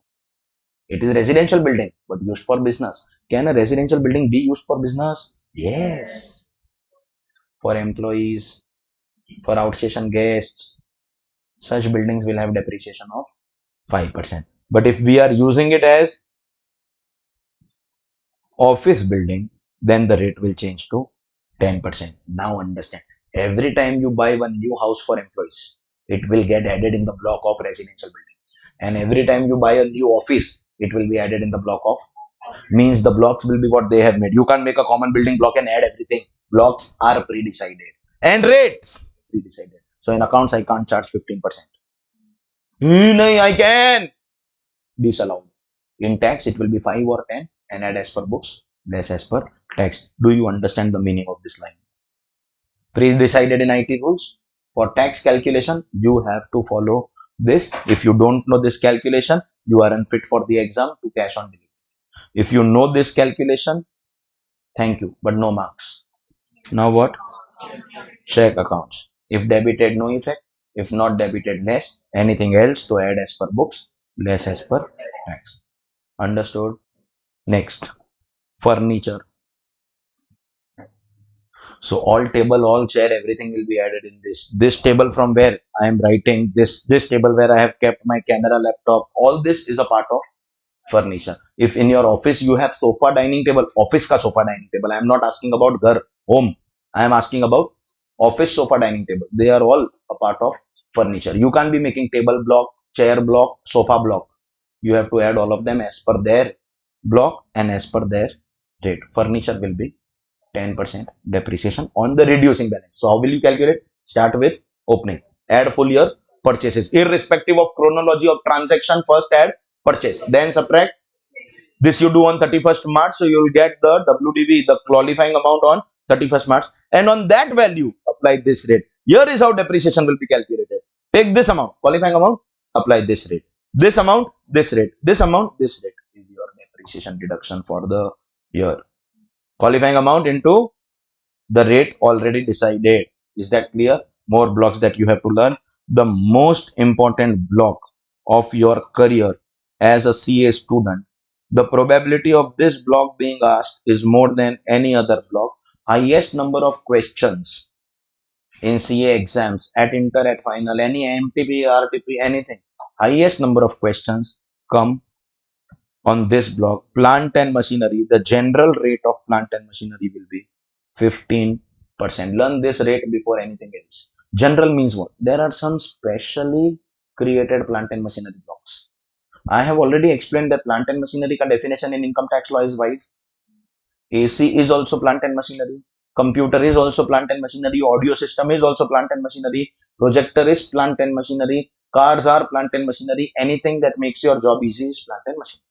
It is residential building, but used for business. Can a residential building be used for business? Yes. For employees, for outstation guests, such buildings will have depreciation of 5%. But if we are using it as office building, then the rate will change to 10%. Now understand, every time you buy one new house for employees, it will get added in the block of residential building. And every time you buy a new office, it will be added in the block of, means the blocks will be what they have made. You can't make a common building block and add everything. Blocks are pre-decided and rates pre-decided. So in accounts, I can't charge 15%. No, I can. Disallowed. In tax, it will be 5 or 10 and add as per books, less as per tax. Do you understand the meaning of this line? Pre-decided in IT rules. For tax calculation, you have to follow this. If you don't know this calculation, you are unfit for the exam to cash on delivery. If you know this calculation, thank you, but no marks. Now what? Check accounts. If debited, no effect. If not debited, less. Anything else to add as per books, less as per tax. Understood? Next, furniture. So all table, all chair, everything will be added in this. This table from where I am writing, this table where I have kept my camera, laptop, all this is a part of furniture. If in your office you have sofa dining table, office ka sofa dining table, I am not asking about ghar, home. I am asking about office sofa dining table. They are all a part of furniture. You can't be making table block, chair block, sofa block. You have to add all of them as per their block and as per their rate. Furniture will be 10% depreciation on the reducing balance. So how will you calculate? Start with opening. Add full year purchases. Irrespective of chronology of transaction, first add purchase. Then subtract. This you do on 31st March. So you will get the WDV, the qualifying amount on 31st March. And on that value, apply this rate. Here is how depreciation will be calculated. Take this amount, qualifying amount, apply this rate. This amount, this rate. This amount, this rate is your depreciation deduction for the year. Qualifying amount into the rate already decided. Is that clear? More blocks that you have to learn. The most important block of your career as a CA student, the probability of this block being asked is more than any other block. Highest number of questions in CA exams, at inter, at final, any MTP, RTP, anything. Highest number of questions come on this block. Plant and machinery, the general rate of plant and machinery will be 15%. Learn this rate before anything else. General means what? There are some specially created plant and machinery blocks. I have already explained that plant and machinery ka definition in income tax law is wide. AC is also plant and machinery. Computer is also plant and machinery. Audio system is also plant and machinery. Projector is plant and machinery. Cars are plant and machinery. Anything that makes your job easy is plant and machinery.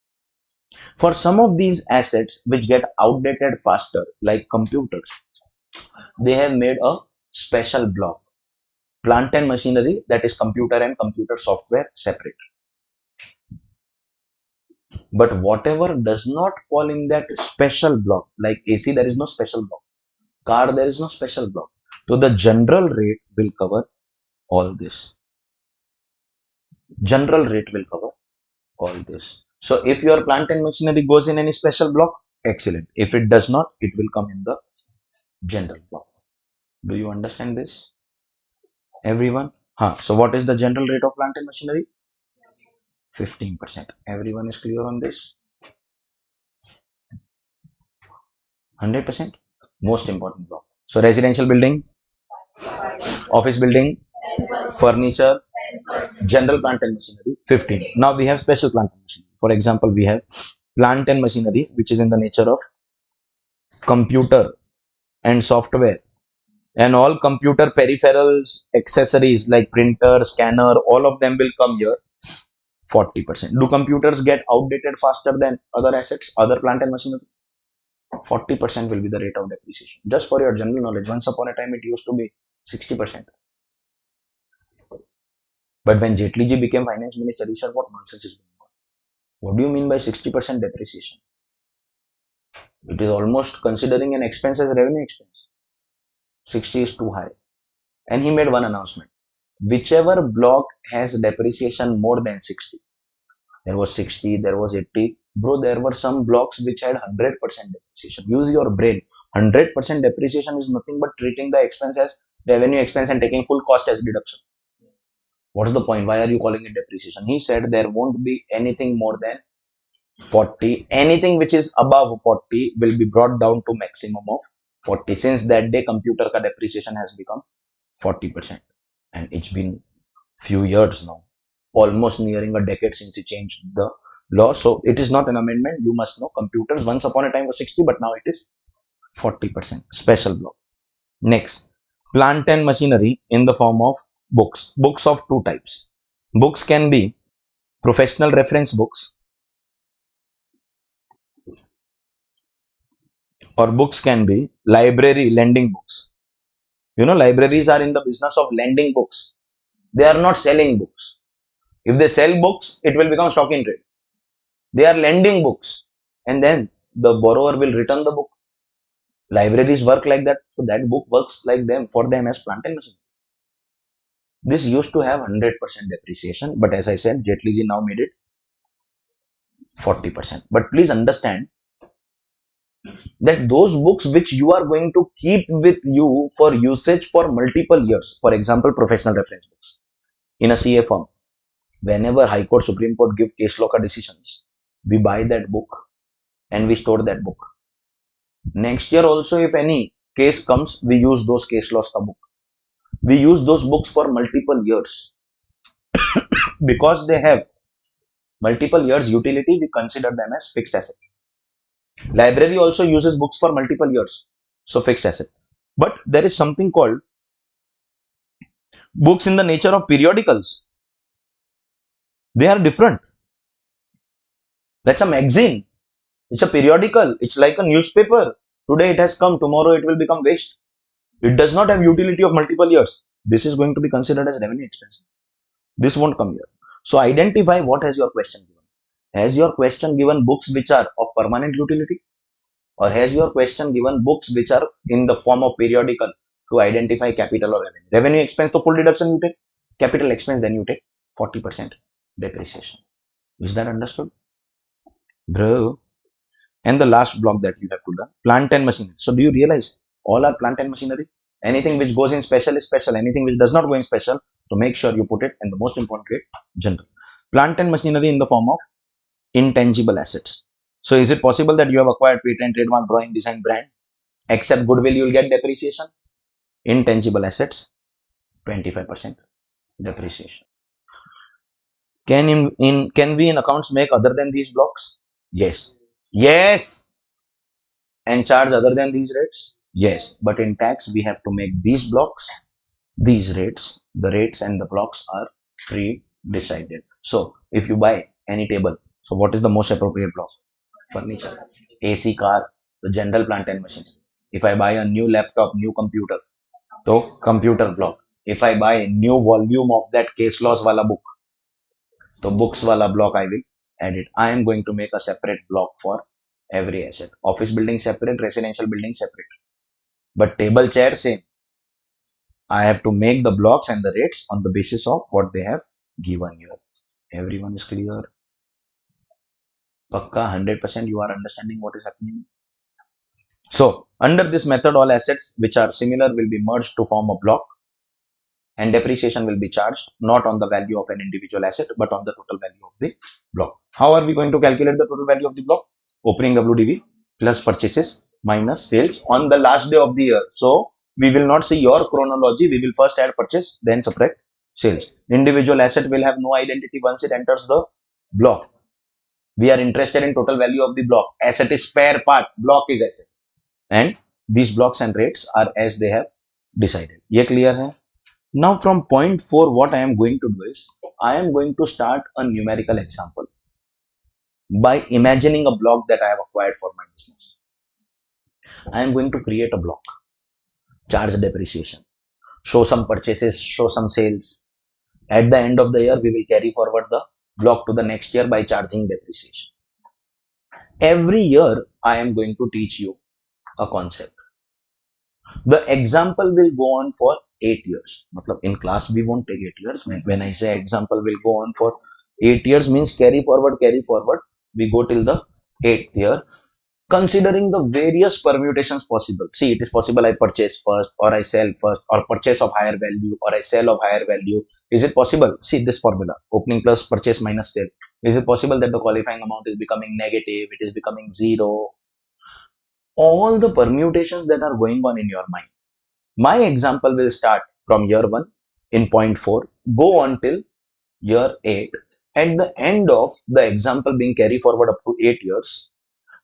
For some of these assets which get outdated faster, like computers, they have made a special block. Plant and machinery, that is computer and computer software separate. But whatever does not fall in that special block, like AC, there is no special block. Car, there is no special block. So the general rate will cover all this. General rate will cover all this. So if your plant and machinery goes in any special block, excellent. If it does not, it will come in the general block. Do you understand this? Everyone? So what is the general rate of plant and machinery? 15%. Everyone is clear on this? 100%? Most important block. So residential building, office building, furniture, general plant and machinery, 15. Now we have special plant and machinery. For example, we have plant and machinery, which is in the nature of computer and software and all computer peripherals, accessories like printer, scanner, all of them will come here. 40%. Do computers get outdated faster than other assets, other plant and machinery? 40% will be the rate of depreciation. Just for your general knowledge, once upon a time it used to be 60%. But when Jetli ji became finance minister, he said, what nonsense is going on? What do you mean by 60% depreciation? It is almost considering an expense as revenue expense. 60 is too high. And he made one announcement. Whichever block has depreciation more than 60, there was 60, there was 80. Bro, there were some blocks which had 100% depreciation. Use your brain. 100% depreciation is nothing but treating the expense as revenue expense and taking full cost as deduction. What's the point? Why are you calling it depreciation? He said there won't be anything more than 40. Anything which is above 40 will be brought down to maximum of 40. Since that day, computer ka depreciation has become 40%. And it's been few years now, almost nearing a decade since he changed the law. So it is not an amendment. You must know computers once upon a time was 60, but now it is 40%. Special block. Next, plant and machinery in the form of books. Books of two types. Books can be professional reference books, or books can be library lending books. You know, libraries are in the business of lending books. They are not selling books. If they sell books, it will become stock in trade. They are lending books, and then the borrower will return the book. Libraries work like that, so that book works like them for them as plant and machinery. This used to have 100% depreciation, but as I said, Jetli ji now made it 40%. But please understand that those books which you are going to keep with you for usage for multiple years, for example, professional reference books in a CA firm, whenever High Court, Supreme Court give case law decisions, we buy that book and we store that book. Next year also, if any case comes, we use those case laws ka book. We use those books for multiple years. Because they have multiple years utility, we consider them as fixed asset. Library also uses books for multiple years, so fixed asset. But there is something called books in the nature of periodicals. They are different. That's a magazine. It's a periodical. It's like a newspaper. Today it has come, tomorrow it will become waste. It does not have utility of multiple years. This is going to be considered as revenue expense. This won't come here. So identify what has your question given. Has your question given books which are of permanent utility, or has your question given books which are in the form of periodical to identify capital or revenue? Revenue expense, the full deduction you take. Capital expense, then you take 40% depreciation. Is that understood? Bro. And the last block that you have to learn, plant and machinery. So do you realize all are plant and machinery? Anything which goes in special is special. Anything which does not go in special, to make sure you put it in the most important grade, general. Plant and machinery in the form of intangible assets. So is it possible that you have acquired patent, trademark, drawing, design, brand, except goodwill you will get depreciation? Intangible assets, 25% depreciation. Can we in accounts make other than these blocks? Yes. Yes. And charge other than these rates? Yes. But in tax, we have to make these blocks, these rates. The rates and the blocks are pre-decided. So if you buy any table, so what is the most appropriate block? Furniture. AC car, the general plant and machine. If I buy a new laptop, new computer, so computer block. If I buy a new volume of that case laws wala book, so books wala block I will add it. I am going to make a separate block for every asset. Office building separate, residential building separate. But table, chair, same. I have to make the blocks and the rates on the basis of what they have given here. Everyone is clear? Pakka 100% you are understanding what is happening. So under this method, all assets which are similar will be merged to form a block, and depreciation will be charged not on the value of an individual asset but on the total value of the block. How are we going to calculate the total value of the block? Opening WDV plus purchases minus sales on the last day of the year. So we will not see your chronology. We will first add purchase, then subtract sales. Individual asset will have no identity once it enters the block. We are interested in total value of the block. Asset is spare part, block is asset. And these blocks and rates are as they have decided. Ye clear hai? Now from point 4, what I am going to do is, I am going to start a numerical example by imagining a block that I have acquired for my business. I am going to create a block, charge depreciation, show some purchases, show some sales. At the end of the year, we will carry forward the block to the next year by charging depreciation. Every year, I am going to teach you a concept. The example will go on for 8 years. In class, we won't take 8 years. When I say example will go on for 8 years means carry forward. We go till the 8th year. Considering the various permutations possible. See, it is possible I purchase first, or I sell first, or purchase of higher value, or I sell of higher value. Is it possible? See this formula, opening plus purchase minus sale. Is it possible that the qualifying amount is becoming negative? It is becoming zero. All the permutations that are going on in your mind. My example will start from year 1 in point 4, go on till year 8. At the end of the example being carry forward up to 8 years,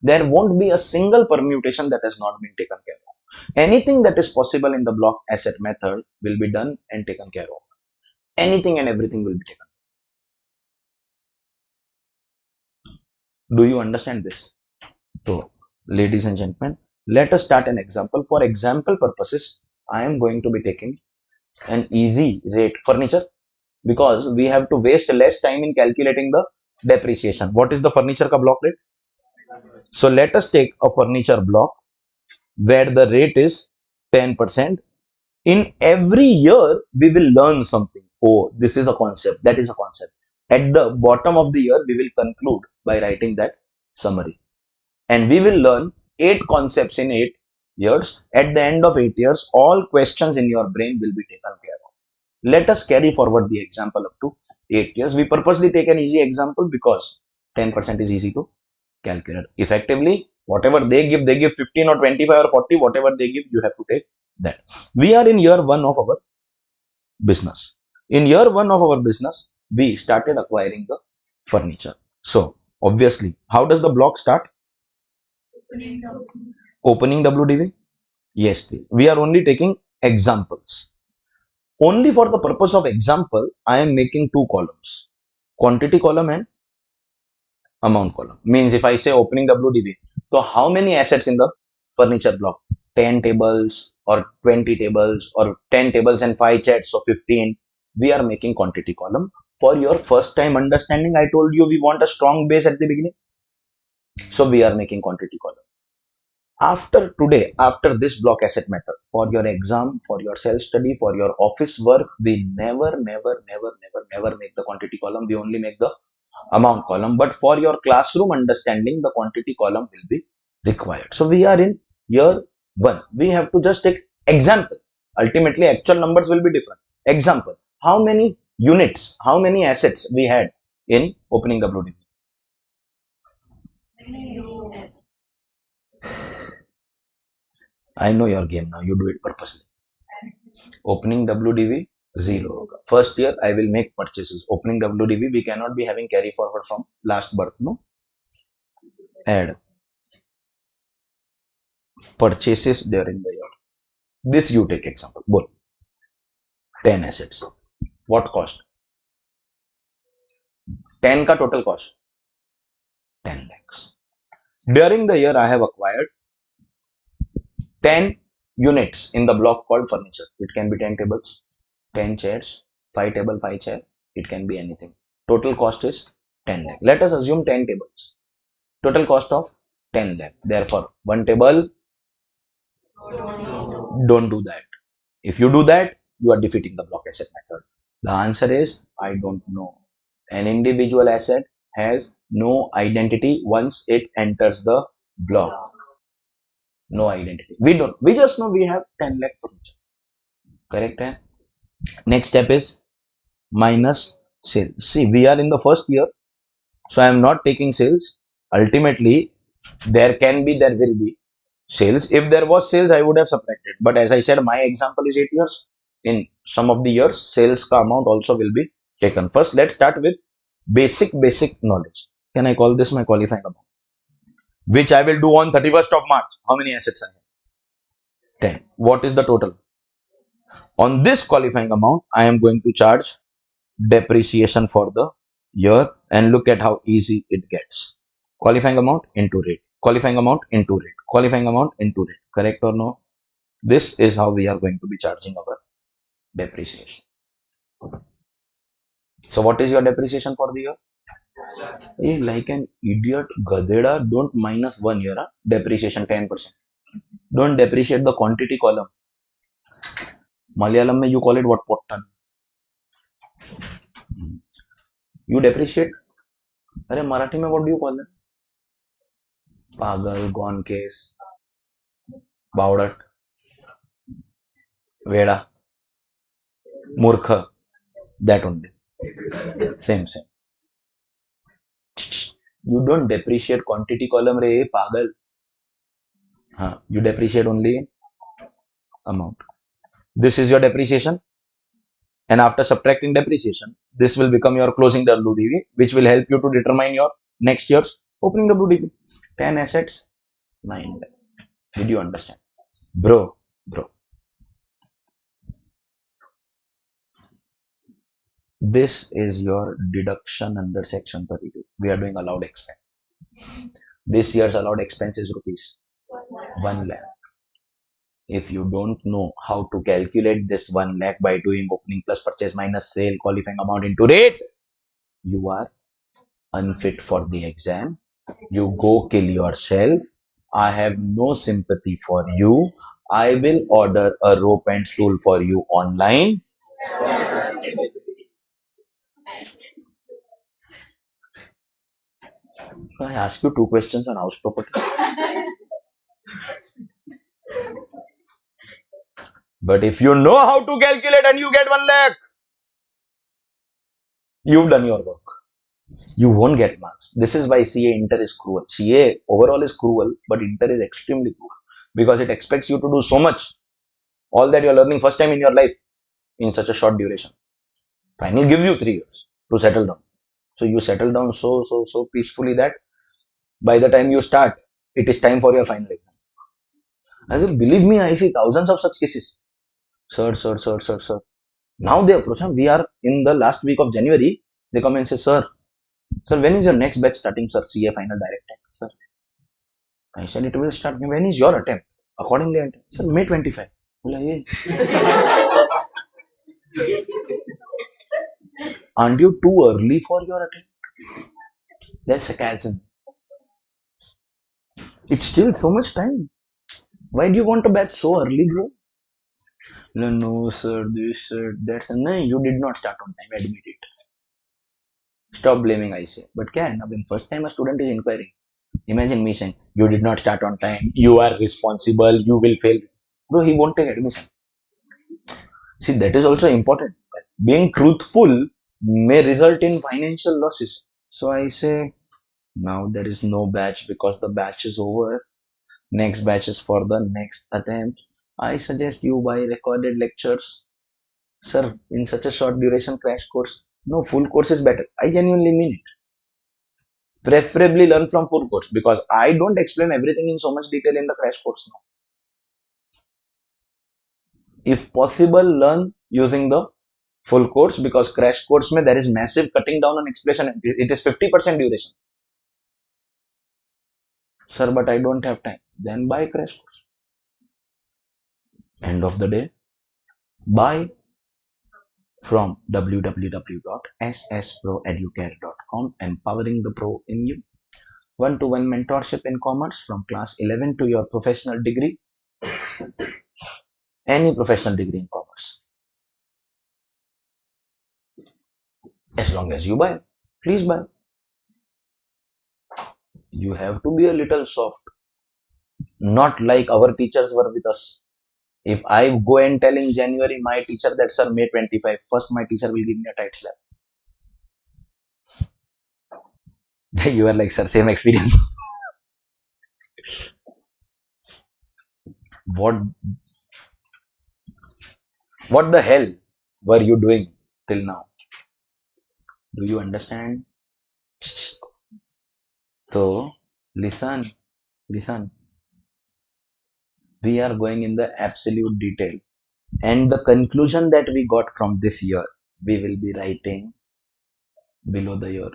there won't be a single permutation that has not been taken care of. Anything that is possible in the block asset method will be done and taken care of. Anything and everything will be taken. Do you understand this? So, ladies and gentlemen, let us start an example. For example purposes, I am going to be taking an easy rate furniture because we have to waste less time in calculating the depreciation. What is the furniture ka block rate? So let us take a furniture block where the rate is 10%. In every year, we will learn something. Oh, this is a concept. That is a concept. At the bottom of the year, we will conclude by writing that summary. And we will learn 8 concepts in 8 years. At the end of 8 years, all questions in your brain will be taken care of. Let us carry forward the example up to 8 years. We purposely take an easy example because 10% is easy to calculate. Effectively, whatever they give 15 or 25 or 40, whatever they give, you have to take that. We are in year 1 of our business. In year 1 of our business, we started acquiring the furniture. So, obviously, how does the block start? Opening WDV? Yes, please. We are only taking examples. Only for the purpose of example, I am making 2 columns. Quantity column and amount column. Means if I say opening WDV, so how many assets in the furniture block? 10 tables or 20 tables or 10 tables and 5 chairs, so 15. We are making quantity column. For your first time understanding, I told you we want a strong base at the beginning. So we are making quantity column. After today, after this block asset method, for your exam, for your self-study, for your office work, we never make the quantity column. We only make the amount column. But for your classroom understanding, the quantity column will be required. So we are in year 1. We have to just take example. Ultimately, actual numbers will be different. Example. How many units, how many assets we had in opening WDV? I know your game now. You do it purposely. Opening WDV 0. First year I will make purchases. Opening WDV, we cannot be having carry forward from last birth. No. Add purchases during the year. This you take example. Both 10 assets. What cost? 10 ka total cost 10 lakhs. During the year I have acquired 10 units in the block called furniture. It can be 10 tables, 10 chairs, 5 table, 5 chair. It can be anything. Total cost is 10 lakh. Let us assume 10 tables. Total cost of 10 lakh. Therefore, 1 table, don't do that. If you do that, you are defeating the block asset method. The answer is, I don't know. An individual asset has no identity once it enters the block. No identity. We just know we have 10 lakh furniture. Correct? Eh? Next step is minus sales. See, we are in the first year. So I am not taking sales. Ultimately, there will be sales. If there was sales, I would have subtracted. But as I said, my example is 8 years. In some of the years, sales ka amount also will be taken. First, let's start with basic knowledge. Can I call this my qualifying amount? Which I will do on 31st of March. How many assets I have? 10. What is the total? On this qualifying amount, I am going to charge depreciation for the year and look at how easy it gets. Qualifying amount into rate. Qualifying amount into rate. Qualifying amount into rate. Correct or no? This is how we are going to be charging our depreciation. So what is your depreciation for the year? Hey, like an idiot, gadeda, don't minus 1 year. Huh? Depreciation 10%. Don't depreciate the quantity column. Malayalam, you call it what? Pottan. You depreciate. अरे मराठी में what do you call them? पागल, gone case, बावड़ट, वेड़ा, मूर्ख. That only. Same. You don't depreciate quantity column रे पागल. हाँ, you depreciate only amount. This is your depreciation, and after subtracting depreciation, this will become your closing WDV, which will help you to determine your next year's opening WDV. 10 assets, 9. Did you understand? Bro. This is your deduction under section 32. We are doing allowed expense. This year's allowed expense is rupees 1 lakh. If you don't know how to calculate this 1 lakh by doing opening plus purchase minus sale qualifying amount into rate, you are unfit for the exam. You go kill yourself. I have no sympathy for you. I will order a rope and stool for you online. I ask you 2 questions on house property. But if you know how to calculate and you get 1 lakh, you've done your work. You won't get marks. This is why CA Inter is cruel. CA overall is cruel, but Inter is extremely cruel because it expects you to do so much. All that you're learning first time in your life in such a short duration. Final gives you 3 years to settle down. So you settle down so peacefully that by the time you start, it is time for your final exam. I will believe me, I see thousands of such cases. Sir. Now they approach him. We are in the last week of January. They come and say, Sir, when is your next batch starting, sir? CA final direct tax, sir. I said, it will start. When is your attempt? Accordingly, I said, Sir, May 25. Aren't you too early for your attempt? That's sarcasm. It's still so much time. Why do you want to batch so early, bro? No, sir, this, sir, that's no. You did not start on time. Admit it. Stop blaming, I say. But can when first time a student is inquiring, imagine me saying, you did not start on time, you are responsible, you will fail. Bro, he won't take admission. See, that is also important. Being truthful may result in financial losses. So I say, now there is no batch because the batch is over. Next batch is for the next attempt. I suggest you buy recorded lectures. Sir, in such a short duration crash course, no, full course is better. I genuinely mean it. Preferably learn from full course because I don't explain everything in so much detail in the crash course now. If possible, learn using the full course because crash course mein there is massive cutting down on explanation. It is 50% duration. Sir, but I don't have time. Then buy crash course. End of the day, buy from www.ssproeducare.com, empowering the pro in you. One-to-one mentorship in commerce from class 11 to your professional degree. Any professional degree in commerce. As long as you buy, please buy. You have to be a little soft. Not like our teachers were with us. If I go and tell in January my teacher that sir May 25, first my teacher will give me a tight slap. You are like, sir, same experience. What the hell were you doing till now? Do you understand? So listen. We are going in the absolute detail. And the conclusion that we got from this year, we will be writing below the year.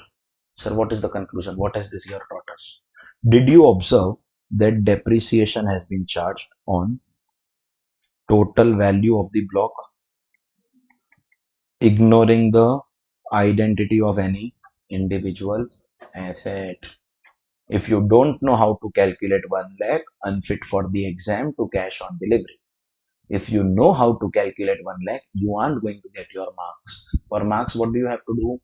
Sir, what is the conclusion? What has this year taught us? Did you observe that depreciation has been charged on total value of the block, ignoring the identity of any individual asset? If you don't know how to calculate 1 lakh, unfit for the exam to cash on delivery. If you know how to calculate 1 lakh, you aren't going to get your marks. For marks, what do you have to do?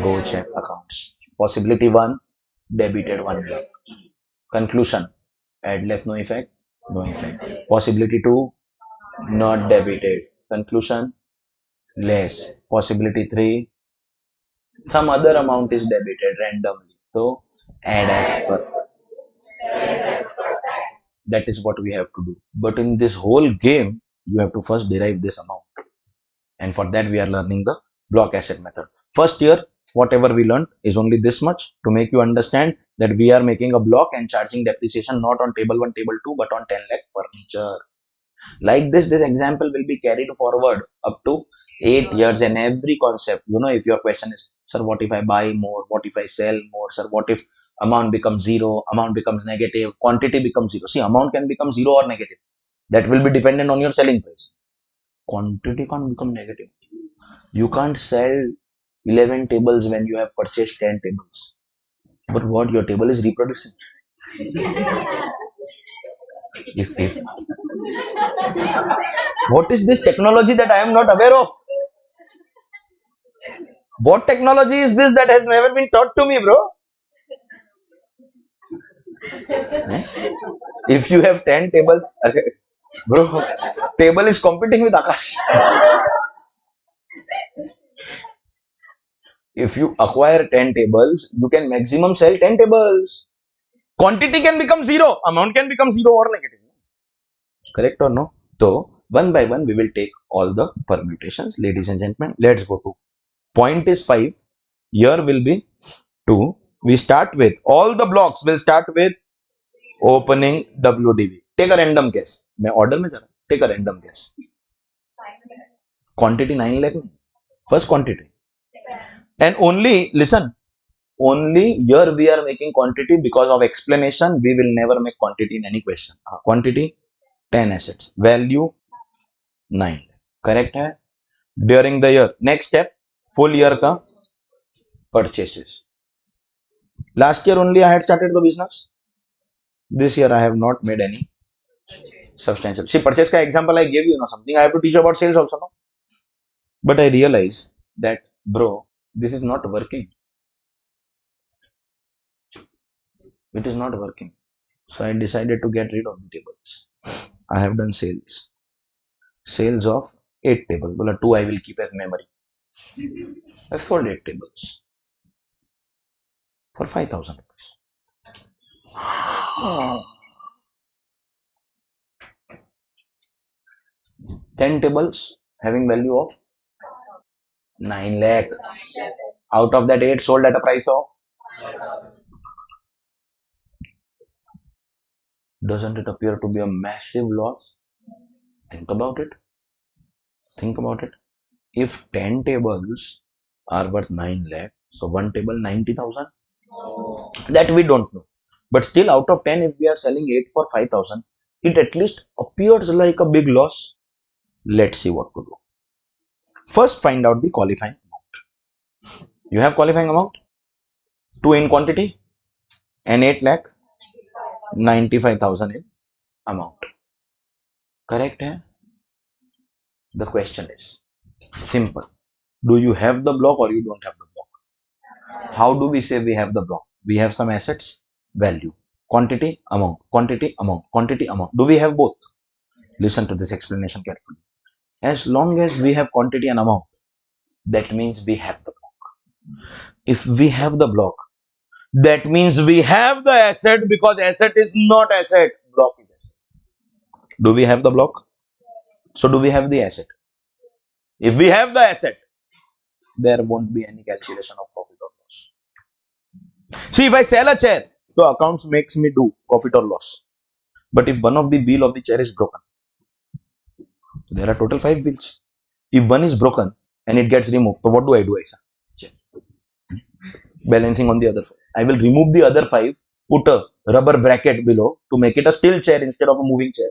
Go check accounts. Possibility 1, debited 1 lakh. Conclusion, add less, no effect, no effect. Possibility 2, not debited. Conclusion, less. Possibility 3, some other amount is debited randomly. So add as per. That is what we have to do. But in this whole game, you have to first derive this amount. And for that, we are learning the block asset method. First year, whatever we learned is only this much to make you understand that we are making a block and charging depreciation not on table 1, table 2, but on 10 lakh furniture. Like this example will be carried forward up to 8 years in every concept. If your question is, sir, what if I buy more? What if I sell more? Sir, what if amount becomes zero, amount becomes negative, quantity becomes zero? See, amount can become zero or negative. That will be dependent on your selling price. Quantity can't become negative. You can't sell 11 tables when you have purchased 10 tables. But what your table is reproducing? if What is this technology that I am not aware of? What technology is this that has never been taught to me, bro? If you have 10 tables, bro, table is competing with Akash. If you acquire 10 tables, you can maximum sell 10 tables. Quantity can become zero, amount can become zero or negative. Correct or no? So, one by one, we will take all the permutations. Ladies and gentlemen, let's go to point is 5. Here will be 2. We start with all the blocks will start with opening WDV. Take a random guess. मैं order में जा रहा हूँ. Take a random guess. Quantity 9 lakh. First quantity. And only, listen, only here we are making quantity because of explanation. We will never make quantity in any question. Quantity 10 assets. Value 9. Correct है? During the year. Next step, full year का purchases. Last year only I had started the business. This year I have not made any substantial. See, purchase ka example I gave you, something I have to teach about sales also, no? But I realize that, bro, this is not working. It is not working. So I decided to get rid of the tables. I have done sales. Sales of 8 tables. Well, 2 I will keep as memory. I sold 8 tables for 5,000 rupees. 10 tables having value of 9 lakh. Out of that, 8 sold at a price of. Doesn't it appear to be a massive loss? Think about it. Think about it. If 10 tables are worth 9 lakh, so one table 90,000? That we don't know. But still, out of 10, if we are selling 8 for 5,000, it at least appears like a big loss. Let's see what to do. First, find out the qualifying amount. You have qualifying amount? 2 in quantity and 8 lakh 95,000 in amount. Correct? Hai? The question is simple. Do you have the block or you don't have the block? How do we say we have the block? We have some assets, value, quantity, amount, quantity, amount, quantity, amount. Do we have both? Listen to this explanation carefully. As long as we have quantity and amount, that means we have the block. If we have the block, that means we have the asset, because asset is not asset, block is asset. Do we have the block? So do we have the asset? If we have the asset, there won't be any calculation of profit or loss. See, if I sell a chair, so accounts makes me do profit or loss. But if one of the wheel of the chair is broken, there are total 5 wheels. If one is broken and it gets removed, so what do I do? Balancing on the other 5. I will remove the other 5, put a rubber bracket below to make it a still chair instead of a moving chair.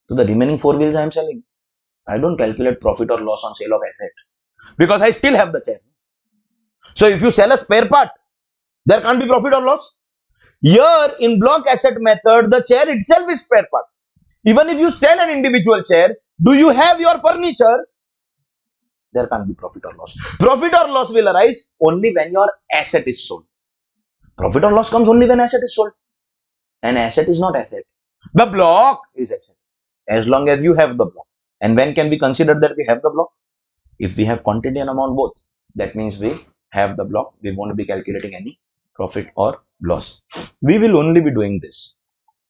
So the remaining 4 wheels I am selling. I don't calculate profit or loss on sale of asset because I still have the chair. So if you sell a spare part, there can't be profit or loss. Here in block asset method, the chair itself is spare part. Even if you sell an individual chair, do you have your furniture? there can't be profit or loss. Profit or loss will arise only when your asset is sold. Profit or loss comes only when asset is sold. An asset is not asset. The block is asset. As long as you have the block. And when can we consider that we have the block? If we have quantity and amount both. That means we have the block. We won't be calculating any profit or loss. We will only be doing this.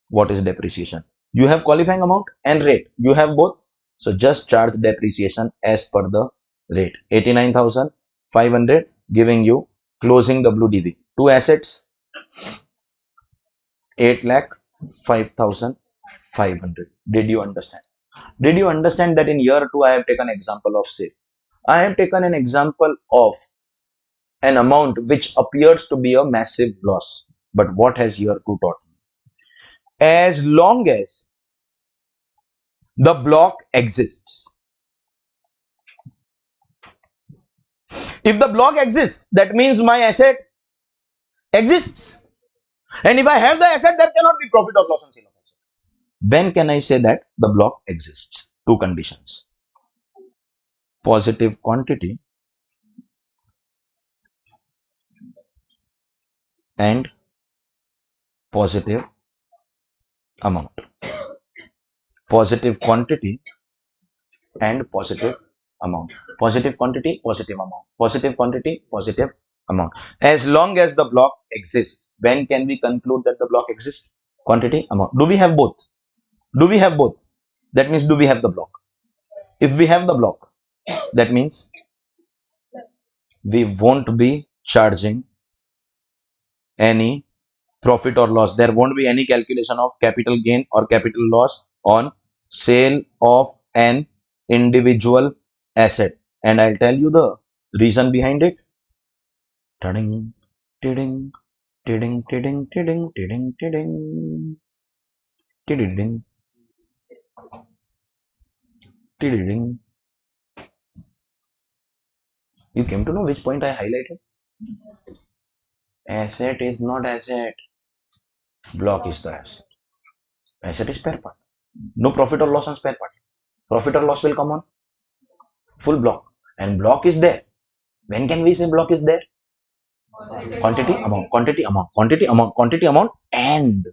What is depreciation? You have qualifying amount and rate. You have both. So just charge depreciation as per the rate. 89,500 giving you closing WDV. Two assets, 8,05,500. Did you understand? Did you understand that in year 2 I have taken example of sale? I have taken an example of an amount which appears to be a massive loss. But what has year 2 taught me? As long as the block exists. If the block exists, that means my asset exists. And if I have the asset, there cannot be profit or loss on sale of asset. When can I say that the block exists? Two conditions. Positive quantity and positive amount. Positive quantity and positive amount. Positive quantity, positive amount. Positive quantity, positive amount. As long as the block exists, when can we conclude that the block exists? Quantity, amount. Do we have both? Do we have both? That means do we have the block? If we have the block, that means we won't be charging any profit or loss. There won't be any calculation of capital gain or capital loss on sale of an individual asset. And I'll tell you the reason behind it. Tidding, tidding, tidding, tidding, tidding, tidding, tidding, tidding, tidding. You came to know which point I highlighted? Asset is not asset. Block is the asset. Asset is spare part. No profit or loss on spare part. Profit or loss will come on full block. And block is there. When can we say block is there? Quantity, amount, quantity, amount, quantity, amount, quantity, amount, and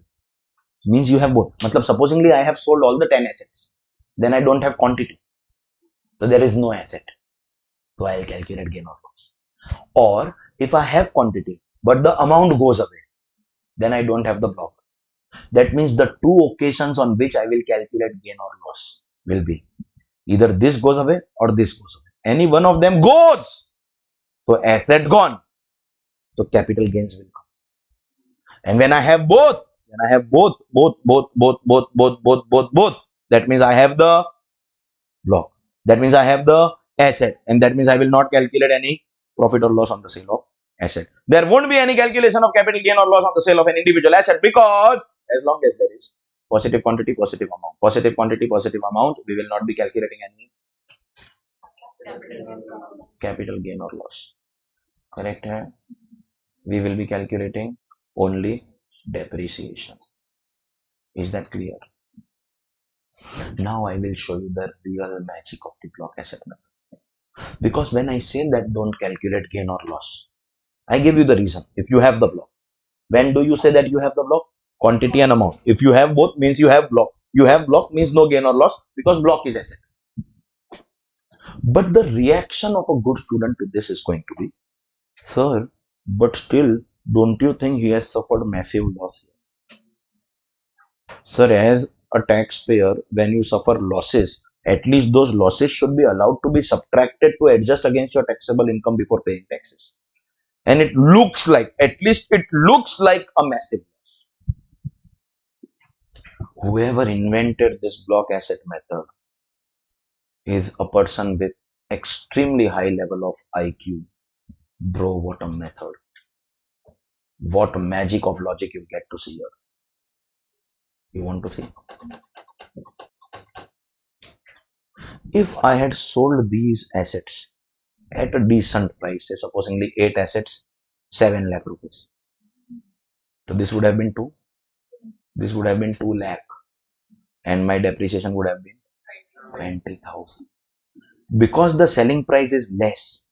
means you have both. Matlab, supposingly I have sold all the 10 assets. Then I don't have quantity. So there is no asset. So I will calculate gain or loss. Or if I have quantity, but the amount goes away, then I don't have the block. That means the two occasions on which I will calculate gain or loss will be either this goes away or this goes away. Any one of them goes. So asset gone. So capital gains will come. And when I have both, that means I have the block. That means I have the asset. And that means I will not calculate any profit or loss on the sale of asset. There won't be any calculation of capital gain or loss on the sale of an individual asset, because as long as there is positive quantity, positive amount, positive quantity, positive amount, we will not be calculating any capital gain or loss. Correct? Hai? We will be calculating only depreciation. Is that clear? Now I will show you the real magic of the block asset method. Because when I say that don't calculate gain or loss, I give you the reason. If you have the block. When do you say that you have the block? Quantity and amount. If you have both, means you have block. You have block means no gain or loss, because block is asset. But the reaction of a good student to this is going to be, sir, but still, don't you think he has suffered massive loss here? Sir, as a taxpayer, when you suffer losses, at least those losses should be allowed to be subtracted to adjust against your taxable income before paying taxes. And it looks like, at least it looks like a massive loss. Whoever invented this block asset method is a person with extremely high level of IQ. Bro, what a method. What magic of logic you get to see here. You want to see? If I had sold these assets at a decent price, say supposedly 8 assets, 7 lakh rupees. So this would have been 2. This would have been 2 lakh. And my depreciation would have been 20,000. Because the selling price is less,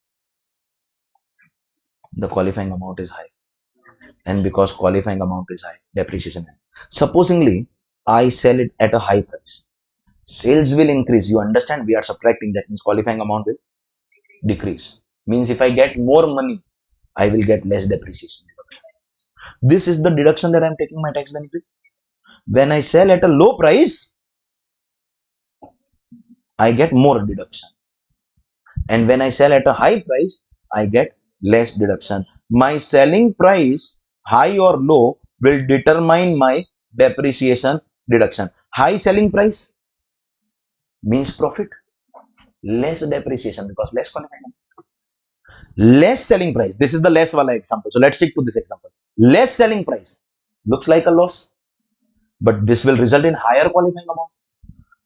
the qualifying amount is high. And because qualifying amount is high, depreciation. Supposingly, I sell it at a high price. Sales will increase. You understand? We are subtracting. That means qualifying amount will decrease. Means if I get more money, I will get less depreciation. This is the deduction that I am taking my tax benefit. When I sell at a low price, I get more deduction. And when I sell at a high price, I get less deduction. My selling price, high or low, will determine my depreciation deduction. High selling price means profit, less depreciation because less qualifying. Less selling price. This is the less wala example. So let's stick to this example. Less selling price looks like a loss, but this will result in higher qualifying amount.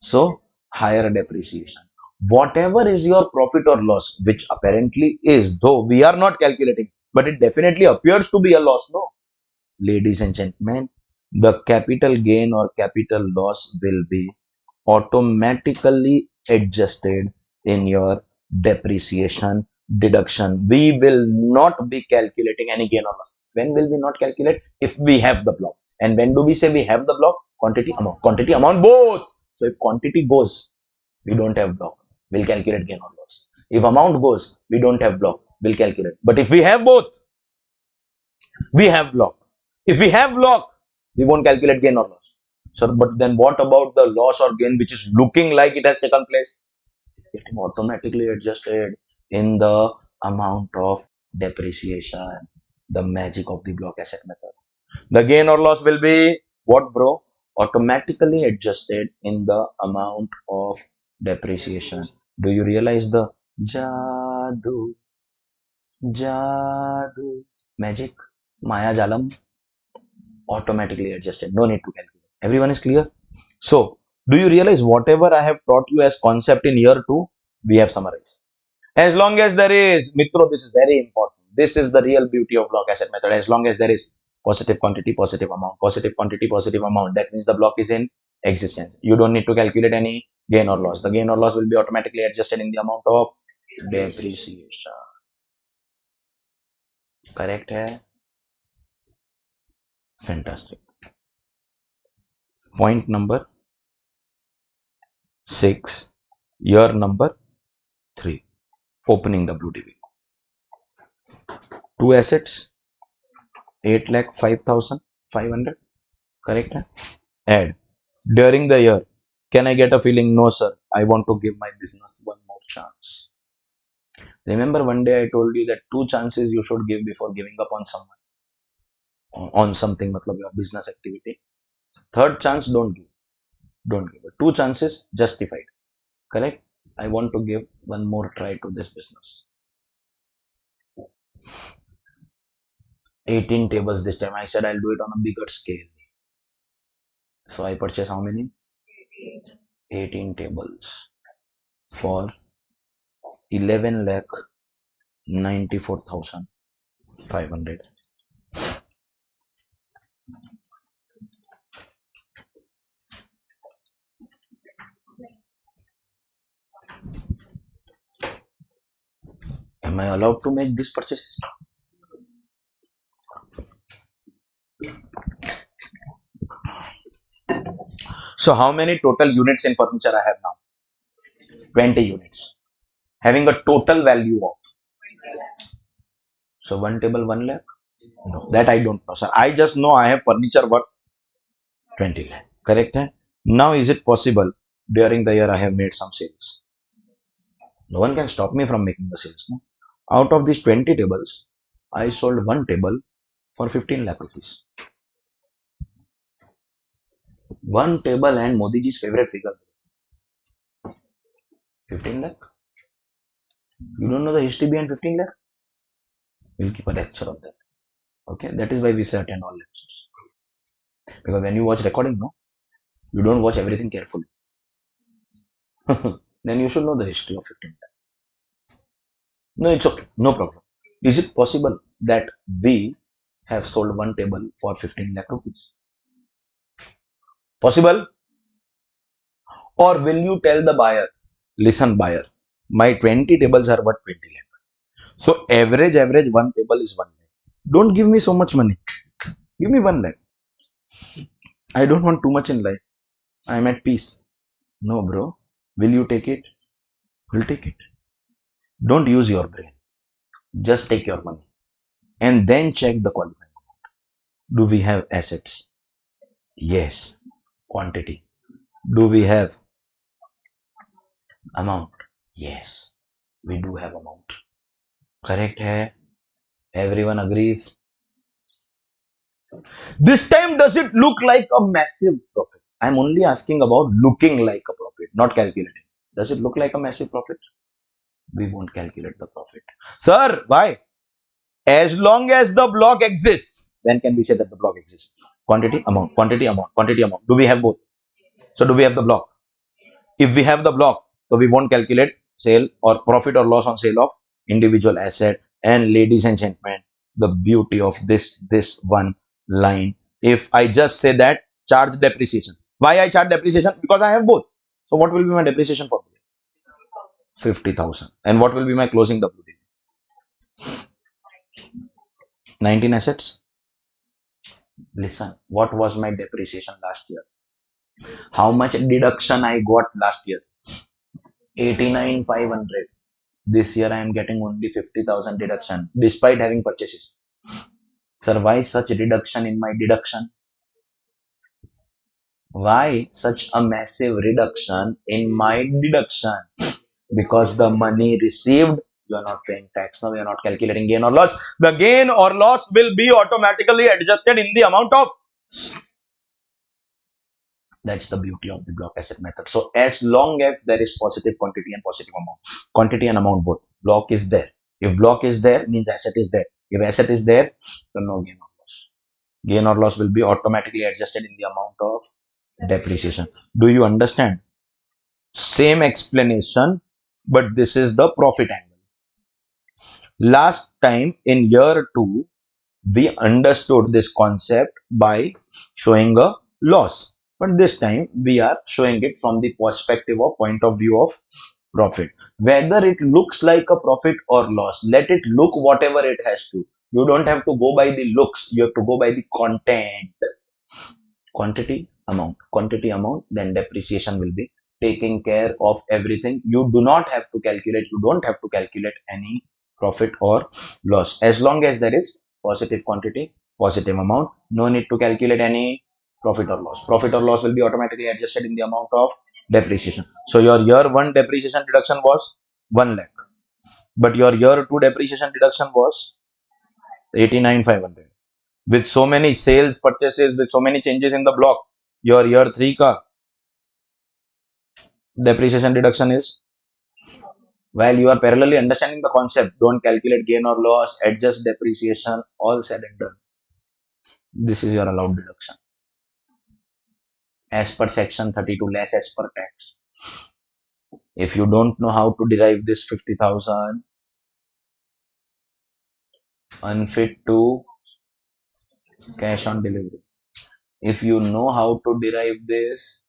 So higher depreciation. Whatever is your profit or loss, which apparently is, though we are not calculating, but it definitely appears to be a loss, no? Ladies and gentlemen, the capital gain or capital loss will be automatically adjusted in your depreciation deduction. We will not be calculating any gain or loss. When will we not calculate? If we have the block. And when do we say we have the block? Quantity amount both. So if quantity goes, we don't have block, we'll calculate gain or loss. If amount goes, we don't have block, we'll calculate. But if we have both, we have block. If we have block, we won't calculate gain or loss. So, but then what about the loss or gain which is looking like it has taken place? It's getting automatically adjusted in the amount of depreciation, the magic of the block asset method. The gain or loss will be what, bro? Automatically adjusted in the amount of depreciation. Do you realize the jadoo, magic, Maya Jalam? Automatically adjusted. No need to calculate. Everyone is clear? So, do you realize whatever I have taught you as concept in year 2, we have summarized. As long as there is, Mitro, this is very important. This is the real beauty of block asset method. As long as there is positive quantity, positive amount, positive quantity, positive amount, that means the block is in existence. You don't need to calculate any gain or loss. The gain or loss will be automatically adjusted in the amount of depreciation. Correct hai? Fantastic. Point number 6, year number 3, opening WDV. 2 assets, 8,05,500. Correct? Add. During the year, can I get a feeling? No, sir. I want to give my business one more chance. Remember one day I told you that 2 chances you should give before giving up on someone, on something, matlab your business activity. 3rd chance, don't give. Don't give. 2 chances, justified. Correct? I want to give one more try to this business. 18 tables this time. I said I'll do it on a bigger scale. So I purchase how many? 18 tables for 11,94,500. Am I allowed to make these purchases? So how many total units in furniture I have now? 20 units. Having a total value of. So 1 table 1 lakh? No, that I don't know, sir. I just know I have furniture worth 20 lakh. Correct? Hai? Now is it possible during the year I have made some sales? No one can stop me from making the sales. No? Out of these 20 tables, I sold 1 table for 15 lakh rupees. 1 table and Modiji's favorite figure. 15 lakh? You don't know the history behind 15 lakh? We'll keep a lecture of that. Okay, that is why we say attend all lectures. Because when you watch recording, no, you don't watch everything carefully. Then you should know the history of 15 lakh. No, it's okay, no problem. Is it possible that we have sold 1 table for 15 lakh rupees? Possible? Or will you tell the buyer, listen buyer, My 20 tables are worth 20 lakh. So average one table is 1 lakh. Don't give me so much money. Give me 1 lakh. I don't want too much in life. I am at peace. No, bro. Will you take it? We'll take it. Don't use your brain. Just take your money. And then check the qualifying amount. Do we have assets? Yes. Quantity. Do we have amount? Yes. We do have amount. Correct hai? Everyone agrees? This time, does it look like a massive profit? I'm only asking about looking like a profit, not calculating. Does it look like a massive profit? We won't calculate the profit. Sir, why? As long as the block exists, when can we say that the block exists? Quantity, amount, quantity, amount, quantity, amount. Do we have both? So do we have the block? If we have the block, so we won't calculate sale or profit or loss on sale of individual asset. And ladies and gentlemen, the beauty of this one line, if I just say that charge depreciation. Why I charge depreciation? Because I have both. So what will be my depreciation for 50,000? And what will be my closing WD? 19 assets. Listen, what was my depreciation last year? How much deduction I got last year? 89,500. This year I am getting only 50,000 deduction despite having purchases. Sir, why such reduction in my deduction? Why such a massive reduction in my deduction? Because the money received, you are not paying tax now, you are not calculating gain or loss. The gain or loss will be automatically adjusted in the amount of. That's the beauty of the block asset method. So as long as there is positive quantity and positive amount, quantity and amount both, block is there. If block is there, means asset is there. If asset is there, then no gain or loss. Gain or loss will be automatically adjusted in the amount of depreciation. Do you understand? Same explanation, but this is the profit angle. Last time in year 2, we understood this concept by showing a loss. But this time we are showing it from the perspective or point of view of profit. Whether it looks like a profit or loss, let it look whatever it has to. You don't have to go by the looks, you have to go by the content. Quantity, amount, then depreciation will be taking care of everything. You do not have to calculate any profit or loss. As long as there is positive quantity, positive amount, no need to calculate any profit or loss. Profit or loss will be automatically adjusted in the amount of depreciation. So your year 1 depreciation deduction was 1 lakh, but your year 2 depreciation deduction was 89,500. With so many sales, purchases, with so many changes in the block, your year 3 ka depreciation deduction is, while you are parallelly understanding the concept, don't calculate gain or loss, adjust depreciation, all said and done. This is your allowed deduction. As per section 32, less as per tax. If you don't know how to derive this 50,000, unfit to cash on delivery. If you know how to derive this,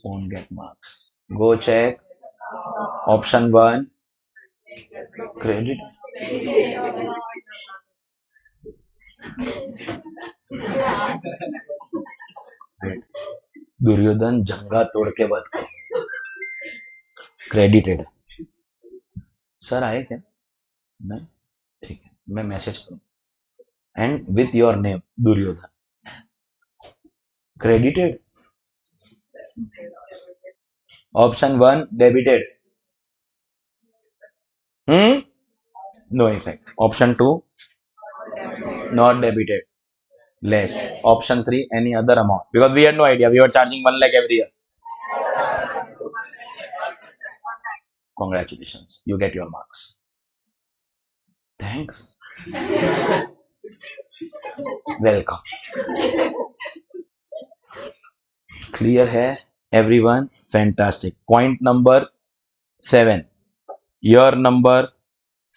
won't get marks. Go check option 1, credit. Duryodhan जंगा तोड़ के बात कर, credited. Sir आए क्या? नहीं, ठीक है, मैं मैसेज करूँ. And with your name Duryodhan, credited. Option 1 debited. No effect. Option 2 not debited, less. Option 3 any other amount, because we had no idea, we were charging 1 lakh every year. Congratulations, you get your marks. Thanks. Welcome. Clear hai everyone? Fantastic. Point number 7, year number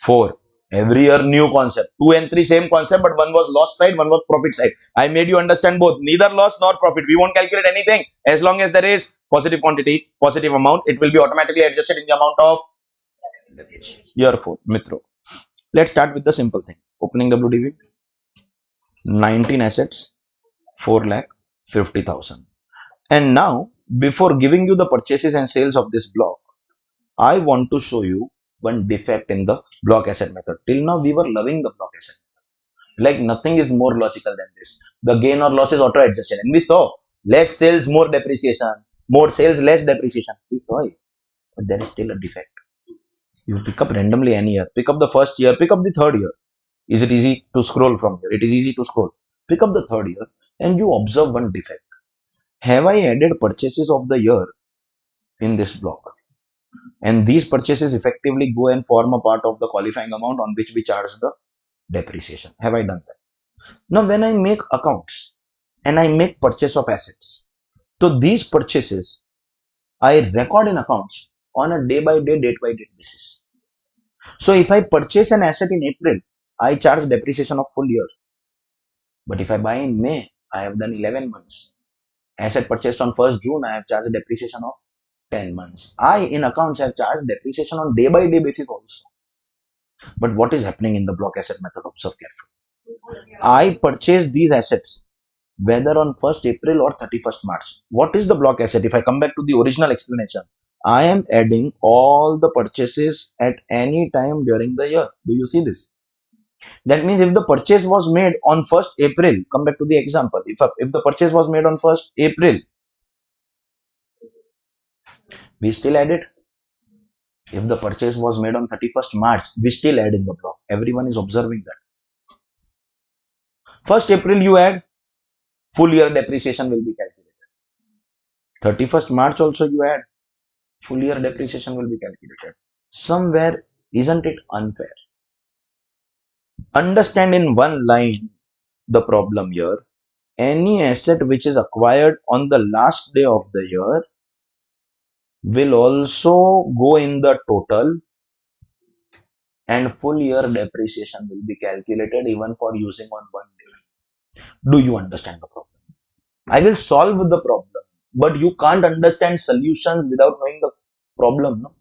4. Every year new concept. 2 and 3 same concept, but one was loss side, one was profit side. I made you understand both. Neither loss nor profit. We won't calculate anything as long as there is positive quantity, positive amount, it will be automatically adjusted in the amount of year 4. Mitro, let's start with the simple thing. Opening WDV, 19 assets, 4,50,000. And now, before giving you the purchases and sales of this block, I want to show you one defect in the block asset method. Till now, we were loving the block asset method. Like nothing is more logical than this. The gain or loss is auto adjusted. And we saw less sales, more depreciation. More sales, less depreciation. We saw it. But there is still a defect. You pick up randomly any year. Pick up the first year. Pick up the third year. Is it easy to scroll from here? It is easy to scroll. Pick up the third year and you observe one defect. Have I added purchases of the year in this block? And these purchases effectively go and form a part of the qualifying amount on which we charge the depreciation. Have I done that? Now, when I make accounts and I make purchase of assets, so these purchases I record in accounts on a day by day, date by date basis. So if I purchase an asset in April, I charge depreciation of full year. But if I buy in May, I have done 11 months. Asset purchased on 1st June, I have charged depreciation of 10 months. I, in accounts, have charged depreciation on day by day basis also. But what is happening in the block asset method? Observe carefully. I purchase these assets whether on 1st April or 31st March. What is the block asset? If I come back to the original explanation, I am adding all the purchases at any time during the year. Do you see this? That means if the purchase was made on 1st April, come back to the example. If the purchase was made on 1st April, we still add it. If the purchase was made on 31st March, we still add in the block. Everyone is observing that. 1st April you add, full year depreciation will be calculated. 31st March also you add, full year depreciation will be calculated. Somewhere, isn't it unfair? Understand in one line the problem here. Any asset which is acquired on the last day of the year will also go in the total, and full year depreciation will be calculated even for using on one day. Do you understand the problem? I will solve the problem, but you can't understand solutions without knowing the problem. No?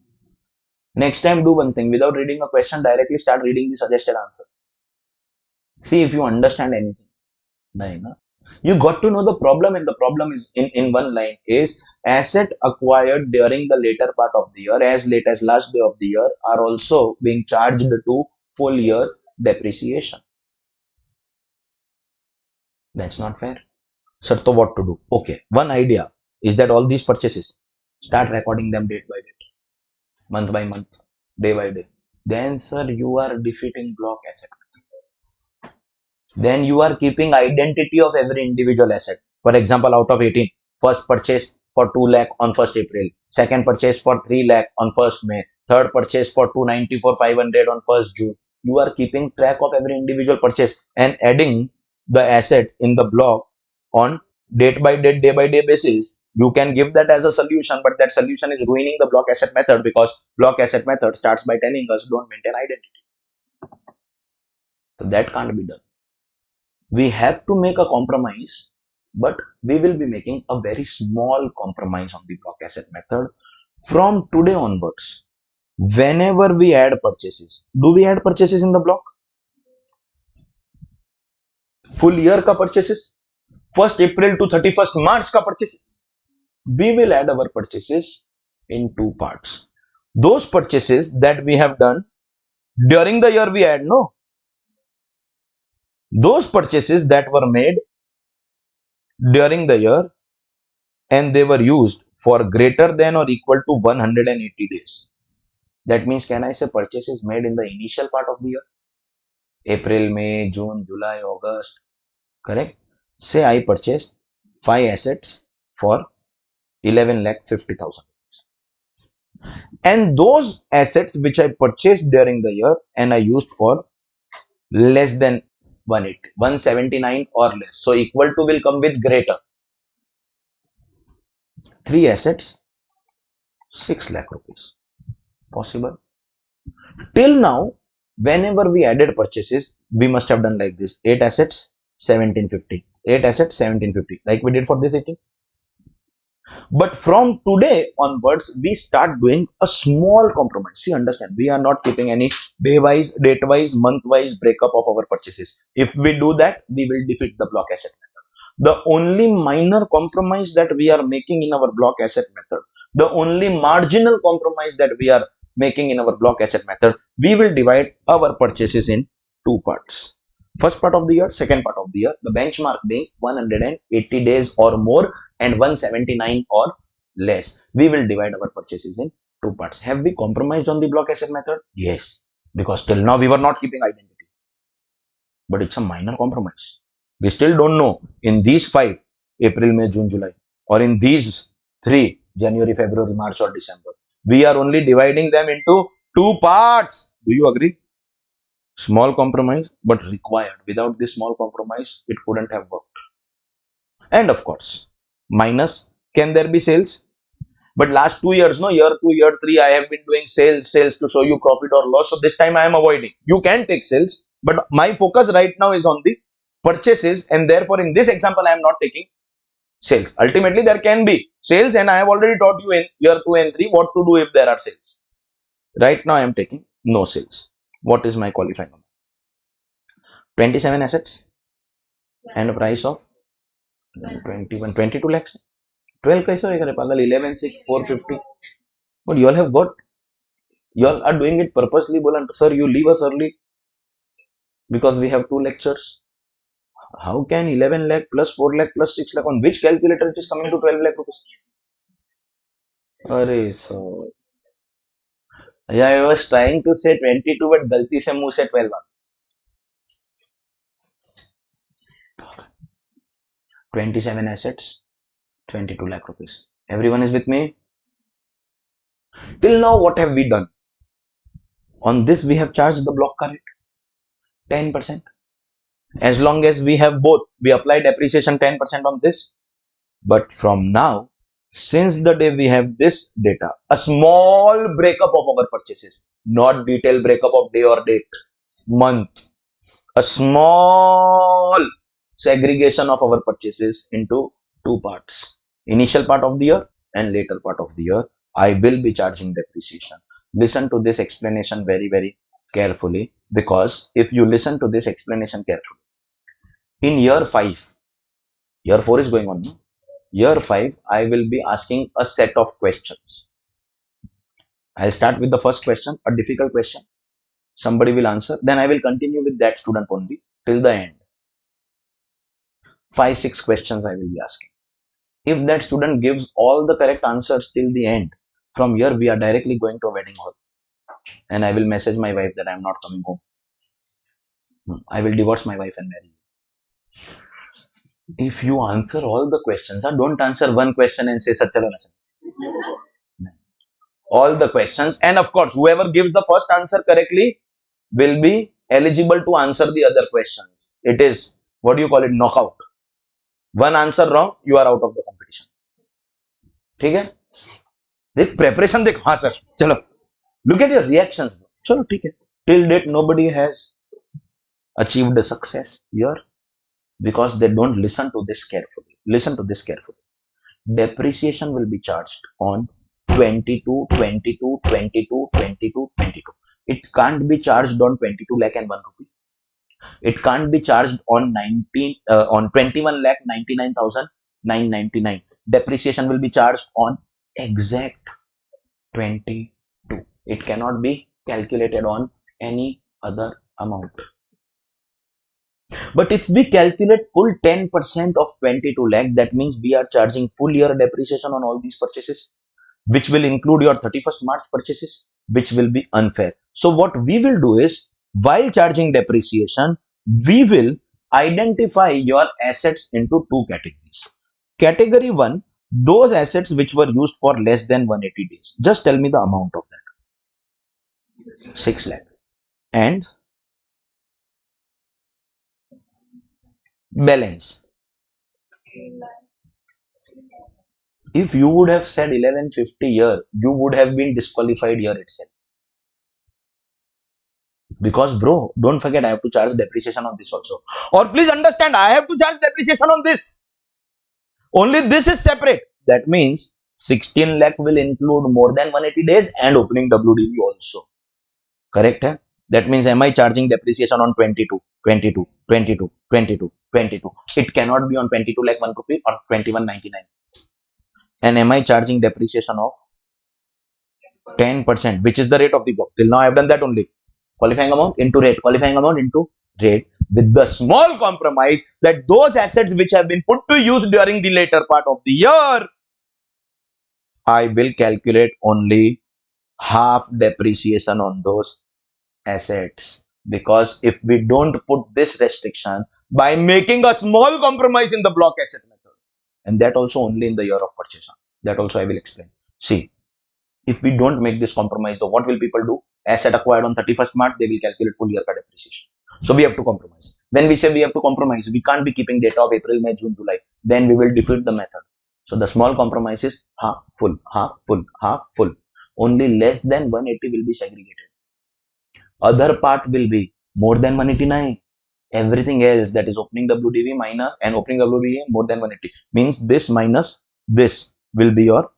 Next time, do one thing. Without reading a question, directly start reading the suggested answer. See if you understand anything. No? You got to know the problem, and the problem is in one line is asset acquired during the later part of the year, as late as last day of the year, are also being charged to full year depreciation. That's not fair. So what to do? Okay, one idea is that all these purchases, start recording them date by date, month by month, day by day. Then, sir, you are defeating block asset. Then you are keeping identity of every individual asset. For example, out of 18, first purchase for 2 lakh on 1st April, second purchase for 3 lakh on 1st May, third purchase for 290 for 500 on 1st June. You are keeping track of every individual purchase and adding the asset in the block on date by date, day by day basis. You can give that as a solution, but that solution is ruining the block asset method, because block asset method starts by telling us don't maintain identity. So that can't be done. We have to make a compromise, but we will be making a very small compromise on the block asset method from today onwards. Whenever we add purchases, do we add purchases in the block? Full year ka purchases, 1st April to 31st March ka purchases. We will add our purchases in two parts. Those purchases that we have done during the year we add, no. Those purchases that were made during the year and they were used for greater than or equal to 180 days. That means, can I say purchases made in the initial part of the year? April, May, June, July, August. Correct? Say I purchased 5 assets for 11,50,000. And those assets which I purchased during the year and I used for less than 180, 179 or less. So equal to will come with greater. 3 assets, 6 lakh rupees. Possible? Till now, whenever we added purchases, we must have done like this. 8 assets, 1750. 8 assets, 1750. Like we did for this 18. But from today onwards, we start doing a small compromise. See, understand, we are not keeping any day-wise, date-wise, month-wise breakup of our purchases. If we do that, we will defeat the block asset method. The only minor compromise that we are making in our block asset method, the only marginal compromise that we are making in our block asset method, we will divide our purchases in two parts. First part of the year, second part of the year, the benchmark being 180 days or more and 179 or less. We will divide our purchases in two parts. Have we compromised on the block asset method? Yes, because till now we were not keeping identity, but it's a minor compromise. We still don't know in these 5, April, May, June, July, or in these 3, January, February, March or December. We are only dividing them into two parts. Do you agree? Small compromise, but required. Without this small compromise, it couldn't have worked. And of course, minus, can there be sales? But last 2 years, no, year 2, year 3, I have been doing sales to show you profit or loss. So this time I am avoiding. You can take sales, but my focus right now is on the purchases, and therefore in this example I am not taking sales. Ultimately, there can be sales, and I have already taught you in year 2 and 3 what to do if there are sales. Right now I am taking no sales. What is my qualifying amount? 27 assets and a price of 21, 22 lakhs. 12 kaise hoega re pagal? 11, 6, 450. But you all have got, you all are doing it purposely. Bola, sir, you leave us early because we have 2 lectures. How can 11 lakh plus 4 lakh plus 6 lakh, on which calculator it is coming to 12 lakh rupees? Arey, so yeah, I was trying to say 22, but galti se muh se 12. 27 assets, 22 lakh rupees. Everyone is with me? Till now, what have we done? On this, we have charged the block car rate 10%. As long as we have both, we apply depreciation 10% on this. But from now, since the day we have this data, a small breakup of our purchases, not detailed breakup of day or date, month, a small segregation of our purchases into two parts. Initial part of the year and later part of the year, I will be charging depreciation. Listen to this explanation very, very carefully, because if you listen to this explanation carefully, in year 5, year 4 is going on, no? Year 5, I will be asking a set of questions. I'll start with the first question, a difficult question. Somebody will answer. Then I will continue with that student only till the end. 5, 6 questions I will be asking. If that student gives all the correct answers till the end, from here we are directly going to a wedding hall. And I will message my wife that I am not coming home. I will divorce my wife and marry you. If you answer all the questions, don't answer one question and say, Sir, chalo na. All the questions, and of course, whoever gives the first answer correctly will be eligible to answer the other questions. It is, what do you call it, knockout. One answer wrong, you are out of the competition. ठीक है? देख preparation देख, हाँ sir, चलो. Look at your reactions. चलो ठीक है. Till date, nobody has achieved a success here because they don't listen to this carefully. Listen to this carefully. Depreciation will be charged on 22, 22, 22, 22, 22. It can't be charged on 22 lakh and 1 rupee. It can't be charged on 21 lakh 99,999. Depreciation will be charged on exact 22. It cannot be calculated on any other amount. But if we calculate full 10% of 22 lakh, that means we are charging full year depreciation on all these purchases, which will include your 31st March purchases, which will be unfair. So what we will do is, while charging depreciation, we will identify your assets into two categories. Category 1, those assets which were used for less than 180 days. Just tell me the amount of that. 6 lakh. And balance. If you would have said 1150 here, you would have been disqualified here itself. Because bro, don't forget, I have to charge depreciation on this also. Or please understand, I have to charge depreciation on this. Only this is separate. That means 16 lakh will include more than 180 days and opening WDV also. Correct? Hai? That means am I charging depreciation on 22, 22, 22, 22, 22? It cannot be on 22 lakh 1 rupee or 21.99. And am I charging depreciation of 10%, which is the rate of the book? Till now I have done that only. Qualifying amount into rate, qualifying amount into rate, with the small compromise that those assets which have been put to use during the later part of the year, I will calculate only half depreciation on those assets. Because if we don't put this restriction by making a small compromise in the block asset method, and that also only in the year of purchase, that also I will explain. See, if we don't make this compromise, though, what will people do? Asset acquired on 31st March, they will calculate full year depreciation. So we have to compromise. When we say we have to compromise, we can't be keeping data of April, May, June, July. Then we will defeat the method. So the small compromise is half full, half full, half full. Only less than 180 will be segregated. Other part will be more than 189. Everything else, that is opening WDV minus and opening WDV more than 180, means this minus this will be your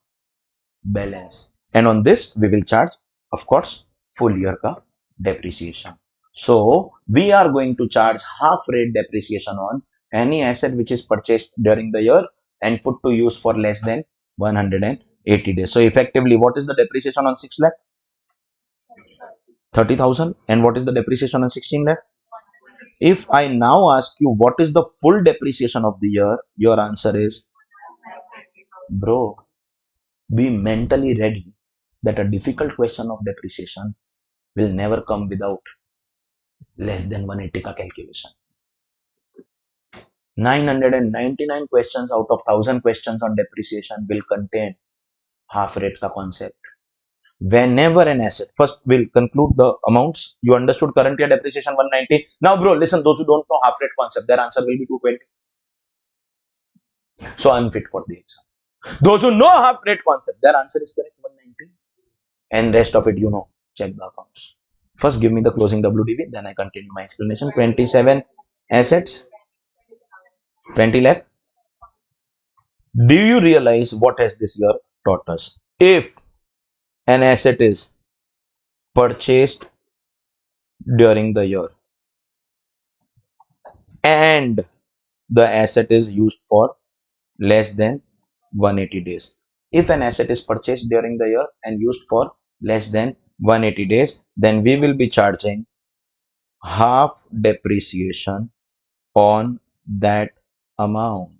balance. And on this we will charge, of course, full year ka depreciation. So we are going to charge half rate depreciation on any asset which is purchased during the year and put to use for less than 180 days. So effectively, what is the depreciation on 6 lakh? 30,000. And what is the depreciation on 16 lakh? If I now ask you what is the full depreciation of the year, your answer is, bro, be mentally ready that a difficult question of depreciation will never come without less than 180 ka calculation. 999 questions out of 1000 questions on depreciation will contain half rate ka concept. Whenever an asset, first we'll conclude the amounts. You understood current year depreciation 190. Now bro, listen, those who don't know half rate concept, their answer will be 220. So I'm fit for the exam. Those who know half rate concept, their answer is correct 190. And rest of it, you know, check the accounts. First give me the closing WDV, then I continue my explanation. 27 assets, 20 lakh. Do you realize what has this year taught us? If an asset is purchased during the year and the asset is used for less than 180 days. If an asset is purchased during the year and used for less than 180 days, then we will be charging half depreciation on that amount.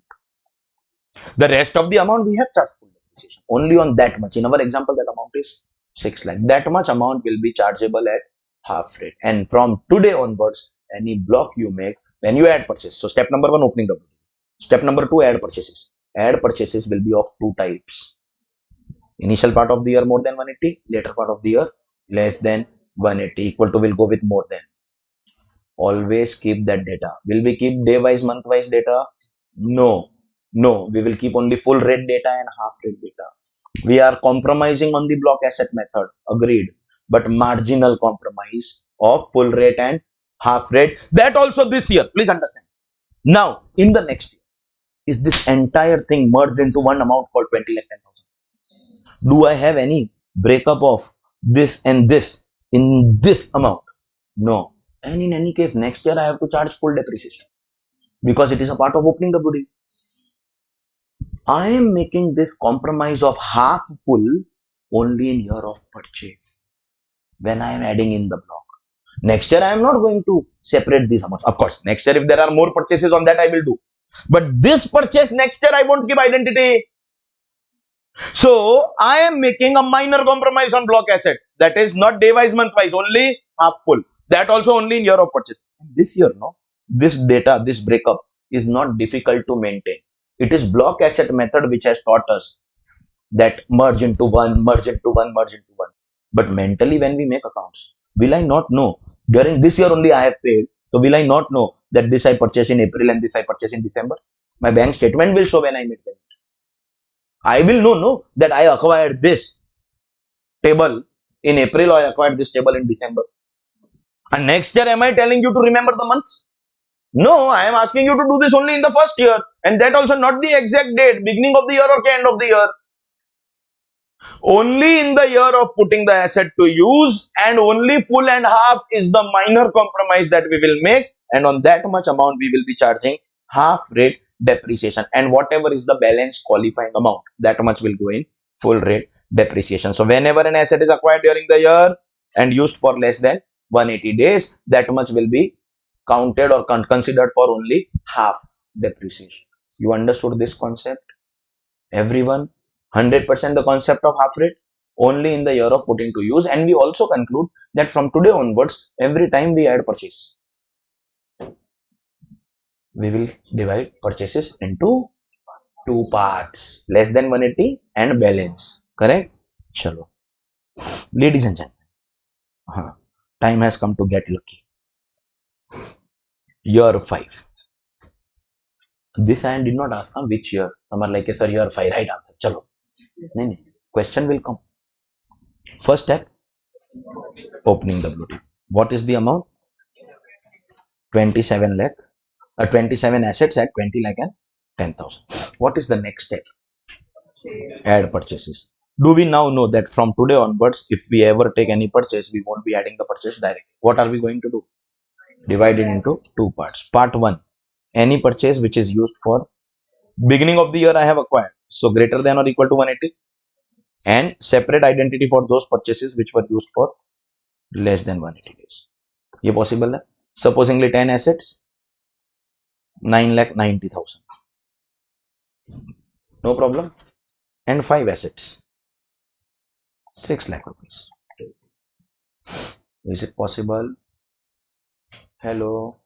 The rest of the amount we have charged full depreciation. Only on that much. In our example, that amount is 6 lakh. That much amount will be chargeable at half rate. And from today onwards, any block you make, when you add purchase. So step number 1, opening WDV. Step number 2, add purchases. Add purchases will be of two types. Initial part of the year more than 180, later part of the year less than 180. Equal to will go with more than. Always keep that data. Will we keep day wise, month wise data? No. No, we will keep only full rate data and half rate data. We are compromising on the block asset method. Agreed. But marginal compromise of full rate and half rate. That also this year. Please understand. Now, in the next year, is this entire thing merged into one amount called 20 lakh 10,000? Do I have any breakup of this and this in this amount? No. And in any case, next year I have to charge full depreciation because it is a part of opening WDV. I am making this compromise of half full only in year of purchase when I am adding in the block. Next year I am not going to separate these amounts. Of course, next year if there are more purchases on that I will do. But this purchase next year I won't give identity. So I am making a minor compromise on block asset. That is not day wise, month wise, only half full. That also only in year of purchase. This year, no, this data, this breakup is not difficult to maintain. It is block asset method which has taught us that merge into one, merge into one, merge into one. But mentally when we make accounts, will I not know? During this year only I have paid. So will I not know that this I purchased in April and this I purchased in December? My bank statement will show when I made payment. I will know that I acquired this table in April or I acquired this table in December. And next year, am I telling you to remember the months? No, I am asking you to do this only in the first year, and that also not the exact date, beginning of the year or end of the year. Only in the year of putting the asset to use, and only full and half is the minor compromise that we will make, and on that much amount we will be charging half rate depreciation, and whatever is the balance qualifying amount, that much will go in full rate depreciation. So whenever an asset is acquired during the year and used for less than 180 days, that much will be counted or considered for only half depreciation. You understood this concept, everyone? 100% the concept of half rate only in the year of putting to use. And we also conclude that from today onwards, every time we add purchase, we will divide purchases into two parts, less than 180 and balance. Correct? Chalo. Ladies and gentlemen, time has come to get lucky. Year 5. This I did not ask which year. Some are like, sir, year 5, right answer. Chalo. No. Question will come. First step, opening WT. What is the amount? 27 lakh. 27 assets at 20 lakh and 10,000. What is the next step? Add purchases. Do we now know that from today onwards, if we ever take any purchase, we won't be adding the purchase directly? What are we going to do? Divide it into two parts. Part 1, any purchase which is used for beginning of the year I have acquired, so greater than or equal to 180, and separate identity for those purchases which were used for less than 180 days. ये possible है? Supposingly 10 assets, 9,90,000. No problem. And 5 assets, 6 lakh rupees. Is it possible? Hello.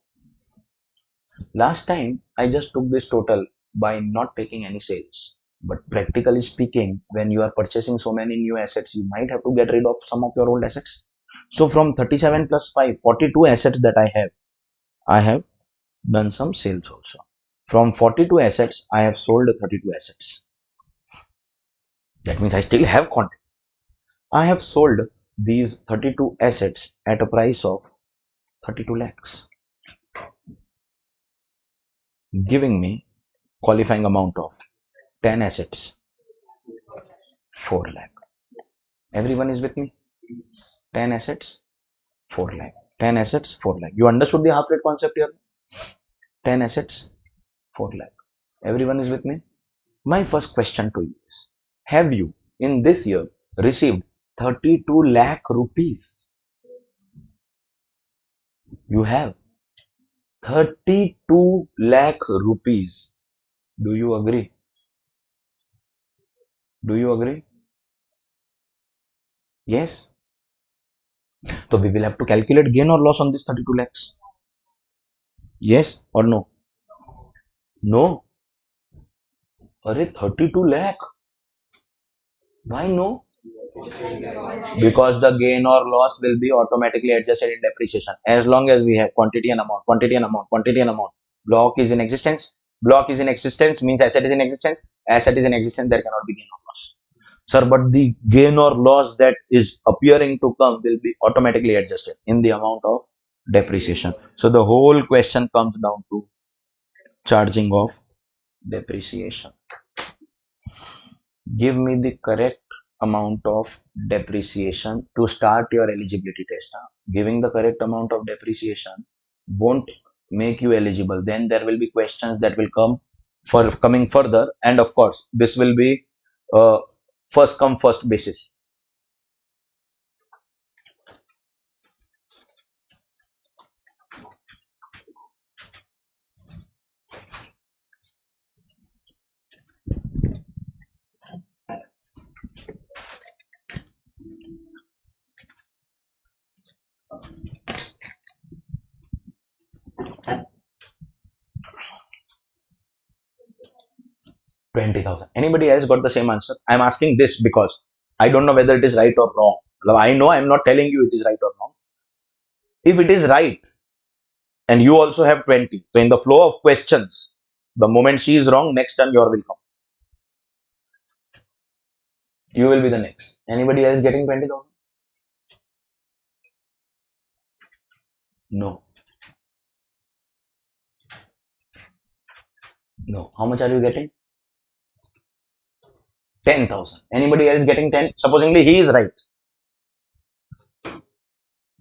Last time I just took this total by not taking any sales. But practically speaking, when you are purchasing so many new assets, you might have to get rid of some of your old assets. So from 37 plus 5, 42 assets that I have done some sales also. From 42 assets, I have sold 32 assets. That means I still have quantity. I have sold these 32 assets at a price of 32 lakhs, giving me qualifying amount of 10 assets, 4 lakh. Everyone is with me? 10 assets, 4 lakh. 10 assets, 4 lakh. You understood the half rate concept here? 10 assets, 4 lakh. Everyone is with me? My first question to you is, have you in this year received 32 lakh rupees? You have 32 lakh rupees. Do you agree? Do you agree? Yes. So we will have to calculate gain or loss on this 32 lakhs. Yes or no? No. Arey 32 lakh. Why no? Because the gain or loss will be automatically adjusted in depreciation. As long as we have quantity and amount, quantity and amount, quantity and amount. Block is in existence. Block is in existence means asset is in existence. Asset is in existence, there cannot be gain or loss. Sir, but the gain or loss that is appearing to come will be automatically adjusted in the amount of depreciation. So the whole question comes down to charging of depreciation. Give me the correct amount of depreciation to start your eligibility test. Giving the correct amount of depreciation won't make you eligible. Then there will be questions that will come for coming further, and of course this will be first come first basis. $20,000. Anybody else got the same answer? I'm asking this because I don't know whether it is right or wrong. I know I'm not telling you it is right or wrong. If it is right and you also have 20, so in the flow of questions, the moment she is wrong, next turn your will come. You will be the next. Anybody else getting 20,000? No. No. How much are you getting? 10,000. Anybody else getting 10? Supposingly he is right.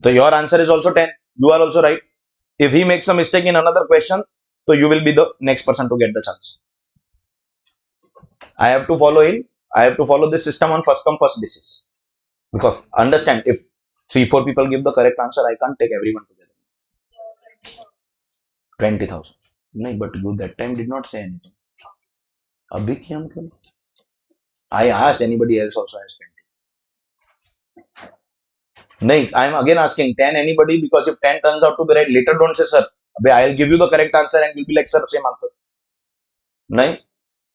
So your answer is also 10. You are also right. If he makes a mistake in another question, so you will be the next person to get the chance. I have to follow him. I have to follow this system on first come first basis. Because understand, if 3-4 people give the correct answer, I can't take everyone together. 20,000. No, but you that time did not say anything. Abhi kya matlab? I asked, anybody else also has 20. No, I am again asking 10 anybody, because if 10 turns out to be right, later don't say sir. I'll give you the correct answer and you'll be like sir same answer. No,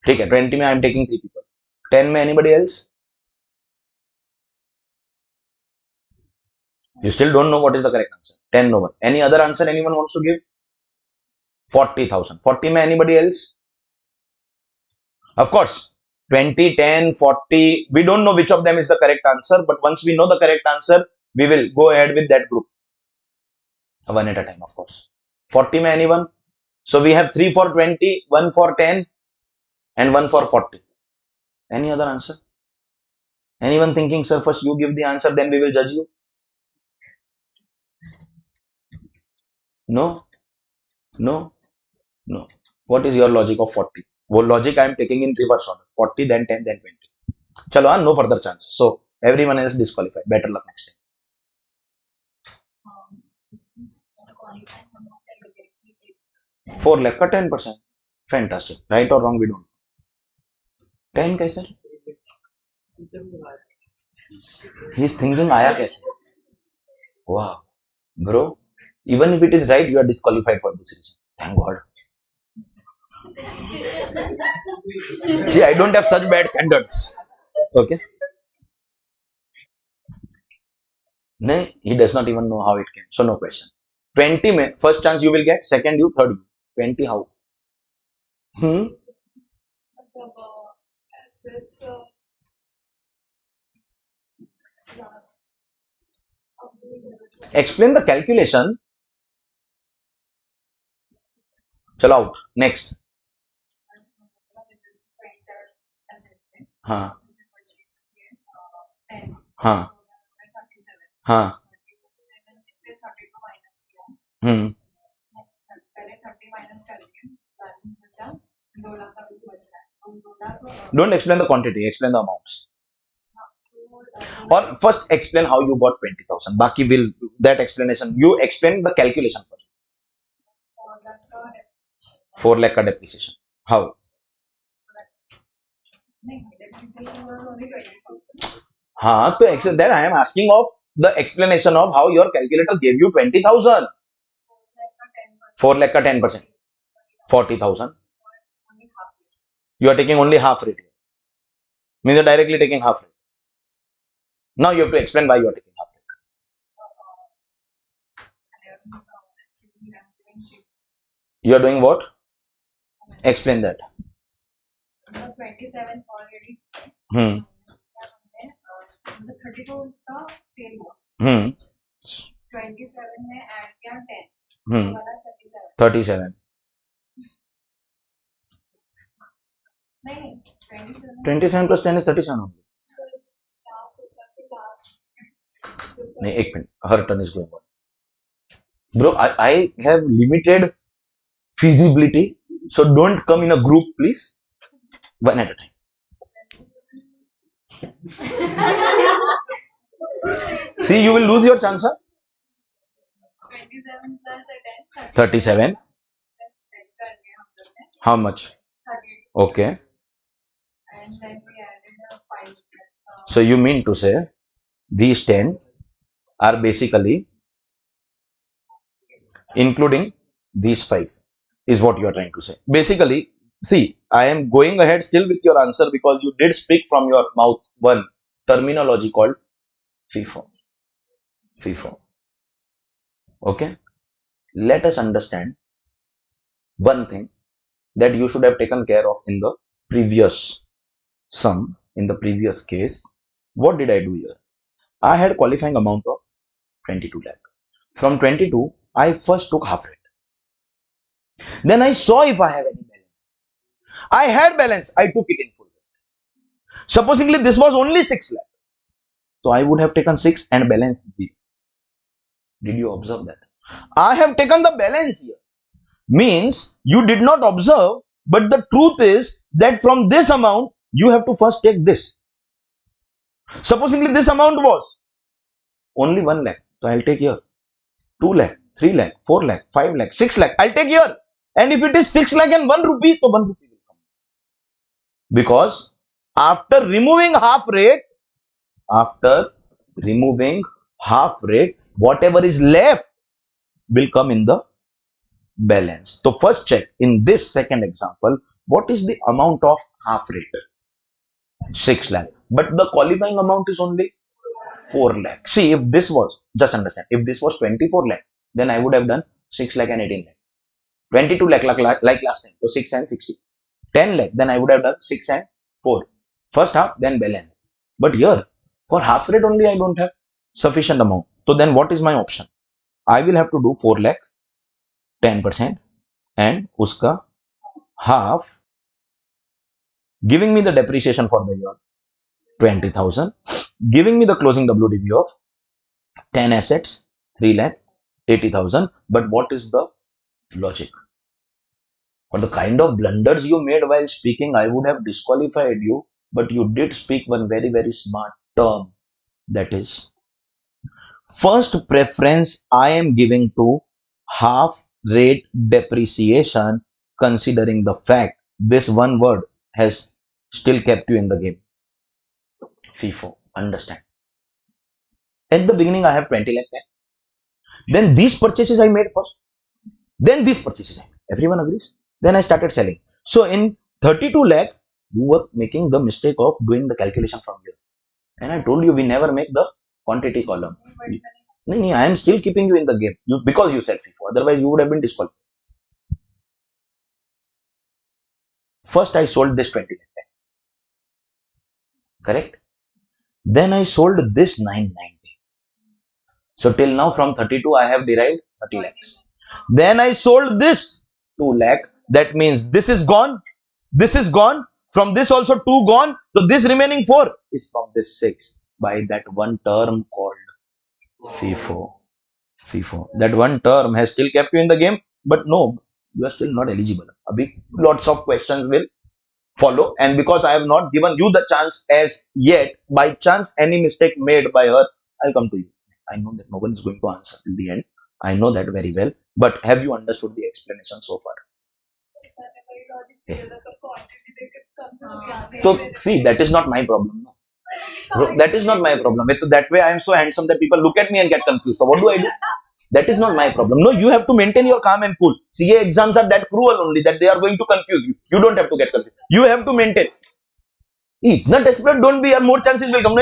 ठीक है 20 में I am taking 3 people. 10 में anybody else? You still don't know what is the correct answer. 10 no one. Any other answer anyone wants to give? 40,000. 40 में anybody else? Of course, 20, 10, 40. We don't know which of them is the correct answer, but once we know the correct answer, we will go ahead with that group. One at a time, of course. 40 में anyone? So we have 3 for 20, 1 for 10, and 1 for 40. Any other answer? Anyone thinking, sir, first you give the answer, then we will judge you? No? No? No. What is your logic of 40? वो logic I am taking in reverse order. 40, then 10, then 20. चलो no further chance. So everyone is disqualified. Better luck next time. 4 lakh का 10%. Fantastic. Right or wrong, we don't know. 10 कैसे? He is thinking आया कैसे? Wow. Bro, even if it is right, you are disqualified for this reason. Thank God. See, I don't have such bad standards. Okay. No, he does not even know how it came. So no question. 20 में first chance you will get, second you, third you. 20 how? Explain the calculation. चलो out. Next. हाँ हाँ हाँ Don't explain the quantity, explain the amounts. Or first explain how you got 20,000. Baki will that explanation. You explain the calculation first. 4 lakh ka depreciation. How? हाँ तो that I am asking of the explanation of how your calculator gave you 20,000. 4 lakh ka 10%. 40,000. You are taking only half rate. Means you are directly taking half rate. Now you have to explain why you are taking half rate. You are doing what? Explain that. 27 already. 32 का cell हुआ. 27 में add किया 10. 37. नहीं 27 plus 10 is 37 only. नहीं एक minute. Her turn is going on. Bro, I have limited feasibility, so don't come in a group, please. One at a time. See, you will lose your chance. Huh? 27 plus 10. 37. How much? 38. Okay. And then we added 5. So you mean to say these 10 are basically including these 5 is what you are trying to say. Basically, see, I am going ahead still with your answer because you did speak from your mouth one terminology called FIFO. FIFO. Okay. Let us understand one thing that you should have taken care of in the previous sum, in the previous case. What did I do here? I had qualifying amount of 22 lakh. From 22, I first took half rate. Then I saw if I have any balance. I had balance. I took it in full. Supposingly this was only 6 lakh. So I would have taken 6 and balance 0. Did you observe that? I have taken the balance here. Means you did not observe, but the truth is that from this amount, you have to first take this. Supposingly this amount was only 1 lakh. So I'll take here 2 lakh, 3 lakh, 4 lakh, 5 lakh, 6 lakh. I'll take here. And if it is 6 lakh and 1 rupee, so 1 rupee will come. Because after removing half rate, whatever is left will come in the balance. So first check in this second example, what is the amount of half rate? 6 lakh. But the qualifying amount is only 4 lakh. See, if this was, just understand, if this was 24 lakh, then I would have done 6 lakh and 18 lakh. 22 lakh like last time, so 6 and 60. 10 lakh, then I would have done 6 and 4. First half, then balance. But here, for half rate only, I don't have sufficient amount. So then what is my option? I will have to do 4 lakh, 10%, and uska half, giving me the depreciation for the year 20,000, giving me the closing WDV of 10 assets 3 lakh 80,000. But what is the logic? For the kind of blunders you made while speaking, I would have disqualified you, but you did speak one very, very smart term, that is, first preference I am giving to half rate depreciation, considering the fact this one word has still kept you in the game. FIFO, understand? At the beginning, I have 20 lakh. Then these purchases I made first. Then these purchases I made. Everyone agrees? Then I started selling. So in 32 lakh, you were making the mistake of doing the calculation from here. And I told you we never make the quantity column. No, I am still keeping you in the game because you said FIFO. Otherwise, you would have been disqualified. First, I sold this 20 lakh. Correct? Then I sold this 990. So till now from 32, I have derived 30 lakhs. Then I sold this 2 lakh. That means this is gone. This is gone. From this also 2 gone. So this remaining 4 is from this 6 by that one term called FIFO. FIFO. That one term has still kept you in the game, but no, you are still not eligible. Lots of questions will follow, and because I have not given you the chance as yet, by chance any mistake made by her, I'll come to you. I know that no one is going to answer till the end. I know that very well. But have you understood the explanation so far? So see, that is not my problem. That is not my problem. That way I am so handsome that people look at me and get confused. So what do I do? That is not my problem. No, you have to maintain your calm and cool. CA exams are that cruel only that they are going to confuse you. You don't have to get confused. You have to maintain. Not desperate, don't be, more chances will come.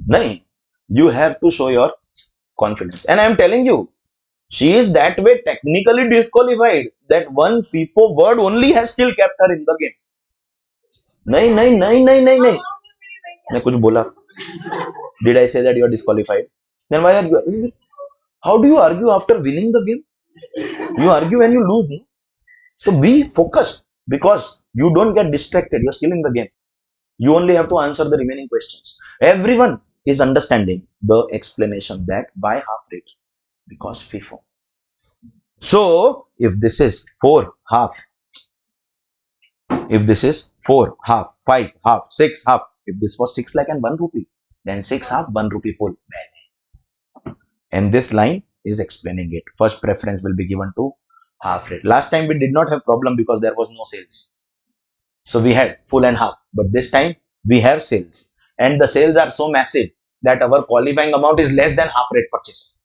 No, you have to show your confidence. And I am telling you, she is that way technically disqualified. That one FIFO word only has still kept her in the game. नहीं मैं कुछ बोला? Did I say that you are disqualified? Then why are you? How do you argue after winning the game? You argue when you lose. So be focused, because you don't get distracted. You're still in the game. You only have to answer the remaining questions. Everyone is understanding the explanation that by half rate, because FIFO. So if this is 4 half, if this is 4 half, 5 half, 6 half, if this was 6 lakh and 1 rupee, then 6 half, 1 rupee full. And this line is explaining it. First preference will be given to half rate. Last time we did not have problem because there was no sales. So we had full and half. But this time we have sales. And the sales are so massive that our qualifying amount is less than half rate purchase.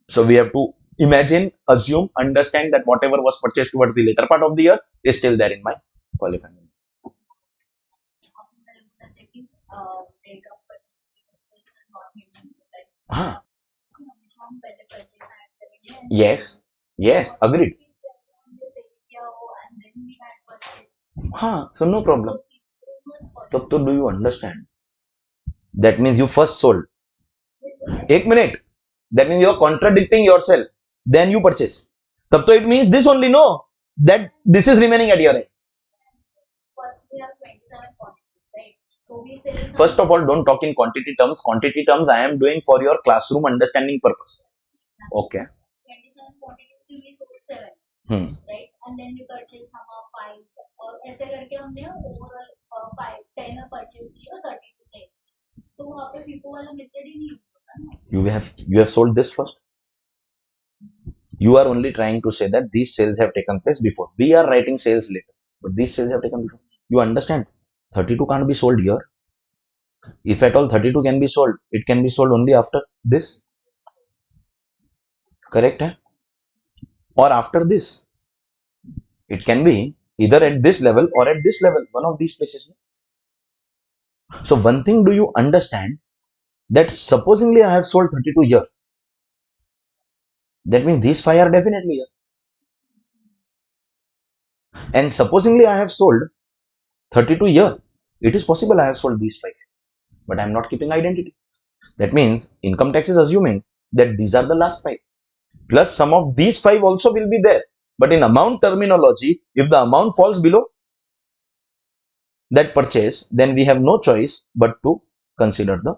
So we have to imagine, assume, understand that whatever was purchased towards the later part of the year is still there in my qualifying amount. Yes, yes, agreed. So no problem. So do you understand? That means you first sold. 1 minute. That means you are contradicting yourself. Then you purchase. Tab to it means this only, no? that this is remaining at your end. First, we have 27 quantities, right? So we sell some. First of all, don't talk in quantity terms. Quantity terms I am doing for your classroom understanding purpose. Okay. 27 quantities की we sold 7, right? And then we purchase some of 5 और ऐसे करके हमने overall 5, 10 purchase किया 30 to sale. So वहाँ पे FIFO वाला method ही नहीं होता ना. You have sold this first. You are only trying to say that these sales have taken place before. We are writing sales later, but these sales have taken before. You understand? 32 can't be sold here. If at all 32 can be sold, it can be sold only after this. Correct? Hai? Or after this. It can be either at this level or at this level, one of these places. So one thing do you understand, that supposingly I have sold 32 here. That means these 5 are definitely here. And supposingly I have sold 32 here. It is possible I have sold these 5. But I am not keeping identity. That means income tax is assuming that these are the last 5. Plus some of these 5 also will be there. But in amount terminology, if the amount falls below that purchase, then we have no choice but to consider the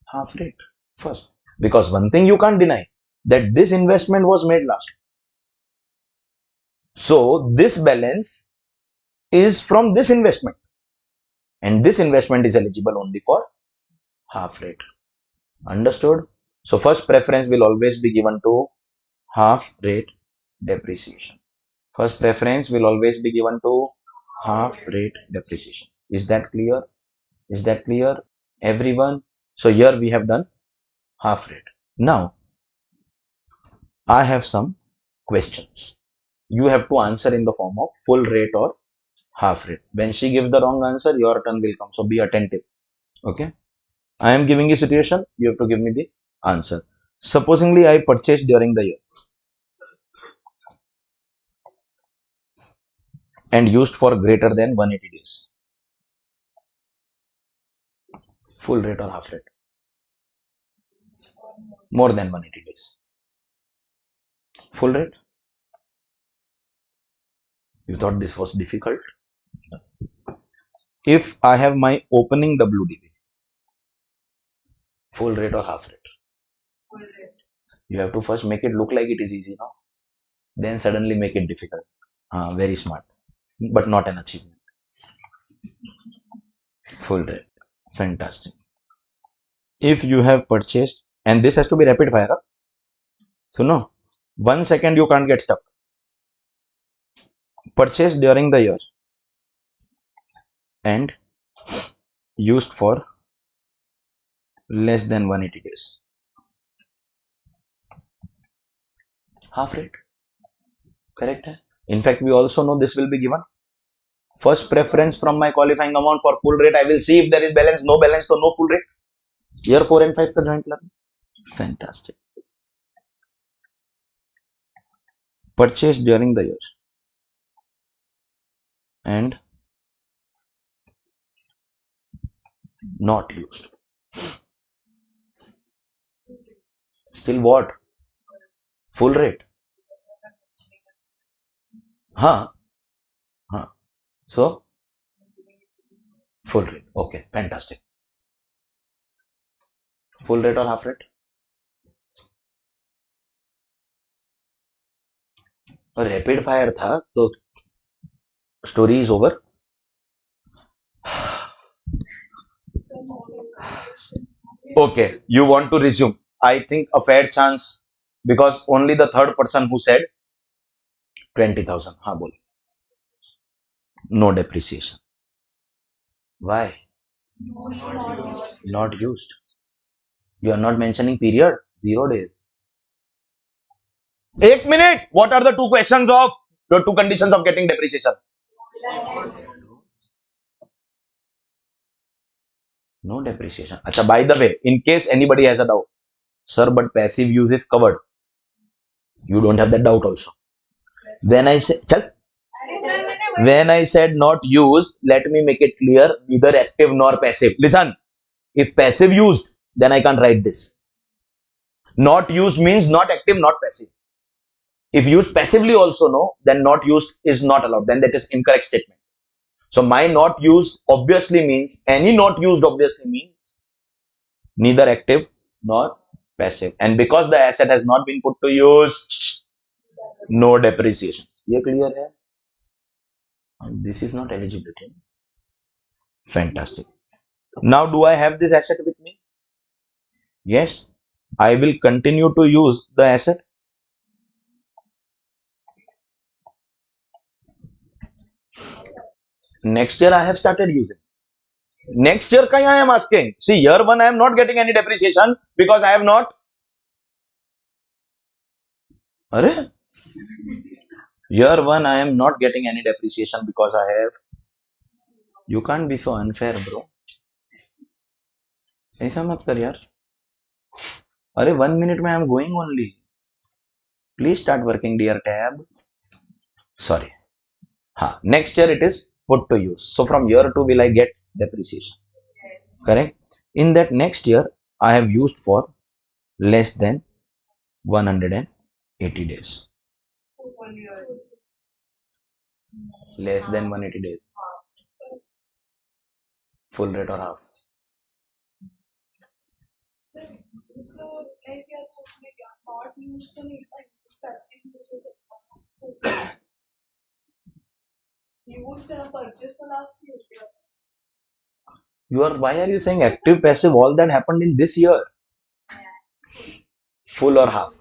half rate first. Because one thing you can't deny, that this investment was made last. So this balance is from this investment. And this investment is eligible only for half rate. Understood? So first preference will always be given to half rate depreciation. First preference will always be given to half rate depreciation. Is that clear? Is that clear, everyone? So here we have done half rate. Now, I have some questions. You have to answer in the form of full rate or half rate. When she gives the wrong answer, your turn will come. So be attentive. Okay. I am giving a situation. You have to give me the answer. Supposingly, I purchased during the year and used for greater than 180 days. Full rate or half rate? More than 180 days. Full rate? You thought this was difficult? If I have my opening WDV, full rate or half rate? Full rate. You have to first make it look like it is easy now. Then suddenly make it difficult. Very smart. But not an achievement. Full rate. Fantastic. If you have purchased, and this has to be rapid fire. So no, 1 second you can't get stuck. Purchased during the year and used for less than 180 days. Half rate. Correct? In fact, we also know this will be given. First preference from my qualifying amount for full rate. I will see if there is balance. No balance, so no full rate. Year 4 and 5 ka joint learning. Fantastic. Purchased during the year and not used. Still what? Full rate. So full rate. Okay, fantastic. Full rate or half rate? Rapid fire था तो story is over. Okay, you want to resume. I think a fair chance, because only the third person who said 20,000. हाँ बोल. No depreciation. Why? Not used. You are not mentioning period. 0 days. 1 minute. What are the two questions of the two conditions of getting depreciation? No depreciation. Acha, by the way, in case anybody has a doubt, sir, but passive use is covered. You don't have that doubt also. When I say, when I said not used, let me make it clear, neither active nor passive. Listen, if passive used, then I can't write this. Not used means not active, not passive. If used passively also no, then not used is not allowed. Then that is incorrect statement. So my not used obviously means, any not used obviously means neither active nor passive. And because the asset has not been put to use, no depreciation. ये clear है? This is not eligibility. Fantastic. Now do I have this asset with me? Yes. I will continue to use the asset. Next year I have started using. Next year I am asking. See, year 1 I am not getting any depreciation because I have not. Arre? Year 1 I am not getting any depreciation because I have. You can't be so unfair, bro. ऐसा मत कर यार. अरे 1 minute में I am going only. Please start working, dear tab. Sorry. Next year it is put to use. So from year 2 will I get depreciation? Correct. In that next year I have used for less than 180 days. Less than 180 days. Full rate or half? So like not used to passive used purchase the last year. Why are you saying active, passive? All that happened in this year. Full or half?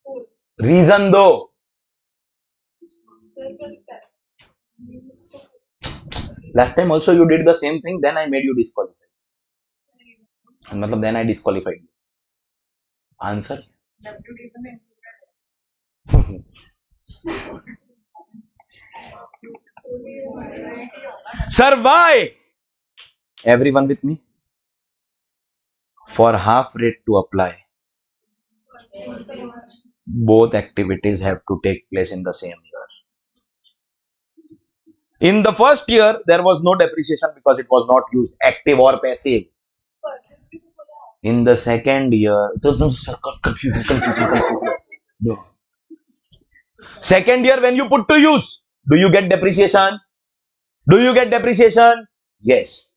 Full. Reason though? Last time also you did the same thing, then I made you disqualified. And then I disqualified you. Answer? Sir, why? Everyone with me? For half rate to apply, both activities have to take place in the same year. In the first year, there was no depreciation because it was not used, active or passive. In the second year, confusing. No. Second year, when you put to use, do you get depreciation? Do you get depreciation? Yes.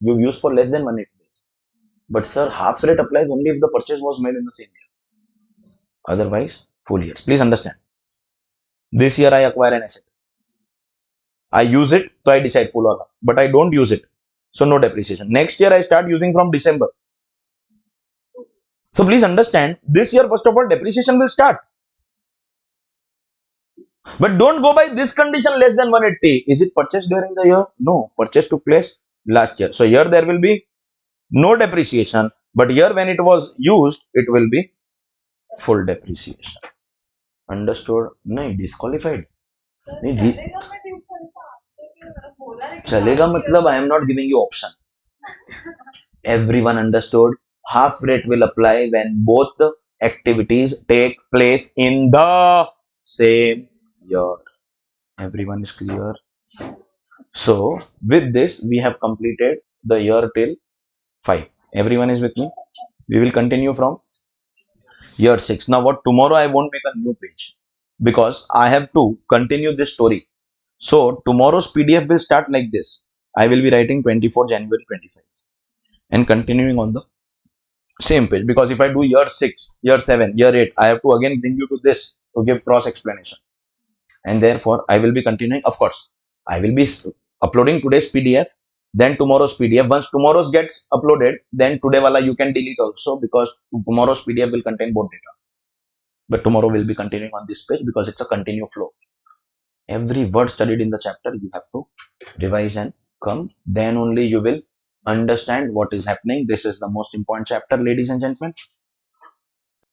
You use for less than 180 days. But sir, half rate applies only if the purchase was made in the same year. Otherwise, full years. Please understand. This year I acquire an asset. I use it, so I decide full or half. But I don't use it, so no depreciation. Next year I start using from December. So please understand, this year first of all depreciation will start. But don't go by this condition less than 180. Is it purchased during the year? No, purchase took place last year. So here there will be no depreciation, but here when it was used, it will be full depreciation. Understood? No, disqualified. चलेगा मतलब I am not giving you option. Everyone understood? Half rate will apply when both activities take place in the same year. Everyone is clear? So with this we have completed the year till 5. Everyone is with me? We will continue from year 6. Now what, tomorrow I won't make a new page because I have to continue this story. So tomorrow's PDF will start like this. I will be writing 24 January 25 and continuing on the same page, because if I do year 6, year 7, year 8, I have to again bring you to this to give cross explanation. And therefore I will be continuing. Of course, I will be uploading today's PDF, then tomorrow's PDF. Once tomorrow's gets uploaded, then today wala you can delete also, because tomorrow's PDF will contain both data. But tomorrow will be continuing on this page because it's a continuous flow. Every word studied in the chapter you have to revise and come. Then only you will understand what is happening. This is the most important chapter, ladies and gentlemen.